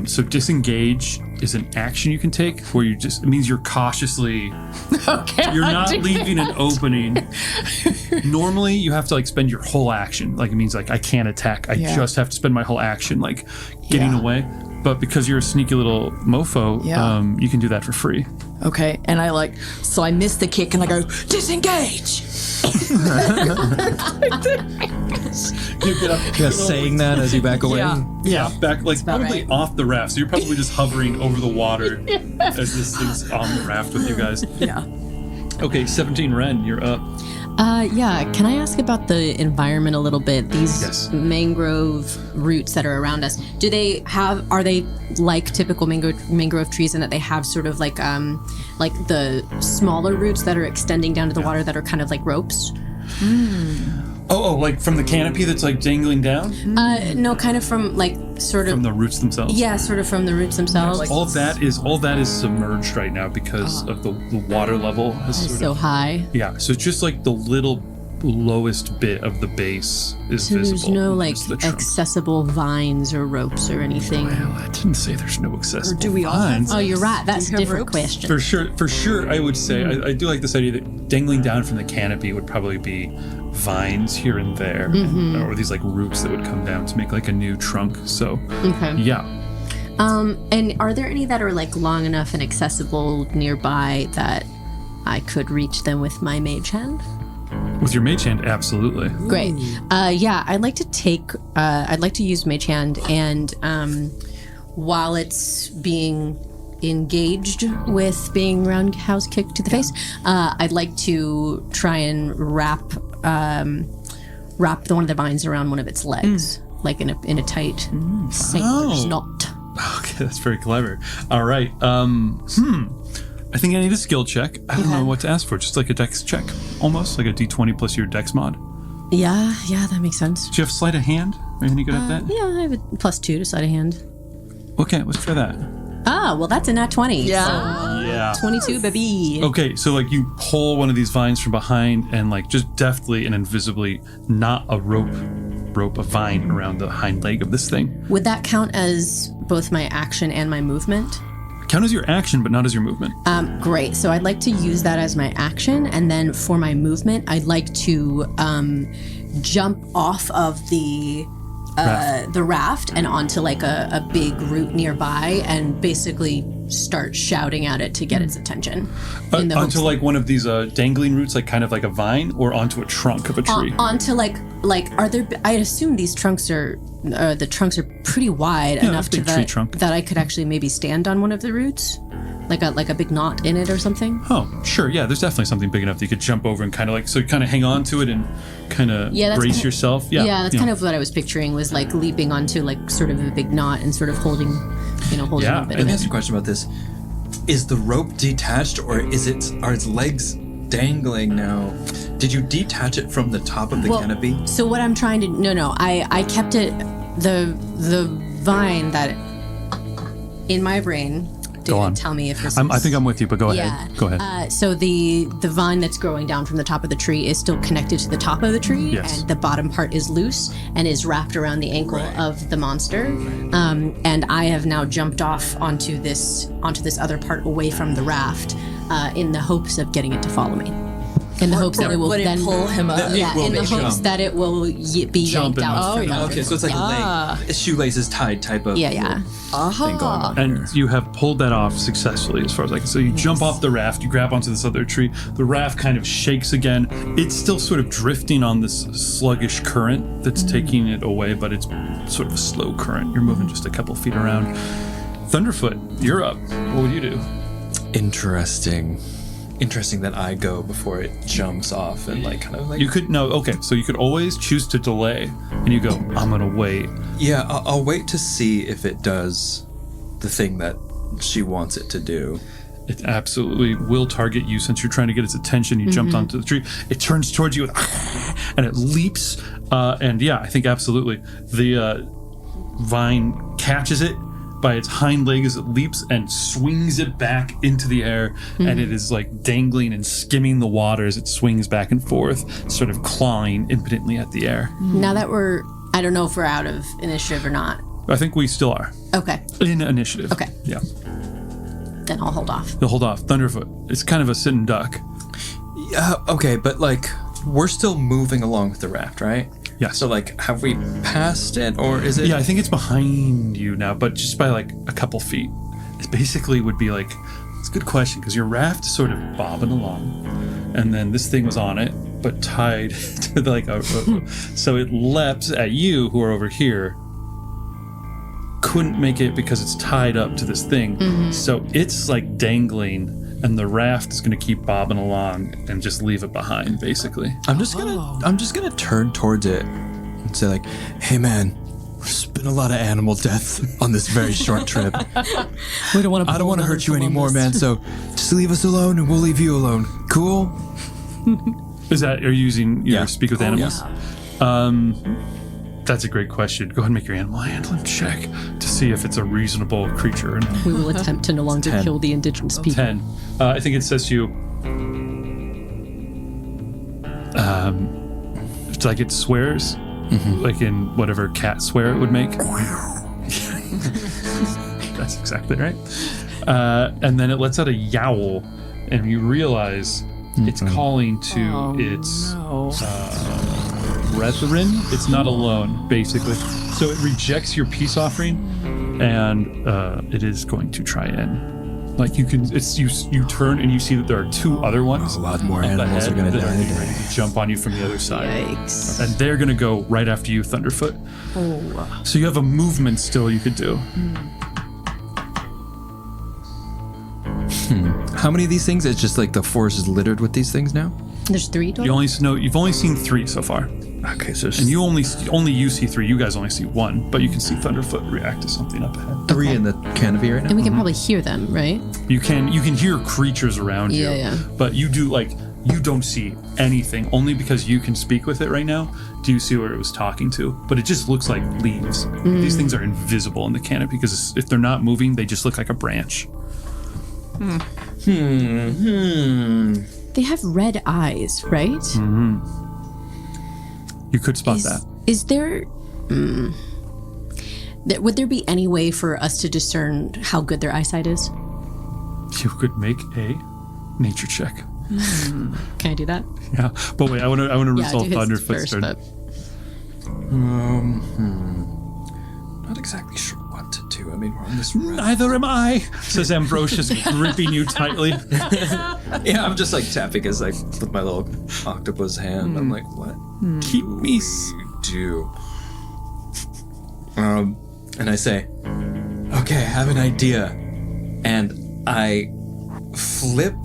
So disengage is an action you can take where it means you're cautiously, you're not leaving an opening. Normally you have to like spend your whole action. Like it means like I can't attack. I just have to spend my whole action like getting away. But because you're a sneaky little mofo, you can do that for free. Okay, and I miss the kick and I go, disengage! You get up, saying that as you back away. Yeah. Back like probably right. off the raft. So you're probably just hovering over the water as this thing's on the raft with you guys. Yeah. Okay, 17 Ren, you're up. Can I ask about the environment a little bit? These mangrove roots that are around us, are they like typical mangrove trees in that they have sort of like the smaller roots that are extending down to the water that are kind of like ropes? Oh, like from the canopy that's like dangling down? No, kind of from like sort of From the roots themselves? Yeah, sort of from the roots themselves. All of that is submerged right now because of the water level is It's sort so of, high. yeah, so it's just like the little lowest bit of the base is So visible. there's no like Just the trunk. accessible vines or ropes or anything. Well, I didn't say there's no accessible do we all have vines. Oh, you're right. That's a have different ropes? question. For sure, I would say I do like this idea that dangling down from the canopy would probably be vines here and there, or these like roots that would come down to make like a new trunk. So, Okay. yeah. And are there any that are like long enough and accessible nearby that I could reach them with my mage hand? With your mage hand, absolutely. Great. I'd like to use mage hand, and while it's being engaged with being roundhouse kicked to the face, I'd like to try and wrap one of the vines around one of its legs, like in a tight sailor's knot. Okay, that's very clever. All right. I think I need a skill check. I don't know what to ask for. Just like a dex check, almost like a d20 plus your dex mod. Yeah, that makes sense. Do you have sleight of hand? Are you any good at that? Yeah, I have a +2 to sleight of hand. Okay, let's try that. Well, that's a nat 20. Yeah. Yeah. 22, baby. Okay, so like you pull one of these vines from behind and like just deftly and invisibly knot a rope, a vine around the hind leg of this thing. Would that count as both my action and my movement? Count as your action, but not as your movement. Great. So I'd like to use that as my action, and then for my movement, I'd like to jump off of the raft and onto like a big root nearby, and basically start shouting at it to get its attention. In the hopes Onto like one of these dangling roots, like kind of like a vine, or onto a trunk of a tree. onto like are there? I assume these trunks are the trunks are pretty wide enough big tree trunk. that I could actually maybe stand on one of the roots, like a big knot in it or something. Oh, sure. Yeah, there's definitely something big enough that you could jump over and kind of like, so kind of hang on to it and kind of brace yourself. Yeah, that's kind of what I was picturing, was like leaping onto like sort of a big knot and sort of holding a bit Let of me it. ask you a question about this. Is the rope detached, or are its legs dangling now? Did you detach it from the top of the canopy? So what I'm trying to I kept it the vine that in my brain. Go on. Tell me if this I think I'm with you, but go ahead. Go ahead. So the vine that's growing down from the top of the tree is still connected to the top of the tree, Yes. and the bottom part is loose and is wrapped around the ankle of the monster. And I have now jumped off onto this other part away from the raft, in the hopes of getting it to follow me. In the hopes that it will Would then it pull him up? Yeah, will in the make hopes jump. that it will be Jump yanked and- out from under. Okay, so it's like a shoelaces tied type of Yeah. thing going on. And you have pulled that off successfully, as far as I can. So you jump off the raft, you grab onto this other tree. The raft kind of shakes again. It's still sort of drifting on this sluggish current that's taking it away, but it's sort of a slow current. You're moving just a couple feet around. Thunderfoot, you're up. What would you do? Interesting that I go before it jumps off and like kind of like. You could so you could always choose to delay, and you go, I'm gonna wait. Yeah, I'll wait to see if it does the thing that she wants it to do. It absolutely will target you since you're trying to get its attention. You jumped onto the tree. It turns towards you and it leaps. And yeah, I think absolutely. The vine catches it by its hind leg as it leaps and swings it back into the air. And it is like dangling and skimming the water as it swings back and forth, sort of clawing impotently at the air. Now that I don't know if we're out of initiative or not. I think we still are Okay. in initiative. Okay. Yeah. Then I'll hold off. You'll hold off. Thunderfoot. It's kind of a sitting duck. Okay, but like we're still moving along with the raft, right? Yes. So like, have we passed it, or is it? Yeah, I think it's behind you now, but just by like a couple feet. It basically would be like, it's a good question because your raft is sort of bobbing along, and then this thing was on it, but tied to like so it leapt at you who are over here. Couldn't make it because it's tied up to this thing, so it's like dangling, and the raft is going to keep bobbing along and just leave it behind, basically. I'm just gonna turn towards it and say like, "Hey man, there's been a lot of animal death on this very short trip. We don't want to. I don't want to hurt you anymore, man. So just leave us alone, and we'll leave you alone. Cool?" Is that, are you using your speak with animals? Yeah. That's a great question. Go ahead and make your animal handling check to see if it's a reasonable creature or not. We will attempt to no longer 10. kill the indigenous people. 10. I think it says to you, it's like it swears, like in whatever cat swear it would make. That's exactly right. And then it lets out a yowl, and you realize it's calling to its brethren. It's not alone, basically. So it rejects your peace offering, and it is going to try and, like, you can. It's you turn and you see that there are two other ones. A lot more up animals ahead are gonna that die getting today. ready to jump on you from the other side. Yikes. And they're gonna go right after you, Thunderfoot. Oh. So you have a movement still you could do. How many of these things? It's just like the forest is littered with these things now. There's 3 total? You've only seen 3 so far, Okay, so and you only you see 3. You guys only see 1, but you can see Thunderfoot react to something up ahead. 3 in the canopy right now. And we can probably hear them, right? You can hear creatures around you, Yeah. but you don't see anything. Only because you can speak with it right now do you see what it was talking to. But it just looks like leaves. These things are invisible in the canopy because if they're not moving, they just look like a branch. They have red eyes, right? You could spot that. Is there... would there be any way for us to discern how good their eyesight is? You could make a nature check. Can I do that? Yeah, but wait, I want to Yeah, resolve do his Thunderfoot's first, turn. but... Not exactly sure what to do. I mean, we're on this raft. Neither am I, says Ambrosius, gripping you tightly. Yeah, I'm just like tapping his like with my little octopus hand. I'm like, what Keep me. do? And I say, okay, I have an idea, and I flip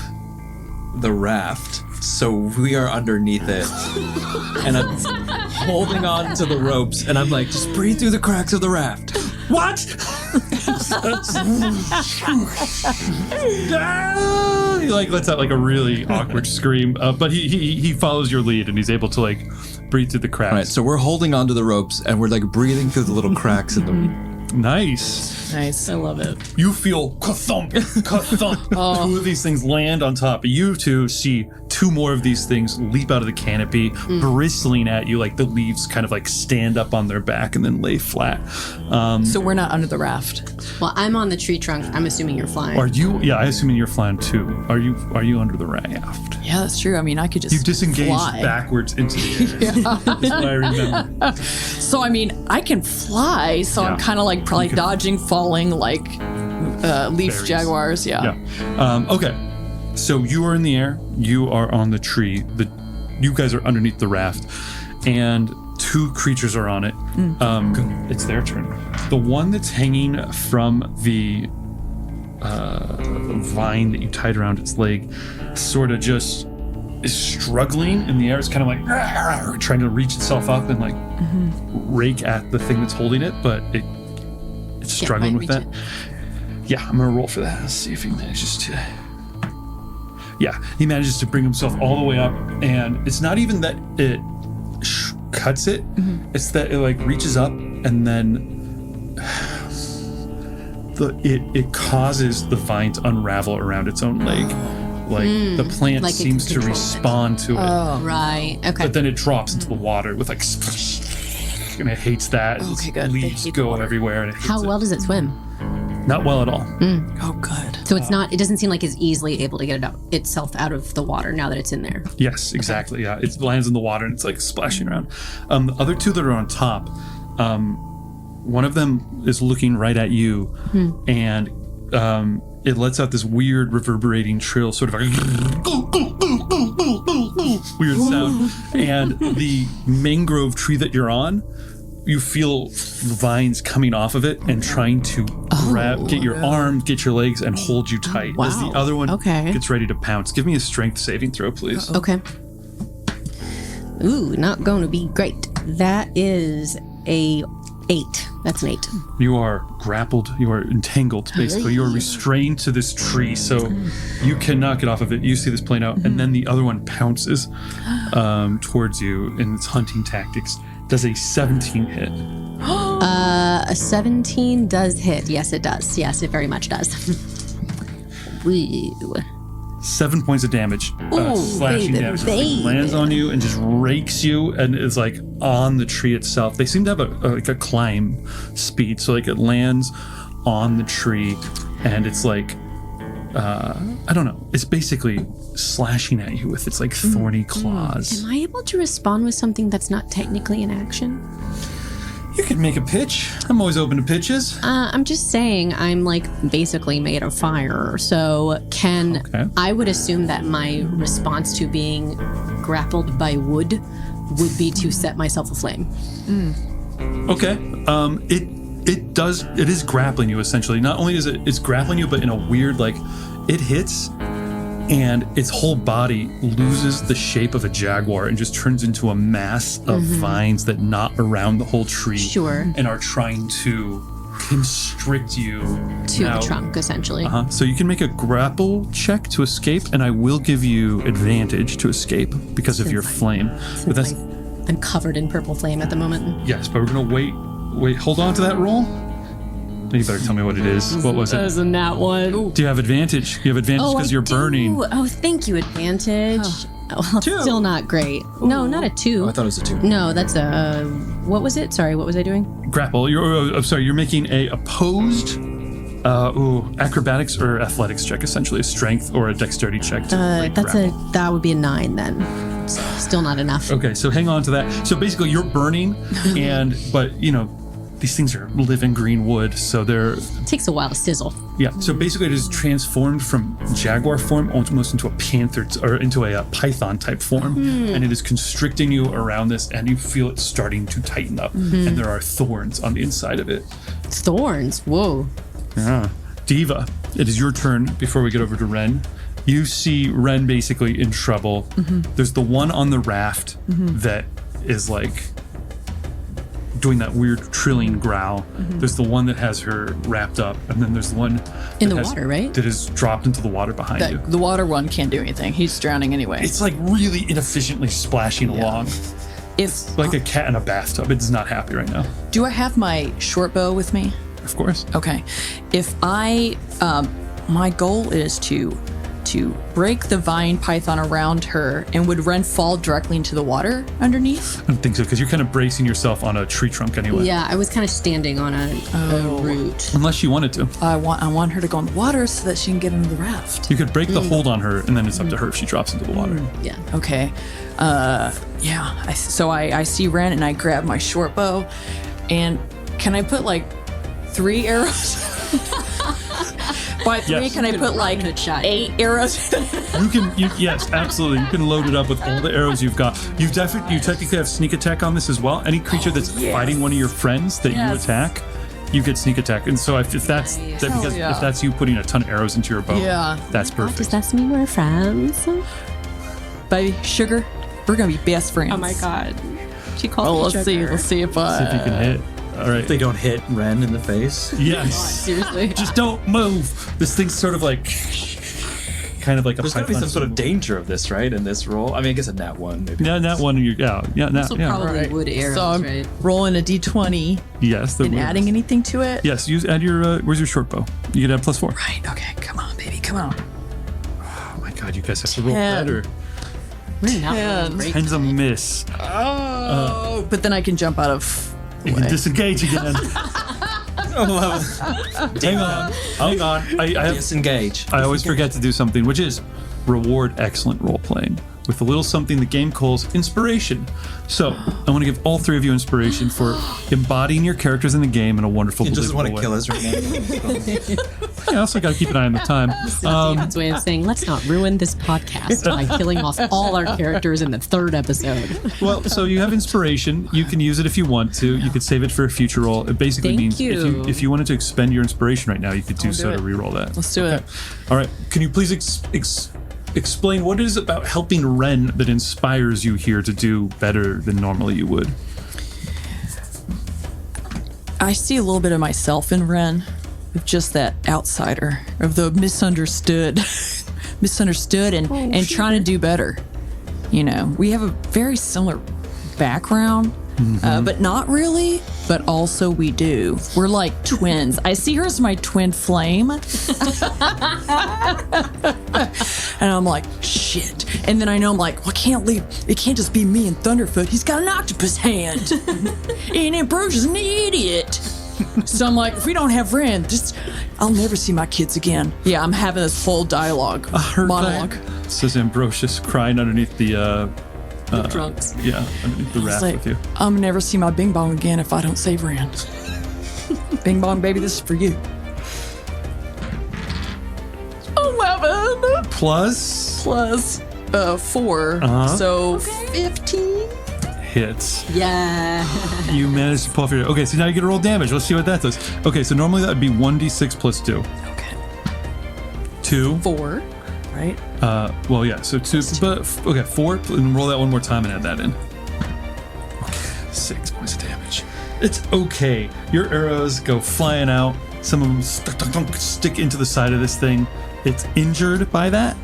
the raft so we are underneath it, and I'm holding on to the ropes, and I'm like, just breathe through the cracks of the raft. What? He like lets out like a really awkward scream, but he follows your lead and he's able to like breathe through the cracks. All right, so we're holding onto the ropes, and we're like breathing through the little cracks in the. Nice. Nice. I love it. You feel ka-thump, ka-thump. 2 of these things land on top. You two see 2 more of these things leap out of the canopy, bristling at you like the leaves kind of like stand up on their back and then lay flat. So we're not under the raft. Well, I'm on the tree trunk. I'm assuming you're flying. Are you? Yeah, I assuming you're flying too. Are you under the raft? Yeah, that's true. I mean, I could just You disengaged fly. backwards into the air. That's what I remember. So I mean, I can fly. So I'm Yeah. kind of like probably You can- dodging, falling like leaf Berries. jaguars. Yeah. Okay. So you are in the air. You are on the tree. You guys are underneath the raft, and 2 creatures are on it. It's their turn. The one that's hanging from the vine that you tied around its leg, sort of just is struggling in the air. It's kind of like trying to reach itself up and like rake at the thing that's holding it, but it's Can't struggling with quite that. reach Yeah, I'm gonna roll for that. Let's see if he manages to. Yeah, he manages to bring himself all the way up, and it's not even that it cuts it; it's that it like reaches up, and then it causes the vine to unravel around its own leg. Like the plant Like it seems to can control it. respond to it, Right. Okay. but then it drops into the water with like and it hates that. Okay, good. They Leaves hate go water. everywhere, and it hates How it. well does it swim? Not well at all. Oh, good. So it's not. It doesn't seem like it's easily able to get itself out of the water now that it's in there. Yes, exactly. Yeah, it lands in the water and it's like splashing around. The other two that are on top, one of them is looking right at you, and it lets out this weird reverberating trill, sort of like weird sound. And the mangrove tree that you're on, you feel vines coming off of it and trying to get your arms, get your legs, and hold you tight. As the other one gets ready to pounce. Give me a strength saving throw, please. Okay. Ooh, not going to be great. That is a 8. That's an 8. You are grappled. You are entangled, basically. You are restrained to this tree, so you cannot get off of it. You see this playing out, and then the other one pounces towards you in its hunting tactics. Does a 17 hit? A 17 does hit. Yes, it does. Yes, it very much does. Woo. 7 points of damage. Slashing damage. This thing lands on you and just rakes you and is like on the tree itself. They seem to have a climb speed, so like it lands on the tree and it's like I don't know. It's basically slashing at you with its like thorny claws. Am I able to respond with something that's not technically an action? You could make a pitch. I'm always open to pitches. I'm just saying I'm like basically made of fire. So I would assume that my response to being grappled by wood would be to set myself aflame. Okay. It is grappling you essentially. Not only is it's grappling you, but in a weird like it hits and its whole body loses the shape of a jaguar and just turns into a mass of vines that knot around the whole tree. Sure. And are trying to constrict you To the trunk, essentially. So you can make a grapple check to escape, and I will give you advantage to escape because of your flame. But that's I'm covered in purple flame at the moment. yes, but we're gonna wait, hold on to that roll. You better tell me what it is. What was it? Isn't that one? Do you have advantage? You have advantage because you're burning. Oh, thank you, advantage. Well, still not great. No, not a 2. Oh, I thought it was a 2. No, that's a... What was it? Sorry, what was I doing? Grapple. You're making a opposed acrobatics or athletics check, essentially a strength or a dexterity check to break grapple. That would be a 9 then. Still not enough. Okay, so hang on to that. So basically you're burning but these things are living green wood, so they're... It takes a while to sizzle. Yeah, so basically it is transformed from jaguar form almost into a panther, or into a python type form, and it is constricting you around this, and you feel it starting to tighten up, and there are thorns on the inside of it. Thorns? Whoa. Yeah. Deeva, it is your turn before we get over to Ren. You see Ren basically in trouble. There's the one on the raft that is like doing that weird trilling growl. There's the one that has her wrapped up, and then there's the one In the water, right? that is dropped into the water behind you. The water one can't do anything. He's drowning anyway. It's like really inefficiently splashing along. If Like a cat in a bathtub. It is not happy right now. do I have my short bow with me? Of course. Okay. If I my goal is to break the vine python around her, and would Ren fall directly into the water underneath? I don't think so, because you're kind of bracing yourself on a tree trunk anyway. Yeah, I was kind of standing on a root. Unless you wanted to. I want her to go in the water so that she can get into the raft. You could break the hold on her, and then it's up to her if she drops into the water. Yeah. Okay. So I see Ren and I grab my short bow, and can I put like 3 arrows? By 3, Yes. can I put like Robin Hood shot. 8 arrows? Yes, absolutely. You can load it up with all the arrows you've got. You technically have sneak attack on this as well. Any creature that's fighting one of your friends that you attack, you get sneak attack. And so if that's if that's you putting a ton of arrows into your bow, that's Does perfect. that mean we're friends? Baby, sugar, we're gonna be best friends. Oh my god. She called Oh, me let's see. sugar. Let's see if See if you can hit. All right. They don't hit Ren in the face. Yes. Seriously. Just don't move. This thing's sort of like, kind of like a There's got to be python. some sort of danger of this, right? In this roll. I mean, I guess a nat 1 maybe. Yeah, that one. Probably wood arrows, So I'm right? rolling a d20 Yes. and adding anything to it. Yes. Add your. Where's your short bow? You can add +4. Right. Okay. Come on, baby. Come on. Oh my God! You guys have to roll 10. better. We're not Yeah. really great. 10's a miss. Oh. But then I can jump out of You can disengage again. Hang on. Hold on. I Disengage. I always forget to do something, which is reward excellent role playing with a little something the game calls inspiration. So I want to give all three of you inspiration for embodying your characters in the game in a wonderful, He just believable want to way. kill us right now. I also got to keep an eye on the time. David's way of saying, let's not ruin this podcast by killing off all our characters in the third episode. Well, so you have inspiration. You can use it if you want to. You could save it for a future roll. It basically Thank means you. if you wanted to expend your inspiration right now, you could do I'll so do to it. reroll that. Let's do it. All right. Can you please explain what it is about helping Ren that inspires you here to do better than normally you would? I see a little bit of myself in Ren, of just that outsider, of the misunderstood, and trying to do better. You know, we have a very similar background, but not really. But also we do. We're like twins. I see her as my twin flame, and I'm like, shit. And then I know I'm like, well, I can't leave. It can't just be me and Thunderfoot. He's got an octopus hand, and Ambrosia's an idiot. So I'm like, if we don't have Ren, I'll never see my kids again. Yeah, I'm having this whole monologue. Says Ambrosius crying underneath the Drunks. yeah, underneath the It's raft like, with you. I'll never see my Bing Bong again if I don't save Ren. Bing Bong, baby, this is for you. 11 Plus plus 4, so 15. hits. Yeah. You managed to pull off your. Okay, so now you get to roll damage. Let's see what that does. Okay, so normally that would be 1d6 plus 2. Okay. 2. 4, right? Well, yeah, so 2, but okay, 4, and roll that one more time and add that in. Okay, 6 points of damage. It's okay. Your arrows go flying out. Some of them stick into the side of this thing. It's injured by that.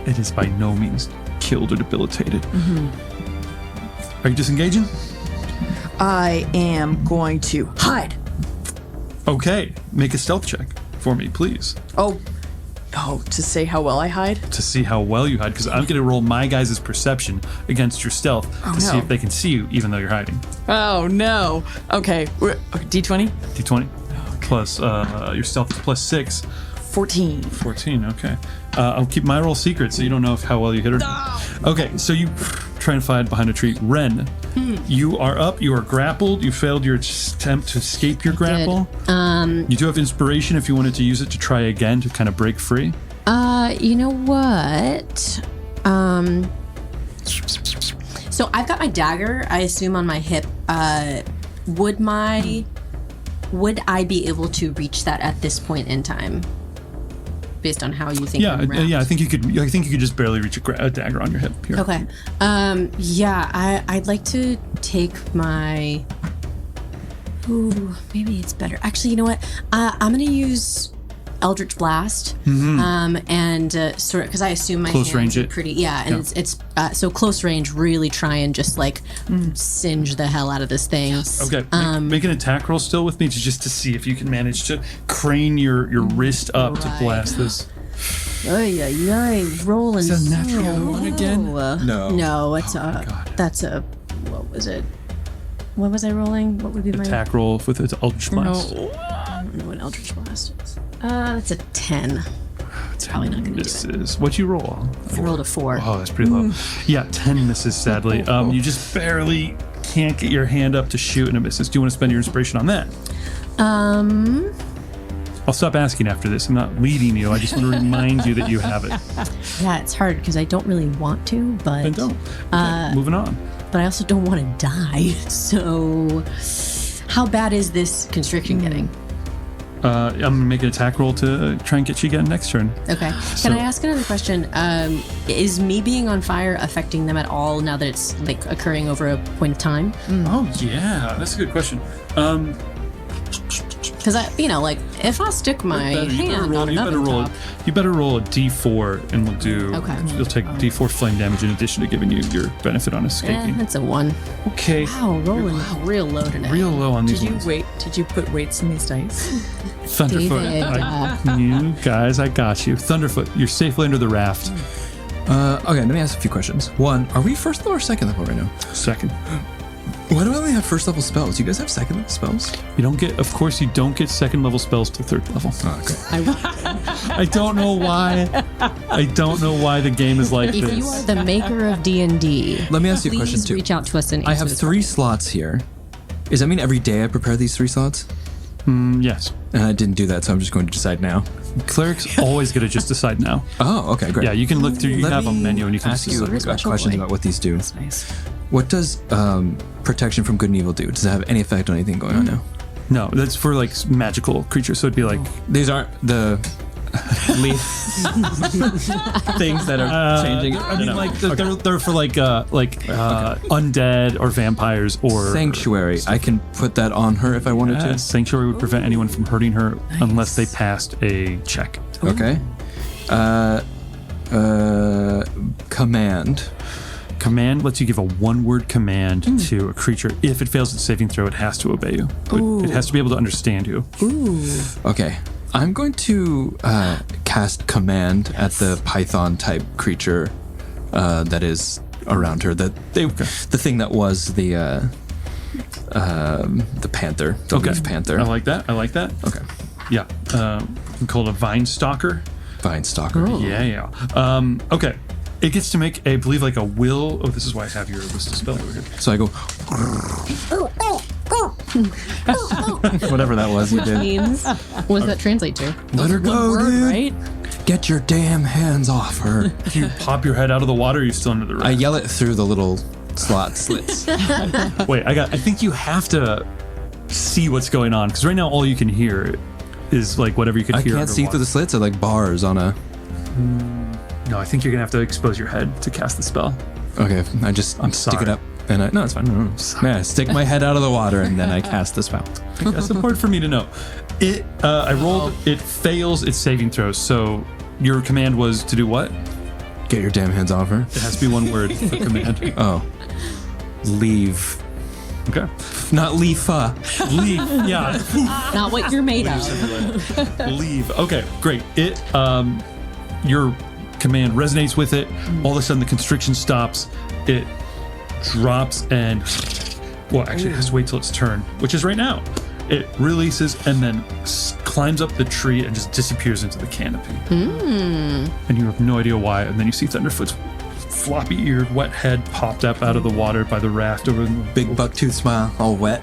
It is by no means killed or debilitated. Are you disengaging? I am going to hide. Okay, make a stealth check for me, please, Oh, to say how well I hide? to see how well you hide, because I'm going to roll my guys' perception against your stealth to see no. if they can see you, even though you're hiding. Oh, no. Okay, D20? D20 plus your stealth is plus 6. 14. 14, okay. I'll keep my roll secret so you don't know how well you hit her. Okay, so you try and hide behind a tree. Ren, you are up, you are grappled, you failed your attempt to escape your grapple. You do have inspiration if you wanted to use it to try again to kind of break free. You know what? So I've got my dagger, I assume, on my hip. Would I be able to reach that at this point in time? Based on how you think I'm wrapped? Yeah, I think you could just barely reach a dagger on your hip here. Okay. Yeah, I'd like to take my... Ooh, maybe it's better. Actually, you know what? I'm going to use Eldritch Blast. And sort of, because I assume my Close hands range are it. pretty... Yeah, and it's so close range, really try and just like singe the hell out of this thing. Okay, make an attack roll still with me just to see if you can manage to crane your wrist up to blast this. Rolling. Is that a natural one again? No, it's that's a... What was it? What was I rolling? What would be my... Attack roll with its Eldritch Blast. I don't know what Eldritch Blast is. That's a 10. It's probably not going to do This it. is what you roll. I rolled a 4. Oh, that's pretty low. Yeah, 10 misses sadly. You just barely can't get your hand up to shoot and it misses. Do you want to spend your inspiration on that? I'll stop asking after this. I'm not leading you. I just want to remind you that you have it. Yeah, it's hard because I don't really want to, but Then don't. Okay, moving on. but I also don't want to die. So, how bad is this constriction getting? I'm gonna make an attack roll to try and get you again next turn. Okay. Can I ask another question? Is me being on fire affecting them at all now that it's like occurring over a point of time? Oh yeah, that's a good question. Because like if I stick my hand on another top, You better roll a d4, and we'll do. Okay. You'll take d4 flame damage in addition to giving you your benefit on escaping. that's a 1. Okay. Wow, rolling real low today. Real low on these Did you ones. Did you put weights in these dice? Thunderfoot. David, You guys, I got you. Thunderfoot, you're safely under the raft. Okay, let me ask a few questions. One, are we first level or second level right now? Second. Why do I only have first level spells? You guys have second level spells? You don't get, of course, you don't get second level spells to third level. Oh, okay. I don't know why. I don't know why the game is like If this. you are the maker of D&D, Let me ask you a question please too. reach out to us and I answer have this 3 slots here. Does that mean every day I prepare these 3 slots? Yes. And I didn't do that, so I'm just going to decide now. Cleric's always going to just decide now. Oh, okay, great. Yeah, you can look through, you Let have a me menu and you can ask just you decide. a question about what these do. That's nice. What does protection from good and evil do? Does it have any effect on anything going on now? No, that's for like magical creatures. So it'd be like, These aren't the leaf things that are changing. I mean, like they're for like undead or vampires or Sanctuary. I can put that on her if I wanted to. Sanctuary would prevent anyone from hurting her unless they passed a check. Okay. Command. Command lets you give a one-word command to a creature. If it fails its saving throw, it has to obey you. It has to be able to understand you. Okay. I'm going to cast command at the python type creature that is around her. The thing that was the panther, the leaf panther. I like that. Okay. Yeah. We call it a vine stalker. Vine stalker. Yeah. Okay. It gets to make, I believe, like a will. Oh, this is why I have your list of spells over here. So I go. Whatever that was, you did. means. What does that translate to? Let her go, Word, dude. right? Get your damn hands off her. Do you pop your head out of the water or are you still under the I raft? yell it through the little slits. Wait, I think you have to see what's going on because right now all you can hear is like whatever you can I hear. can't see underwater. through the slits. Are like bars on a. No, I think you're gonna have to expose your head to cast the spell. Okay, I just stick sorry. it up, and no, it's fine. No. Yeah, I stick my head out of the water, and then I cast the spell. That's important for me to know. I rolled. It fails its saving throws. So your command was to do what? Get your damn hands off her. It has to be one word for command. Oh, leave. Okay. Not leaf. Leave. Yeah. Not what you're made of. Leave. Okay. Great. Your command resonates with it. All of a sudden, the constriction stops. It drops and, well, actually, it has to wait till its turn, which is right now. It releases and then climbs up the tree and just disappears into the canopy. And you have no idea why. And then you see Thunderfoot's floppy-eared, wet head popped up out of the water by the raft over the Big bucktooth smile, all wet.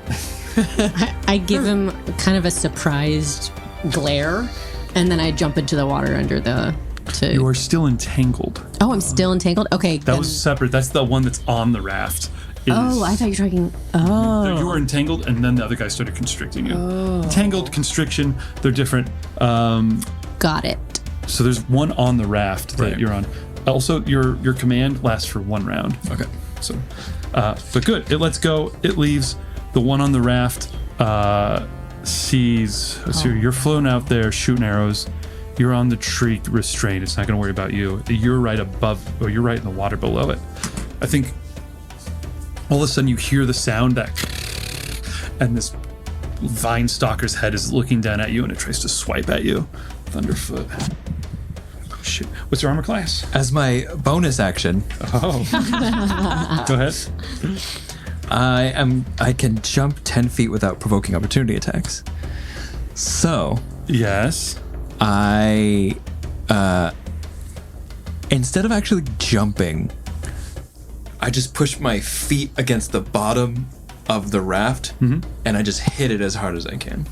I give him kind of a surprised glare, and then I jump into the water under the. You are still entangled. Oh, I'm still entangled? Okay. That was separate. That's the one that's on the raft. Oh, I thought you were talking. Oh. You were entangled, and then the other guy started constricting you. Entangled, constriction, they're different. Got it. So there's one on the raft that you're on. Also, your command lasts for 1 round. Okay. So, but good. It lets go. It leaves. The one on the raft sees. So you're floating out there shooting arrows. You're on the tree restrained. It's not going to worry about you. You're right above, or you're right in the water below it. I think all of a sudden you hear the sound that, and this vine stalker's head is looking down at you and it tries to swipe at you. Thunderfoot. Oh shit. What's your armor class? As my bonus action, Oh. Go ahead. I can jump 10 feet without provoking opportunity attacks. So Yes. I instead of actually jumping, I just push my feet against the bottom of the raft and I just hit it as hard as I can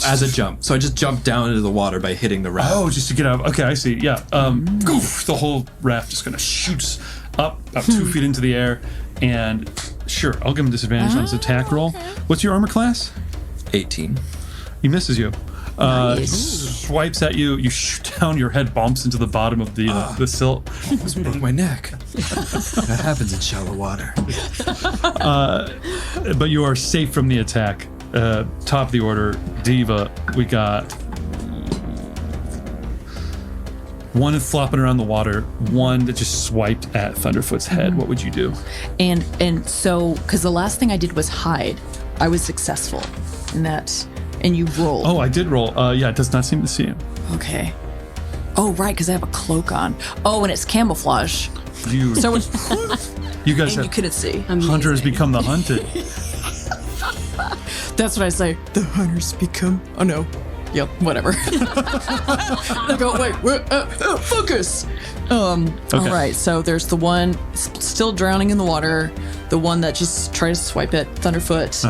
as a jump. So I just jump down into the water by hitting the raft. Oh, just to get out. Okay, I see. Yeah. Goof, the whole raft just kind of shoots up about 2 feet into the air. And sure, I'll give him disadvantage on his attack roll. What's your armor class? 18. He misses you. Swipes at you. You shoot down. Your head bumps into the bottom of the silt. Almost broke my neck. That happens in shallow water. But you are safe from the attack. Top of the order, Deeva. We got one flopping around the water. One that just swiped at Thunderfoot's head. What would you do? And so, because the last thing I did was hide, I was successful in that. And you rolled. Oh, I did roll. Yeah, it does not seem to see him. Okay. Oh, right, because I have a cloak on. Oh, and it's camouflage. You So You guys and you have couldn't see. Hunter has become the hunted. That's what I say. The hunters become. Oh no. Yep. Whatever. I go. Wait. Focus. All right. So there's the one still drowning in the water. The one that just tried to swipe at Thunderfoot,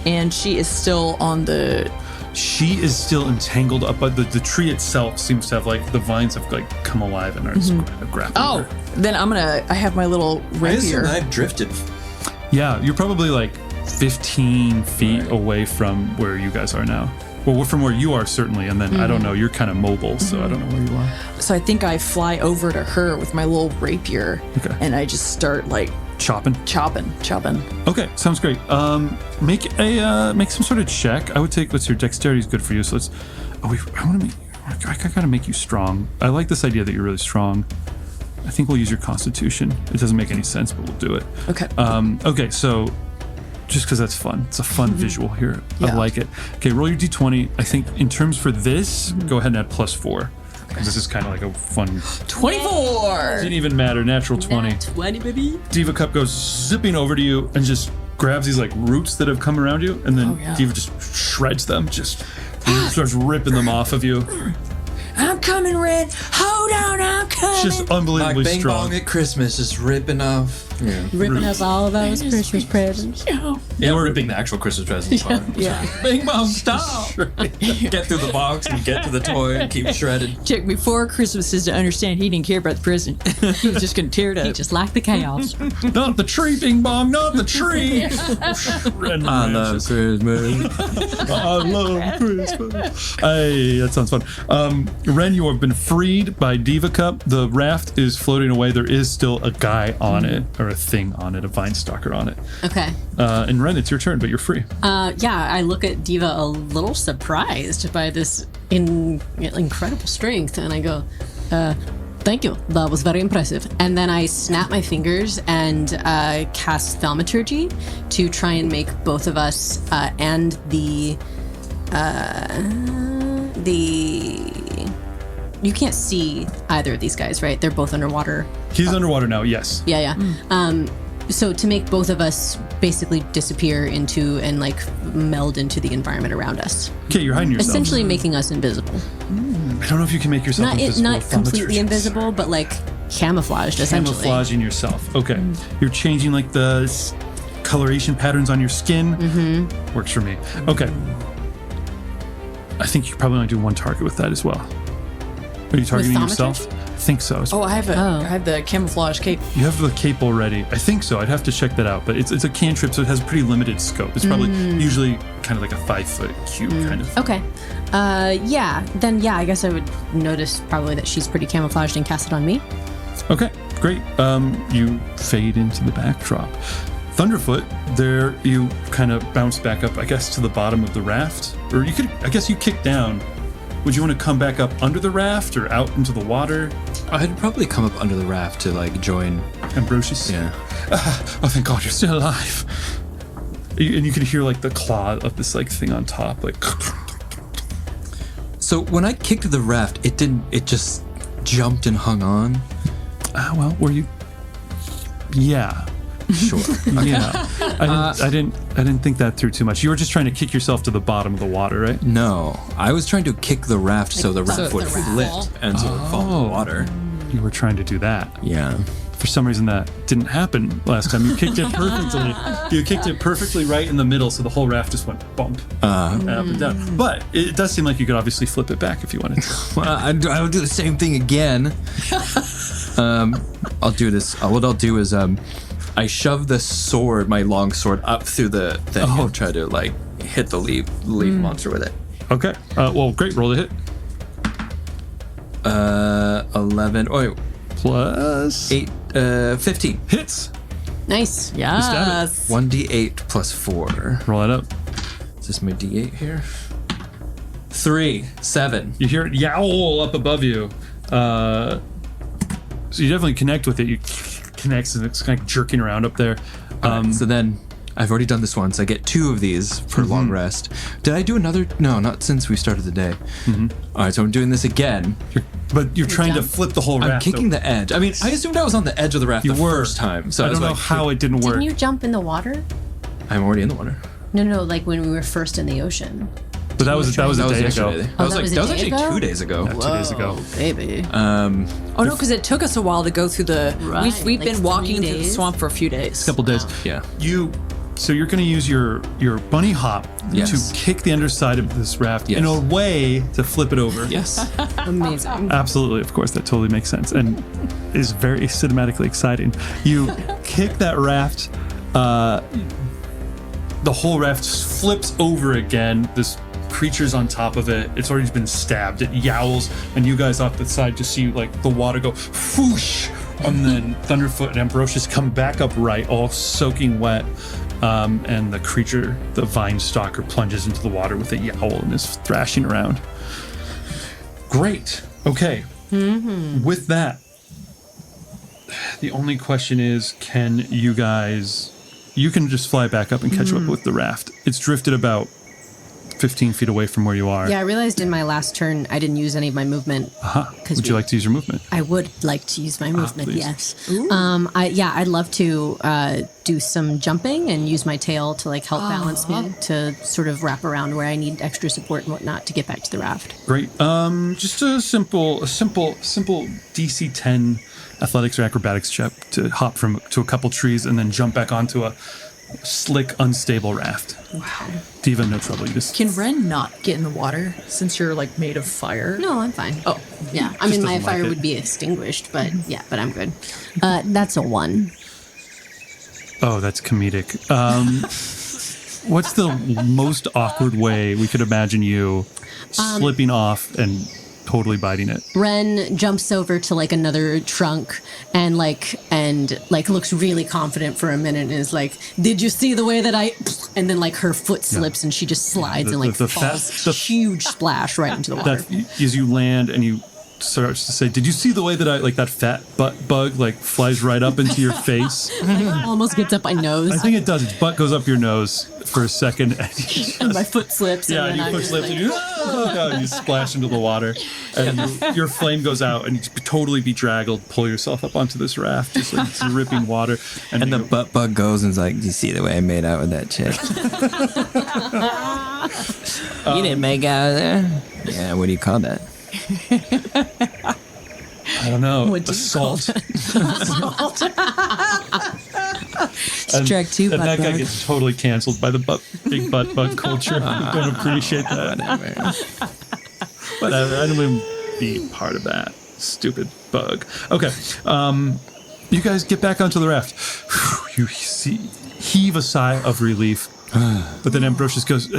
and she is still on the. She is still entangled up, but the tree itself seems to have like the vines have like come alive and are grappling. Oh, her. then I have my little rapier. I've drifted. Yeah, you're probably like 15 feet away from where you guys are now. Well, from where you are certainly, and then I don't know. You're kind of mobile, so I don't know where you are. So I think I fly over to her with my little rapier, and I just start like chopping. Okay, sounds great. Make some sort of check. I would take. Let's see, your dexterity is good for you. So let's. I gotta make you strong. I like this idea that you're really strong. I think we'll use your constitution. It doesn't make any sense, but we'll do it. Okay. Okay, so just because that's fun. It's a fun visual here. I Yeah. like it. Okay, roll your d20. I think in terms for this, go ahead and add +4. Because this is kind of like a fun... 24. Didn't even matter. Natural 20. 20, baby. Diva Cup goes zipping over to you and just grabs these like roots that have come around you, and then Diva just shreds them, just starts ripping them off of you. I'm coming, Red. Hold on, I'm coming. It's just unbelievably Like Bing strong. Bong at Christmas, just ripping off. Yeah. Ripping us all of those Christmas presents. Yeah, we're ripping the actual Christmas presents. Yeah. Bing Bong, stop! Get through the box and get to the toy and keep shredded. Check before Christmas is to understand he didn't care about the present. He was just gonna tear it up. He just liked the chaos. Not the tree, Bing Bong, not the tree. I love Christmas. I love Christmas. Hey, that sounds fun. Ren, you have been freed by Diva Cup. The raft is floating away. There is still a guy on it, or a thing on it, a vine stalker on it. Okay. And Ren, it's your turn, but you're free. Yeah, I look at Diva a little surprised by this incredible strength, and I go, thank you. That was very impressive. And then I snap my fingers and cast thaumaturgy to try and make both of us and the you can't see either of these guys, right? They're both underwater. He's underwater now, yes. Yeah. So to make both of us basically disappear into and like meld into the environment around us. Okay, you're hiding yourself. Essentially making us invisible. I don't know if you can make yourself invisible. Not with completely thaumaturgy. invisible, but like camouflaged essentially. Camouflaging yourself. Okay. You're changing like the coloration patterns on your skin. Works for me. Okay. I think you probably only do one target with that as well. Are you targeting yourself? I think so. Oh, I have the camouflage cape. You have the cape already. I think so. I'd have to check that out. But it's a cantrip, so it has pretty limited scope. It's probably usually kind of like a 5-foot cube kind of. Okay. Then I guess I would notice probably that she's pretty camouflaged and cast it on me. Okay, great. You fade into the backdrop. Thunderfoot, there you kind of bounce back up, I guess, to the bottom of the raft. Or you could, I guess you kick down. Would you want to come back up under the raft or out into the water? I'd probably come up under the raft to like join. Ambrosius? Yeah. Oh, thank God you're still alive. And you can hear like the claw of this like thing on top, like. So when I kicked the raft, it didn't. It just jumped and hung on. Well, were you? Yeah. Sure. Yeah. I didn't think that through too much. You were just trying to kick yourself to the bottom of the water, right? No, I was trying to kick the raft so the raft would flip and so it would fall in the water. You were trying to do that. Yeah. For some reason that didn't happen last time. You kicked it perfectly. You kicked it perfectly right in the middle, so the whole raft just went bump up and down. But it does seem like you could obviously flip it back if you wanted to. Well, I would do the same thing again. I'll do this. What I'll do is I shove the sword, my long sword, up through the thing and try to like hit the leaf monster with it. Okay. Well, great. Roll to hit. 11. Oh, Plus 8. 15. Hits. Nice. Yes. 1d8 plus 4. Roll that up. Is this my d8 here? 3. 7. You hear it yowl up above you. So you definitely connect with it. You connects and it's kind of jerking around up there. So then I've already done this once. I get 2 of these for long rest. Did I do another? No, not since we started the day. All right, so I'm doing this again. But you're trying to flip the whole I'm raft. kicking the edge. I mean, I assumed I was on the edge of the raft the first time. So I don't know like, how it didn't work. Didn't you jump in the water? I'm already in the water. No, like when we were first in the ocean. But that was a day ago. yesterday. That was that was a that was day actually ago? 2 days ago. 2 days ago. Baby. Oh no, because it took us a while to go through the. Right, We've like been walking 3 through the days? swamp for a few days. Couple days. Yeah. So you're going to use your bunny hop Yes. to kick the underside of this raft Yes. in a way to flip it over. Yes. Amazing. Absolutely, of course, that totally makes sense and is very cinematically exciting. You kick that raft, the whole raft flips over again. This creature's on top of it. It's already been stabbed. It yowls, and you guys off the side just see like the water go whoosh, and then Thunderfoot and Ambrosius come back upright, all soaking wet. And the creature, the vine stalker, plunges into the water with a yowl and is thrashing around. Great. Okay. With that, the only question is, can you guys... You can just fly back up and catch up with the raft. It's drifted about 15 feet away from where you are. Yeah, I realized in my last turn I didn't use any of my movement. Would you like to use your movement? I would like to use my movement, please. yes. I'd love to do some jumping and use my tail to like help balance me to sort of wrap around where I need extra support and whatnot to get back to the raft. Great. Just a simple DC 10 athletics or acrobatics check to hop to a couple trees and then jump back onto a slick, unstable raft. Wow. Deeva, no trouble. You just Can Ren not get in the water since you're like made of fire? No, I'm fine. Oh, Yeah, I mean, my doesn't like fire it. would be extinguished, but but I'm good. That's a 1. Oh, that's comedic. What's the most awkward way we could imagine you slipping off and totally biting it? Ren jumps over to like another trunk and looks really confident for a minute and is like, "Did you see the way that I?" And then like her foot slips and she just slides and like falls huge splash right into the water. That as you land and you starts to say, "Did you see the way that I like that fat butt bug like flies right up into your face?" Almost gets up my nose. I think it does. Its butt goes up your nose for a second. And my foot slips. Yeah, and and then you I push just, lips and you splash into the water, and your flame goes out, and you totally bedraggled, pull yourself up onto this raft, just like dripping water, And the butt bug goes and is like, "Do you see the way I made out with that chick? You didn't make out of there." Yeah, what do you call that? I don't know, What do you assault. Strike 2, And that butt guy bug. gets totally canceled by the big butt bug culture. Don't appreciate that. Whatever. But I don't even be part of that stupid bug. Okay, you guys get back onto the raft. You heave a sigh of relief, but then Ambrosius goes,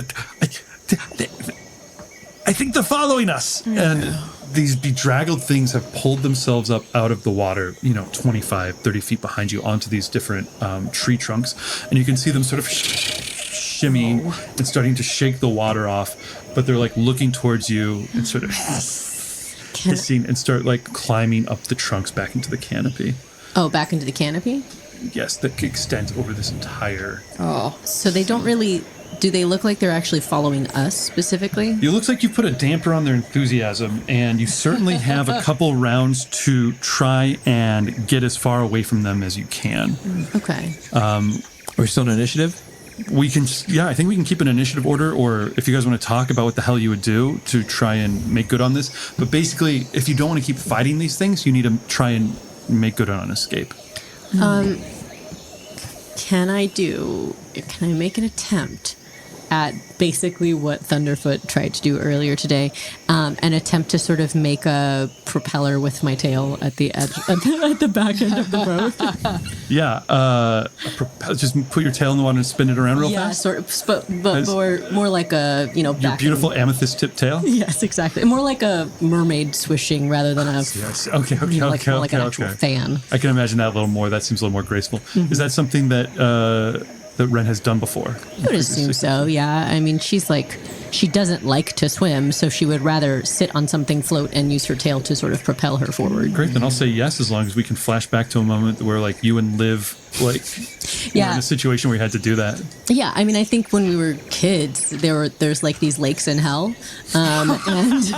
I think they're following us. And these bedraggled things have pulled themselves up out of the water, 25, 30 feet behind you onto these different tree trunks. And you can see them sort of shimmying and starting to shake the water off. But they're like looking towards you and sort of hissing and start like climbing up the trunks back into the canopy. Oh, back into the canopy? Yes, that extends over this entire... So they don't really... Do they look like they're actually following us specifically? It looks like you put a damper on their enthusiasm, and you certainly have a couple rounds to try and get as far away from them as you can. Okay. Are we still in initiative? We can, I think we can keep an initiative order, or if you guys want to talk about what the hell you would do to try and make good on this. But basically, if you don't want to keep fighting these things, you need to try and make good on an escape. Can I make an attempt at basically what Thunderfoot tried to do earlier today, an attempt to sort of make a propeller with my tail at the edge, at the back end of the boat? Yeah, just put your tail in the water and spin it around real fast. Sort of, but more like a Your back beautiful amethyst tip tail. Yes, exactly. More like a mermaid swishing rather than a Yes. Okay. like an actual fan. I can imagine that a little more. That seems a little more graceful. Is that something that Ren has done before? I would assume so, yeah. I mean, she doesn't like to swim, so she would rather sit on something, float, and use her tail to sort of propel her forward. Great, then I'll say yes as long as we can flash back to a moment where like you and Liv like Or in a situation where you had to do that. Yeah, I mean, I think when we were kids, there's like these lakes in hell, and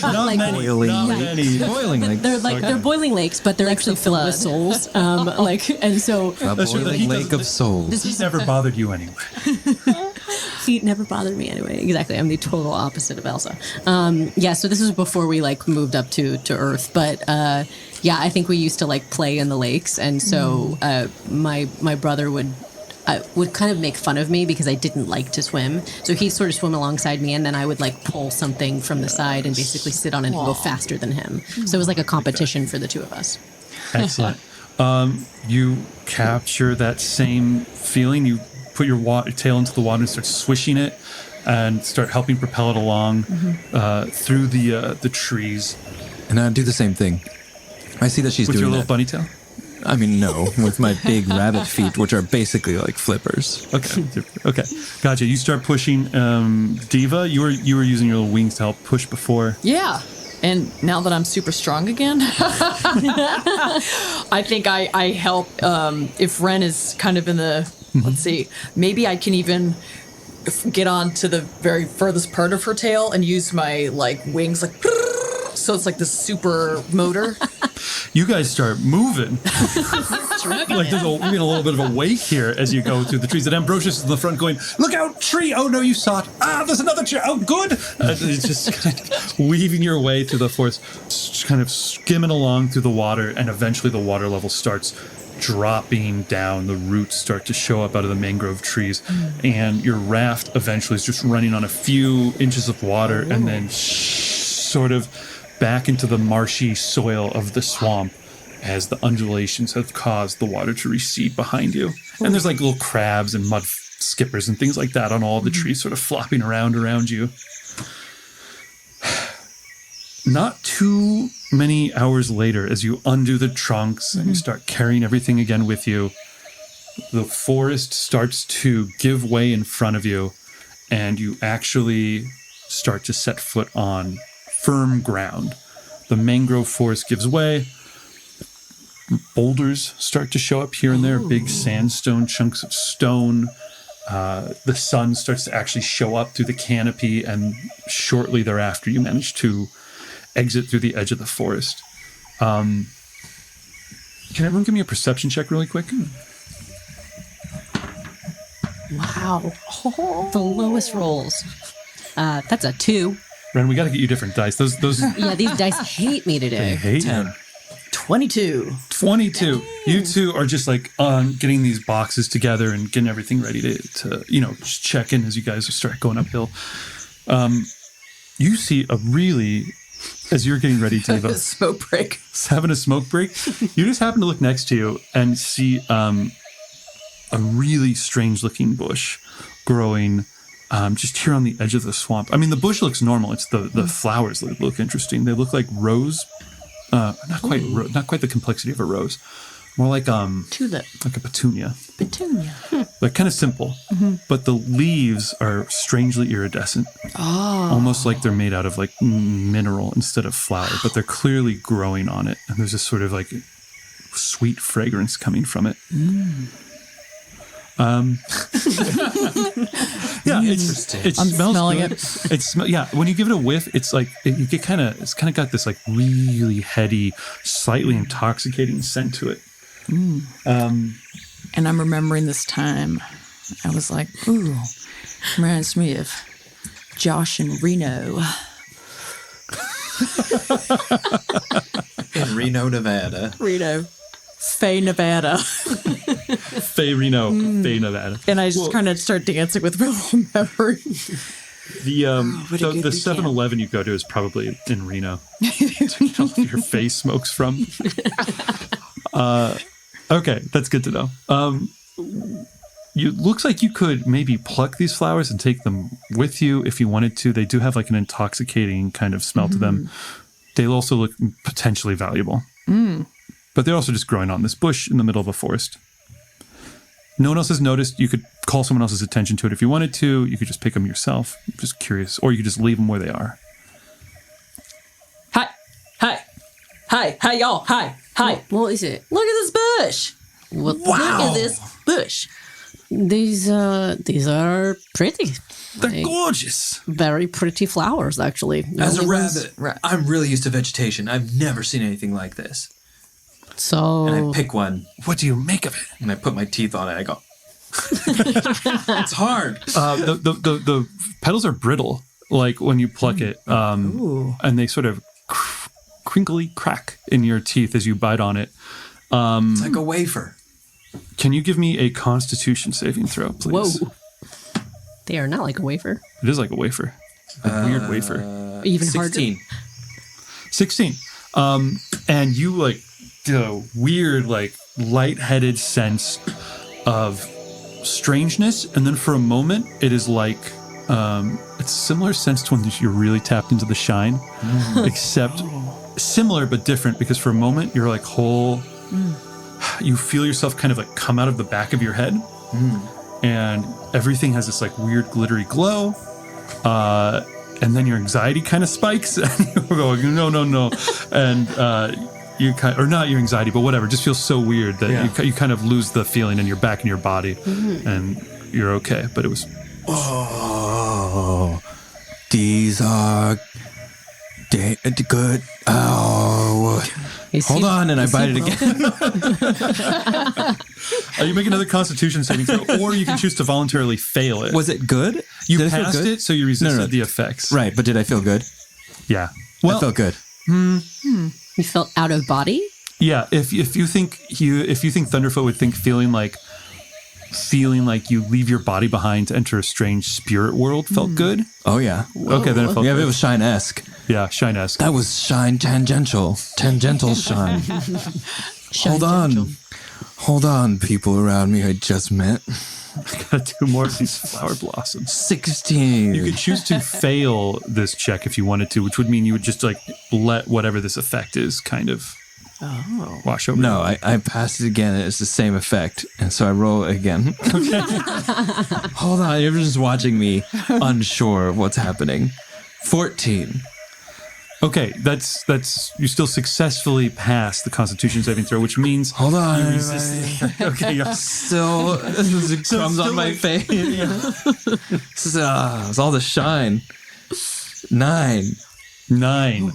Not like many. Boiling Not lakes. many. Boiling lakes. they're boiling lakes, but they're actually filled with souls. And so A That's true, boiling he lake doesn't- of souls. This never bothered you anyway. feet never bothered me anyway. Exactly, I'm the total opposite of Elsa. Yeah, so this was before we like moved up to Earth, but yeah, I think we used to like play in the lakes, and so my brother would kind of make fun of me because I didn't like to swim. So he'd sort of swim alongside me, and then I would like pull something from the side and basically sit on it and go faster than him. So it was like a competition for the two of us. Excellent. You capture that same feeling. You put your tail into the water and start swishing it and start helping propel it along through the trees. And I do the same thing. I see that she's With doing your little that. bunny tail? I mean, no, with my big rabbit feet, which are basically like flippers. Okay. Okay. Gotcha. You start pushing. Deeva, you were using your little wings to help push before. Yeah. And now that I'm super strong again, I think I help. If Ren is kind of in the, let's see, maybe I can even get on to the very furthest part of her tail and use my like wings like, so it's like this super motor. You guys start moving. Like there's we get a little bit of a wake here as you go through the trees. And Ambrosius is in the front going, "Look out, tree! Oh no, you saw it! Ah, there's another tree! Oh, good!" And it's just kind of weaving your way through the forest, kind of skimming along through the water, and eventually the water level starts dropping down. The roots start to show up out of the mangrove trees, and your raft eventually is just running on a few inches of water, and then sort of back into the marshy soil of the swamp as the undulations have caused the water to recede behind you. And there's like little crabs and mud skippers and things like that on all the trees sort of flopping around you. Not too many hours later, as you undo the trunks and you start carrying everything again with you, the forest starts to give way in front of you, and you actually start to set foot on firm ground. The mangrove forest gives way. Boulders start to show up here and there, big sandstone chunks of stone. The sun starts to actually show up through the canopy, and shortly thereafter, you manage to exit through the edge of the forest. Can everyone give me a perception check really quick? Wow, the lowest rolls. That's a 2. Ren, we got to get you different dice. Those Yeah, these dice hate me they today. hate 10. you. 22. 22. You two are just like on getting these boxes together and getting everything ready to just check in as you guys start going uphill. You see as you're getting ready to Smoke break. having a smoke break, you just happen to look next to you and see a really strange looking bush growing just here on the edge of the swamp. I mean, the bush looks normal. It's the flowers that look interesting. They look like rose. Not quite the complexity of a rose. More like Tulip. like a petunia. Petunia. Like kind of simple, but the leaves are strangely iridescent. Almost like they're made out of like mineral instead of flower, but they're clearly growing on it, and there's this sort of like sweet fragrance coming from it. Yeah, it I'm smells smelling good. Yeah, when you give it a whiff, it's like it's kind of got this like really heady, slightly intoxicating scent to it. And I'm remembering this time. I was like, ooh, reminds me of Josh and Reno. In Reno, Nevada. Reno. Faye, Nevada. Faye Reno, Faye Nevada. And I just kind of start dancing with my little memory. The what a good the recap. 7-Eleven you go to is probably in Reno. Your face smokes from. Okay, that's good to know. Looks like you could maybe pluck these flowers and take them with you if you wanted to. They do have like an intoxicating kind of smell to them. They also look potentially valuable. But they're also just growing on this bush in the middle of a forest. No one else has noticed. You could call someone else's attention to it if you wanted to. You could just pick them yourself. I'm just curious. Or you could just leave them where they are. Hi, y'all. Hi. What is it? Look at this bush. What? Look at this bush. These are pretty. They're gorgeous. Very pretty flowers, actually. As a Nobody was- rabbit, I'm really used to vegetation. I've never seen anything like this. So And I pick one What do you make of it? and I put my teeth on it. I go, it's hard. The petals are brittle, like when you pluck it, and they sort of crinkly crack in your teeth as you bite on it. It's like a wafer. Can you give me a Constitution saving throw, please? whoa. They are not like a wafer. It is like a wafer, a weird wafer. Even 16. 16. And you like the weird, like lightheaded sense of strangeness, and then for a moment, it is like it's a similar sense to when you're really tapped into the shine, except similar but different because for a moment you're like whole. You feel yourself kind of like come out of the back of your head, and everything has this like weird glittery glow. And then your anxiety kind of spikes, and you're going no, and you kind or not your anxiety, but whatever, just feels so weird that you kind of lose the feeling in your back and your body, and you're okay. But it was Oh, these are good. Oh, hold on, and I bite it again. you make another Constitution saving throw, or you can choose to voluntarily fail it. Was it good? You Did I feel passed good? it, so you resisted No. the effects. Right, but did I feel good? Yeah. I Well, felt good. You felt out of body? yeah. If you think Thunderfoot would think feeling like you leave your body behind to enter a strange spirit world felt good. Oh yeah. Okay, then it felt Yeah, good. it was shine-esque. Yeah, shine-esque. That was shine tangential shine. Hold on, people around me I just met. Got 2 more of these flower blossoms. 16. You could choose to fail this check if you wanted to, which would mean you would just like let whatever this effect is kind of wash over. No, I passed it again. It's the same effect. And so I roll it again. Hold on. You're just watching me unsure of what's happening. 14. Okay, that's you still successfully passed the Constitution saving throw, which means Hold on. you resist. Okay, yeah. Still, there's crumbs still on my like- face. It's all the shine. 9. 9.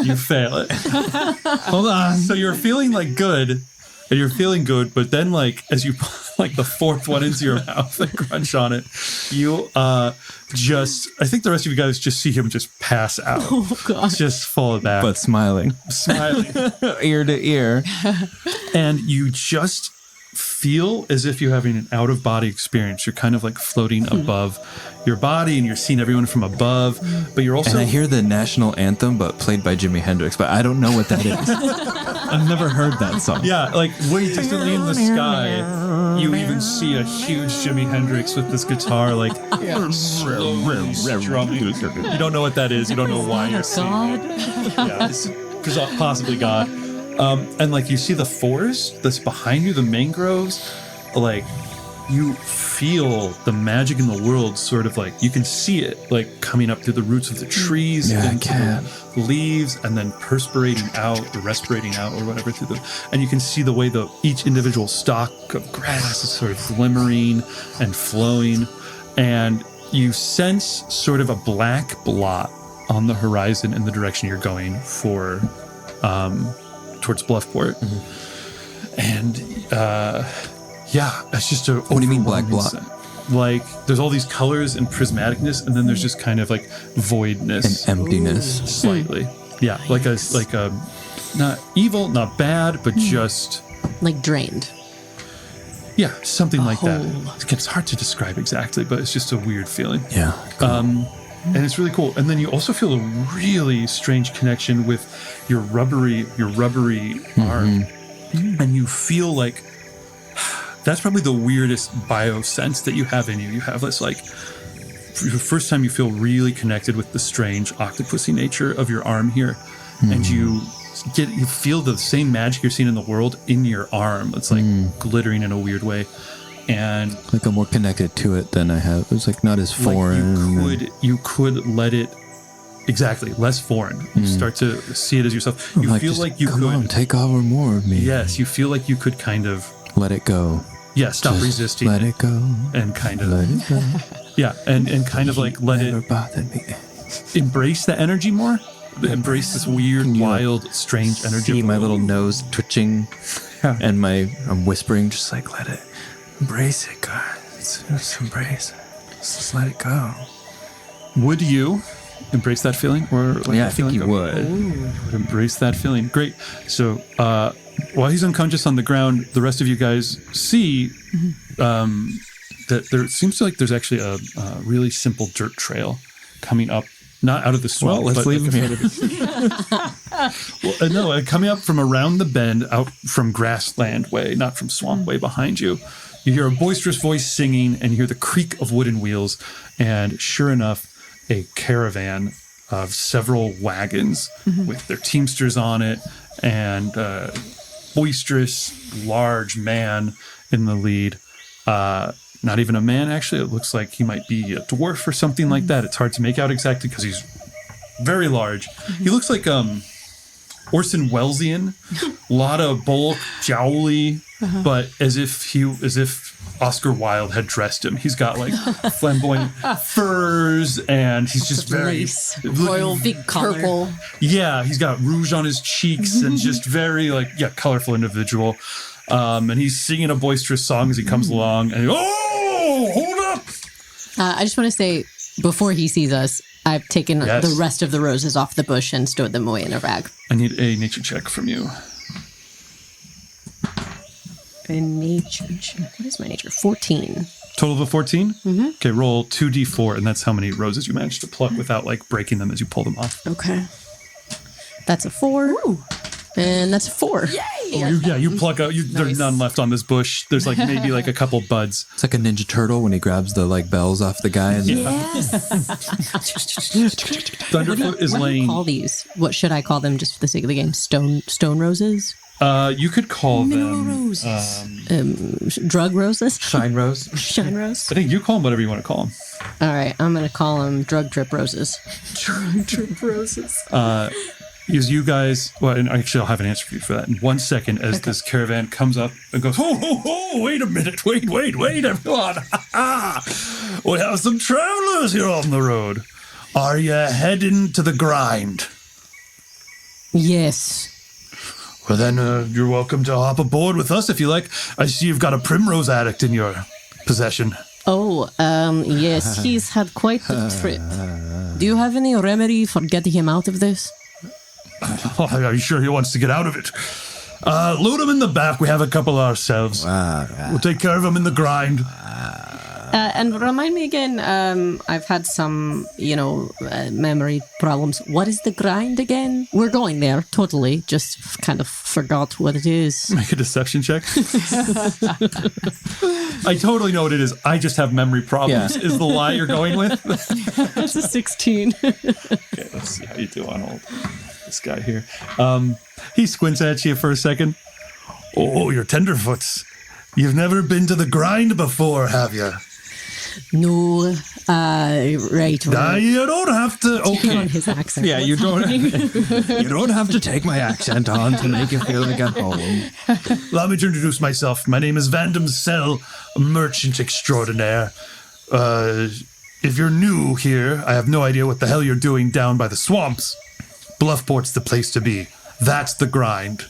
You fail it. Hold on. So you're feeling like good, and you're feeling good, but then like as you put like the 4th one into your mouth and crunch on it, you just I think the rest of you guys just see him just pass out. Oh, God. Just fall back. But smiling. Smiling. Ear to ear. And you just feel as if you're having an out-of-body experience. You're kind of like floating above your body, and you're seeing everyone from above, but you're also And I hear the national anthem, but played by Jimi Hendrix, but I don't know what that is. I've never heard that song. yeah, like way distantly in the sky, you even see a huge Jimi Hendrix with this guitar, like strumming. You don't know what that is. You don't know why you're seeing it. Yeah, it's possibly God. And like you see the forest that's behind you, the mangroves, like you feel the magic in the world sort of like you can see it like coming up through the roots of the trees Yeah, I into can. the leaves and then perspirating out or respirating out or whatever through the, and you can see the way each individual stalk of grass is sort of glimmering and flowing, and you sense sort of a black blot on the horizon in the direction you're going for towards Bluffport. And yeah, it's just a What do you mean black overwhelming blot? sense. Like there's all these colors and prismaticness, and then there's just kind of like voidness, And emptiness. slightly. Yeah, like a not evil, not bad, but just Like drained. yeah, something like hole. that. It's hard to describe exactly, but it's just a weird feeling. Yeah. And it's really cool. And then you also feel a really strange connection with your rubbery arm. And you feel like that's probably the weirdest bio sense that you have in you. You have this like for the first time you feel really connected with the strange octopusy nature of your arm here. And you feel the same magic you're seeing in the world in your arm. It's like glittering in a weird way. And Like I'm more connected to it than I have. It's like not as foreign. like you could let it exactly less foreign. You start to see it as yourself. You feel just, like you come could on, take over more of me. yes, you feel like you could kind of let it go. Yeah, stop Just resisting. Let it go. And kind of, Let it go. yeah, and kind of like let Never it bothered me. embrace the energy more. Embrace this weird, wild, strange energy. See my little nose twitching, and I'm whispering, just like, let it, embrace it, guys. Just embrace it. Just let it go. Would you embrace that feeling? Or let Yeah, that I think feeling you go? would. Embrace that feeling. Great. So while he's unconscious on the ground, the rest of you guys see that there seems to like there's actually a really simple dirt trail coming up, not out of the swamp. Well, let's but leave him here. no, coming up from around the bend, out from grassland way, not from swamp way behind you. You hear a boisterous voice singing, and you hear the creak of wooden wheels, and sure enough, a caravan of several wagons with their teamsters on it, and a boisterous, large man in the lead. Not even a man, actually. It looks like he might be a dwarf or something like that. It's hard to make out exactly because he's very large. He looks like Orson Wellesian, a lot of bulk, jowly, but as if Oscar Wilde had dressed him. He's got like flamboyant furs, and he's just very Royal big collar. purple. yeah. He's got rouge on his cheeks and just very colorful individual. And he's singing a boisterous song as he comes along, and hold up! I just want to say, before he sees us, I've taken Yes. the rest of the roses off the bush and stowed them away in a bag. I need a nature check from you. A nature check. What is my nature? 14. Total of 14? Mm-hmm. Okay, roll 2d4, and that's how many roses you managed to pluck without like breaking them as you pull them off. Okay. That's a 4. Ooh. And that's a 4. You pluck out. There's none left on this bush. There's like maybe like a couple buds. It's like a Ninja Turtle when he grabs the like bells off the guy. And Thunderfoot is What do laying. you call these? What should I call them just for the sake of the game? Stone roses? You could call them. Drug roses? Shine Rose. Shine rose? I think you call them whatever you want to call them. All right, I'm going to call them drug trip roses. Drug trip roses. Because you guys, well, and actually, I'll have an answer for you for that in 1 second as this caravan comes up and goes, ho, wait a minute, wait, everyone. We have some travelers here on the road. Are you heading to the grind? Yes. Well, then you're welcome to hop aboard with us if you like. I see you've got a primrose addict in your possession. Oh, yes, he's had quite the trip. Do you have any remedy for getting him out of this? Are you sure he wants to get out of it? Load him in the back. We have a couple ourselves. We'll take care of him in the grind. And remind me again, I've had some, memory problems. What is the grind again? We're going there, totally. Just kind of forgot what it is. Make a deception check. I totally know what it is. I just have memory problems, is the lie you're going with. That's a 16. Okay, let's see how you do on this guy here. He squints at you for a second. Oh, you're tenderfoots. You've never been to the grind before, have you? No, right. You don't have to. Taking on Okay. his accent. Yeah, you don't. You don't have to take my accent on to make you feel like at home. Allow me to introduce myself. My name is Vandam Sell, a merchant extraordinaire. If you're new here, I have no idea what the hell you're doing down by the swamps. Bluffport's the place to be. That's the grind.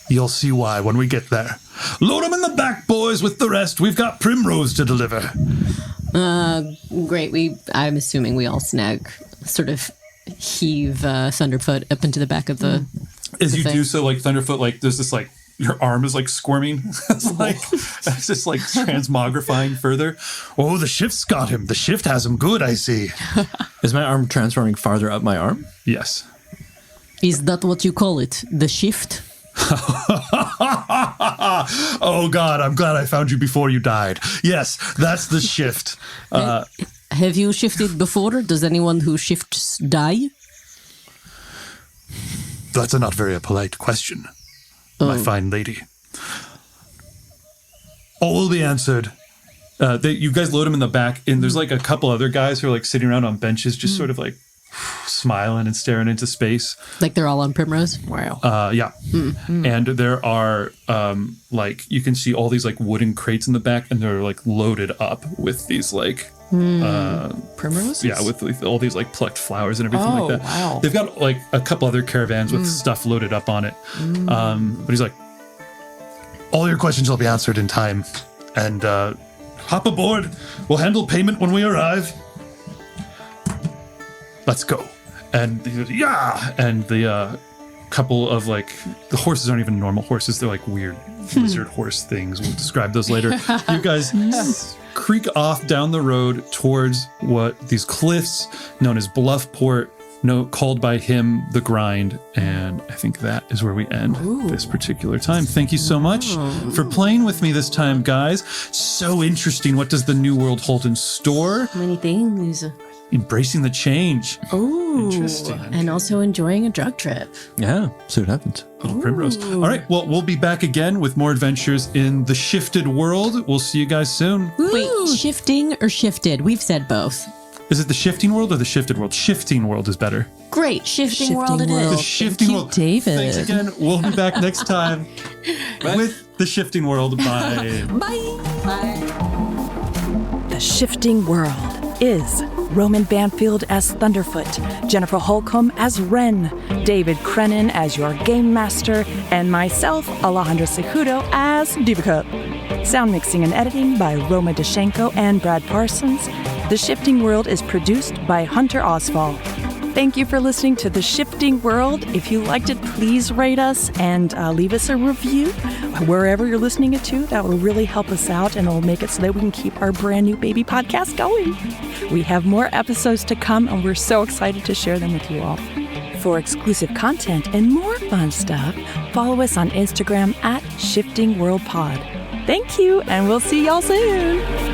You'll see why when we get there. Load them in the back, boys, with the rest. We've got primrose to deliver. Great. I'm assuming we all heave Thunderfoot up into the back of the. As you thing. do so, like Thunderfoot, like there's this like your arm is like squirming. It's just like transmogrifying further. Oh, the shift's got him. The shift has him good, I see. Is my arm transforming farther up my arm? Yes. Is that what you call it? The shift? Oh God, I'm glad I found you before you died. Yes, that's the shift. Have you shifted before? Does anyone who shifts die? That's a not very polite question, my fine lady. All will be answered. You guys load him in the back, and there's like a couple other guys who are like sitting around on benches, just sort of like smiling and staring into space. Like they're all on Primrose. Wow. Yeah. And there are like you can see all these like wooden crates in the back, and they're like loaded up with these like Primroses? yeah, with all these like plucked flowers and everything like that. Wow. They've got like a couple other caravans with stuff loaded up on it. But he's like, all your questions will be answered in time, and hop aboard. We'll handle payment when we arrive. Let's go. And he goes, yeah. And the couple of like, the horses aren't even normal horses. They're like weird lizard horse things. We'll describe those later. You guys creak off down the road towards what these cliffs known as Bluffport, called by him the Grind. And I think that is where we end this particular time. Thank you so much for playing with me this time, guys. So interesting. What does the new world hold in store? Many things. Embracing the change. Oh, Interesting. And also enjoying a drug trip. Yeah, see what happens. Little Primrose. All right, well, we'll be back again with more adventures in the Shifted World. We'll see you guys soon. Wait, shifting or shifted? We've said both. Is it the Shifting World or the Shifted World? Shifting World is better. Great. Shifting world it The is. Shifting World. David. Thanks again. We'll be back next time with the Shifting World. Bye. The Shifting World is Roman Banfield as Thunderfoot, Jennifer Holcombe as Ren, David Crennen as your Game Master, and myself, Alejandra Cejudo, as Deeva. Sound mixing and editing by Roma Deshchenko and Brad Parsons. The Shifting World is produced by Hunter Ausfahl. Thank you for listening to The Shifting World. If you liked it, please rate us and leave us a review wherever you're listening it to. That will really help us out, and it'll make it so that we can keep our brand new baby podcast going. We have more episodes to come, and we're so excited to share them with you all. For exclusive content and more fun stuff, follow us on Instagram at Shifting World Pod. Thank you, and we'll see y'all soon.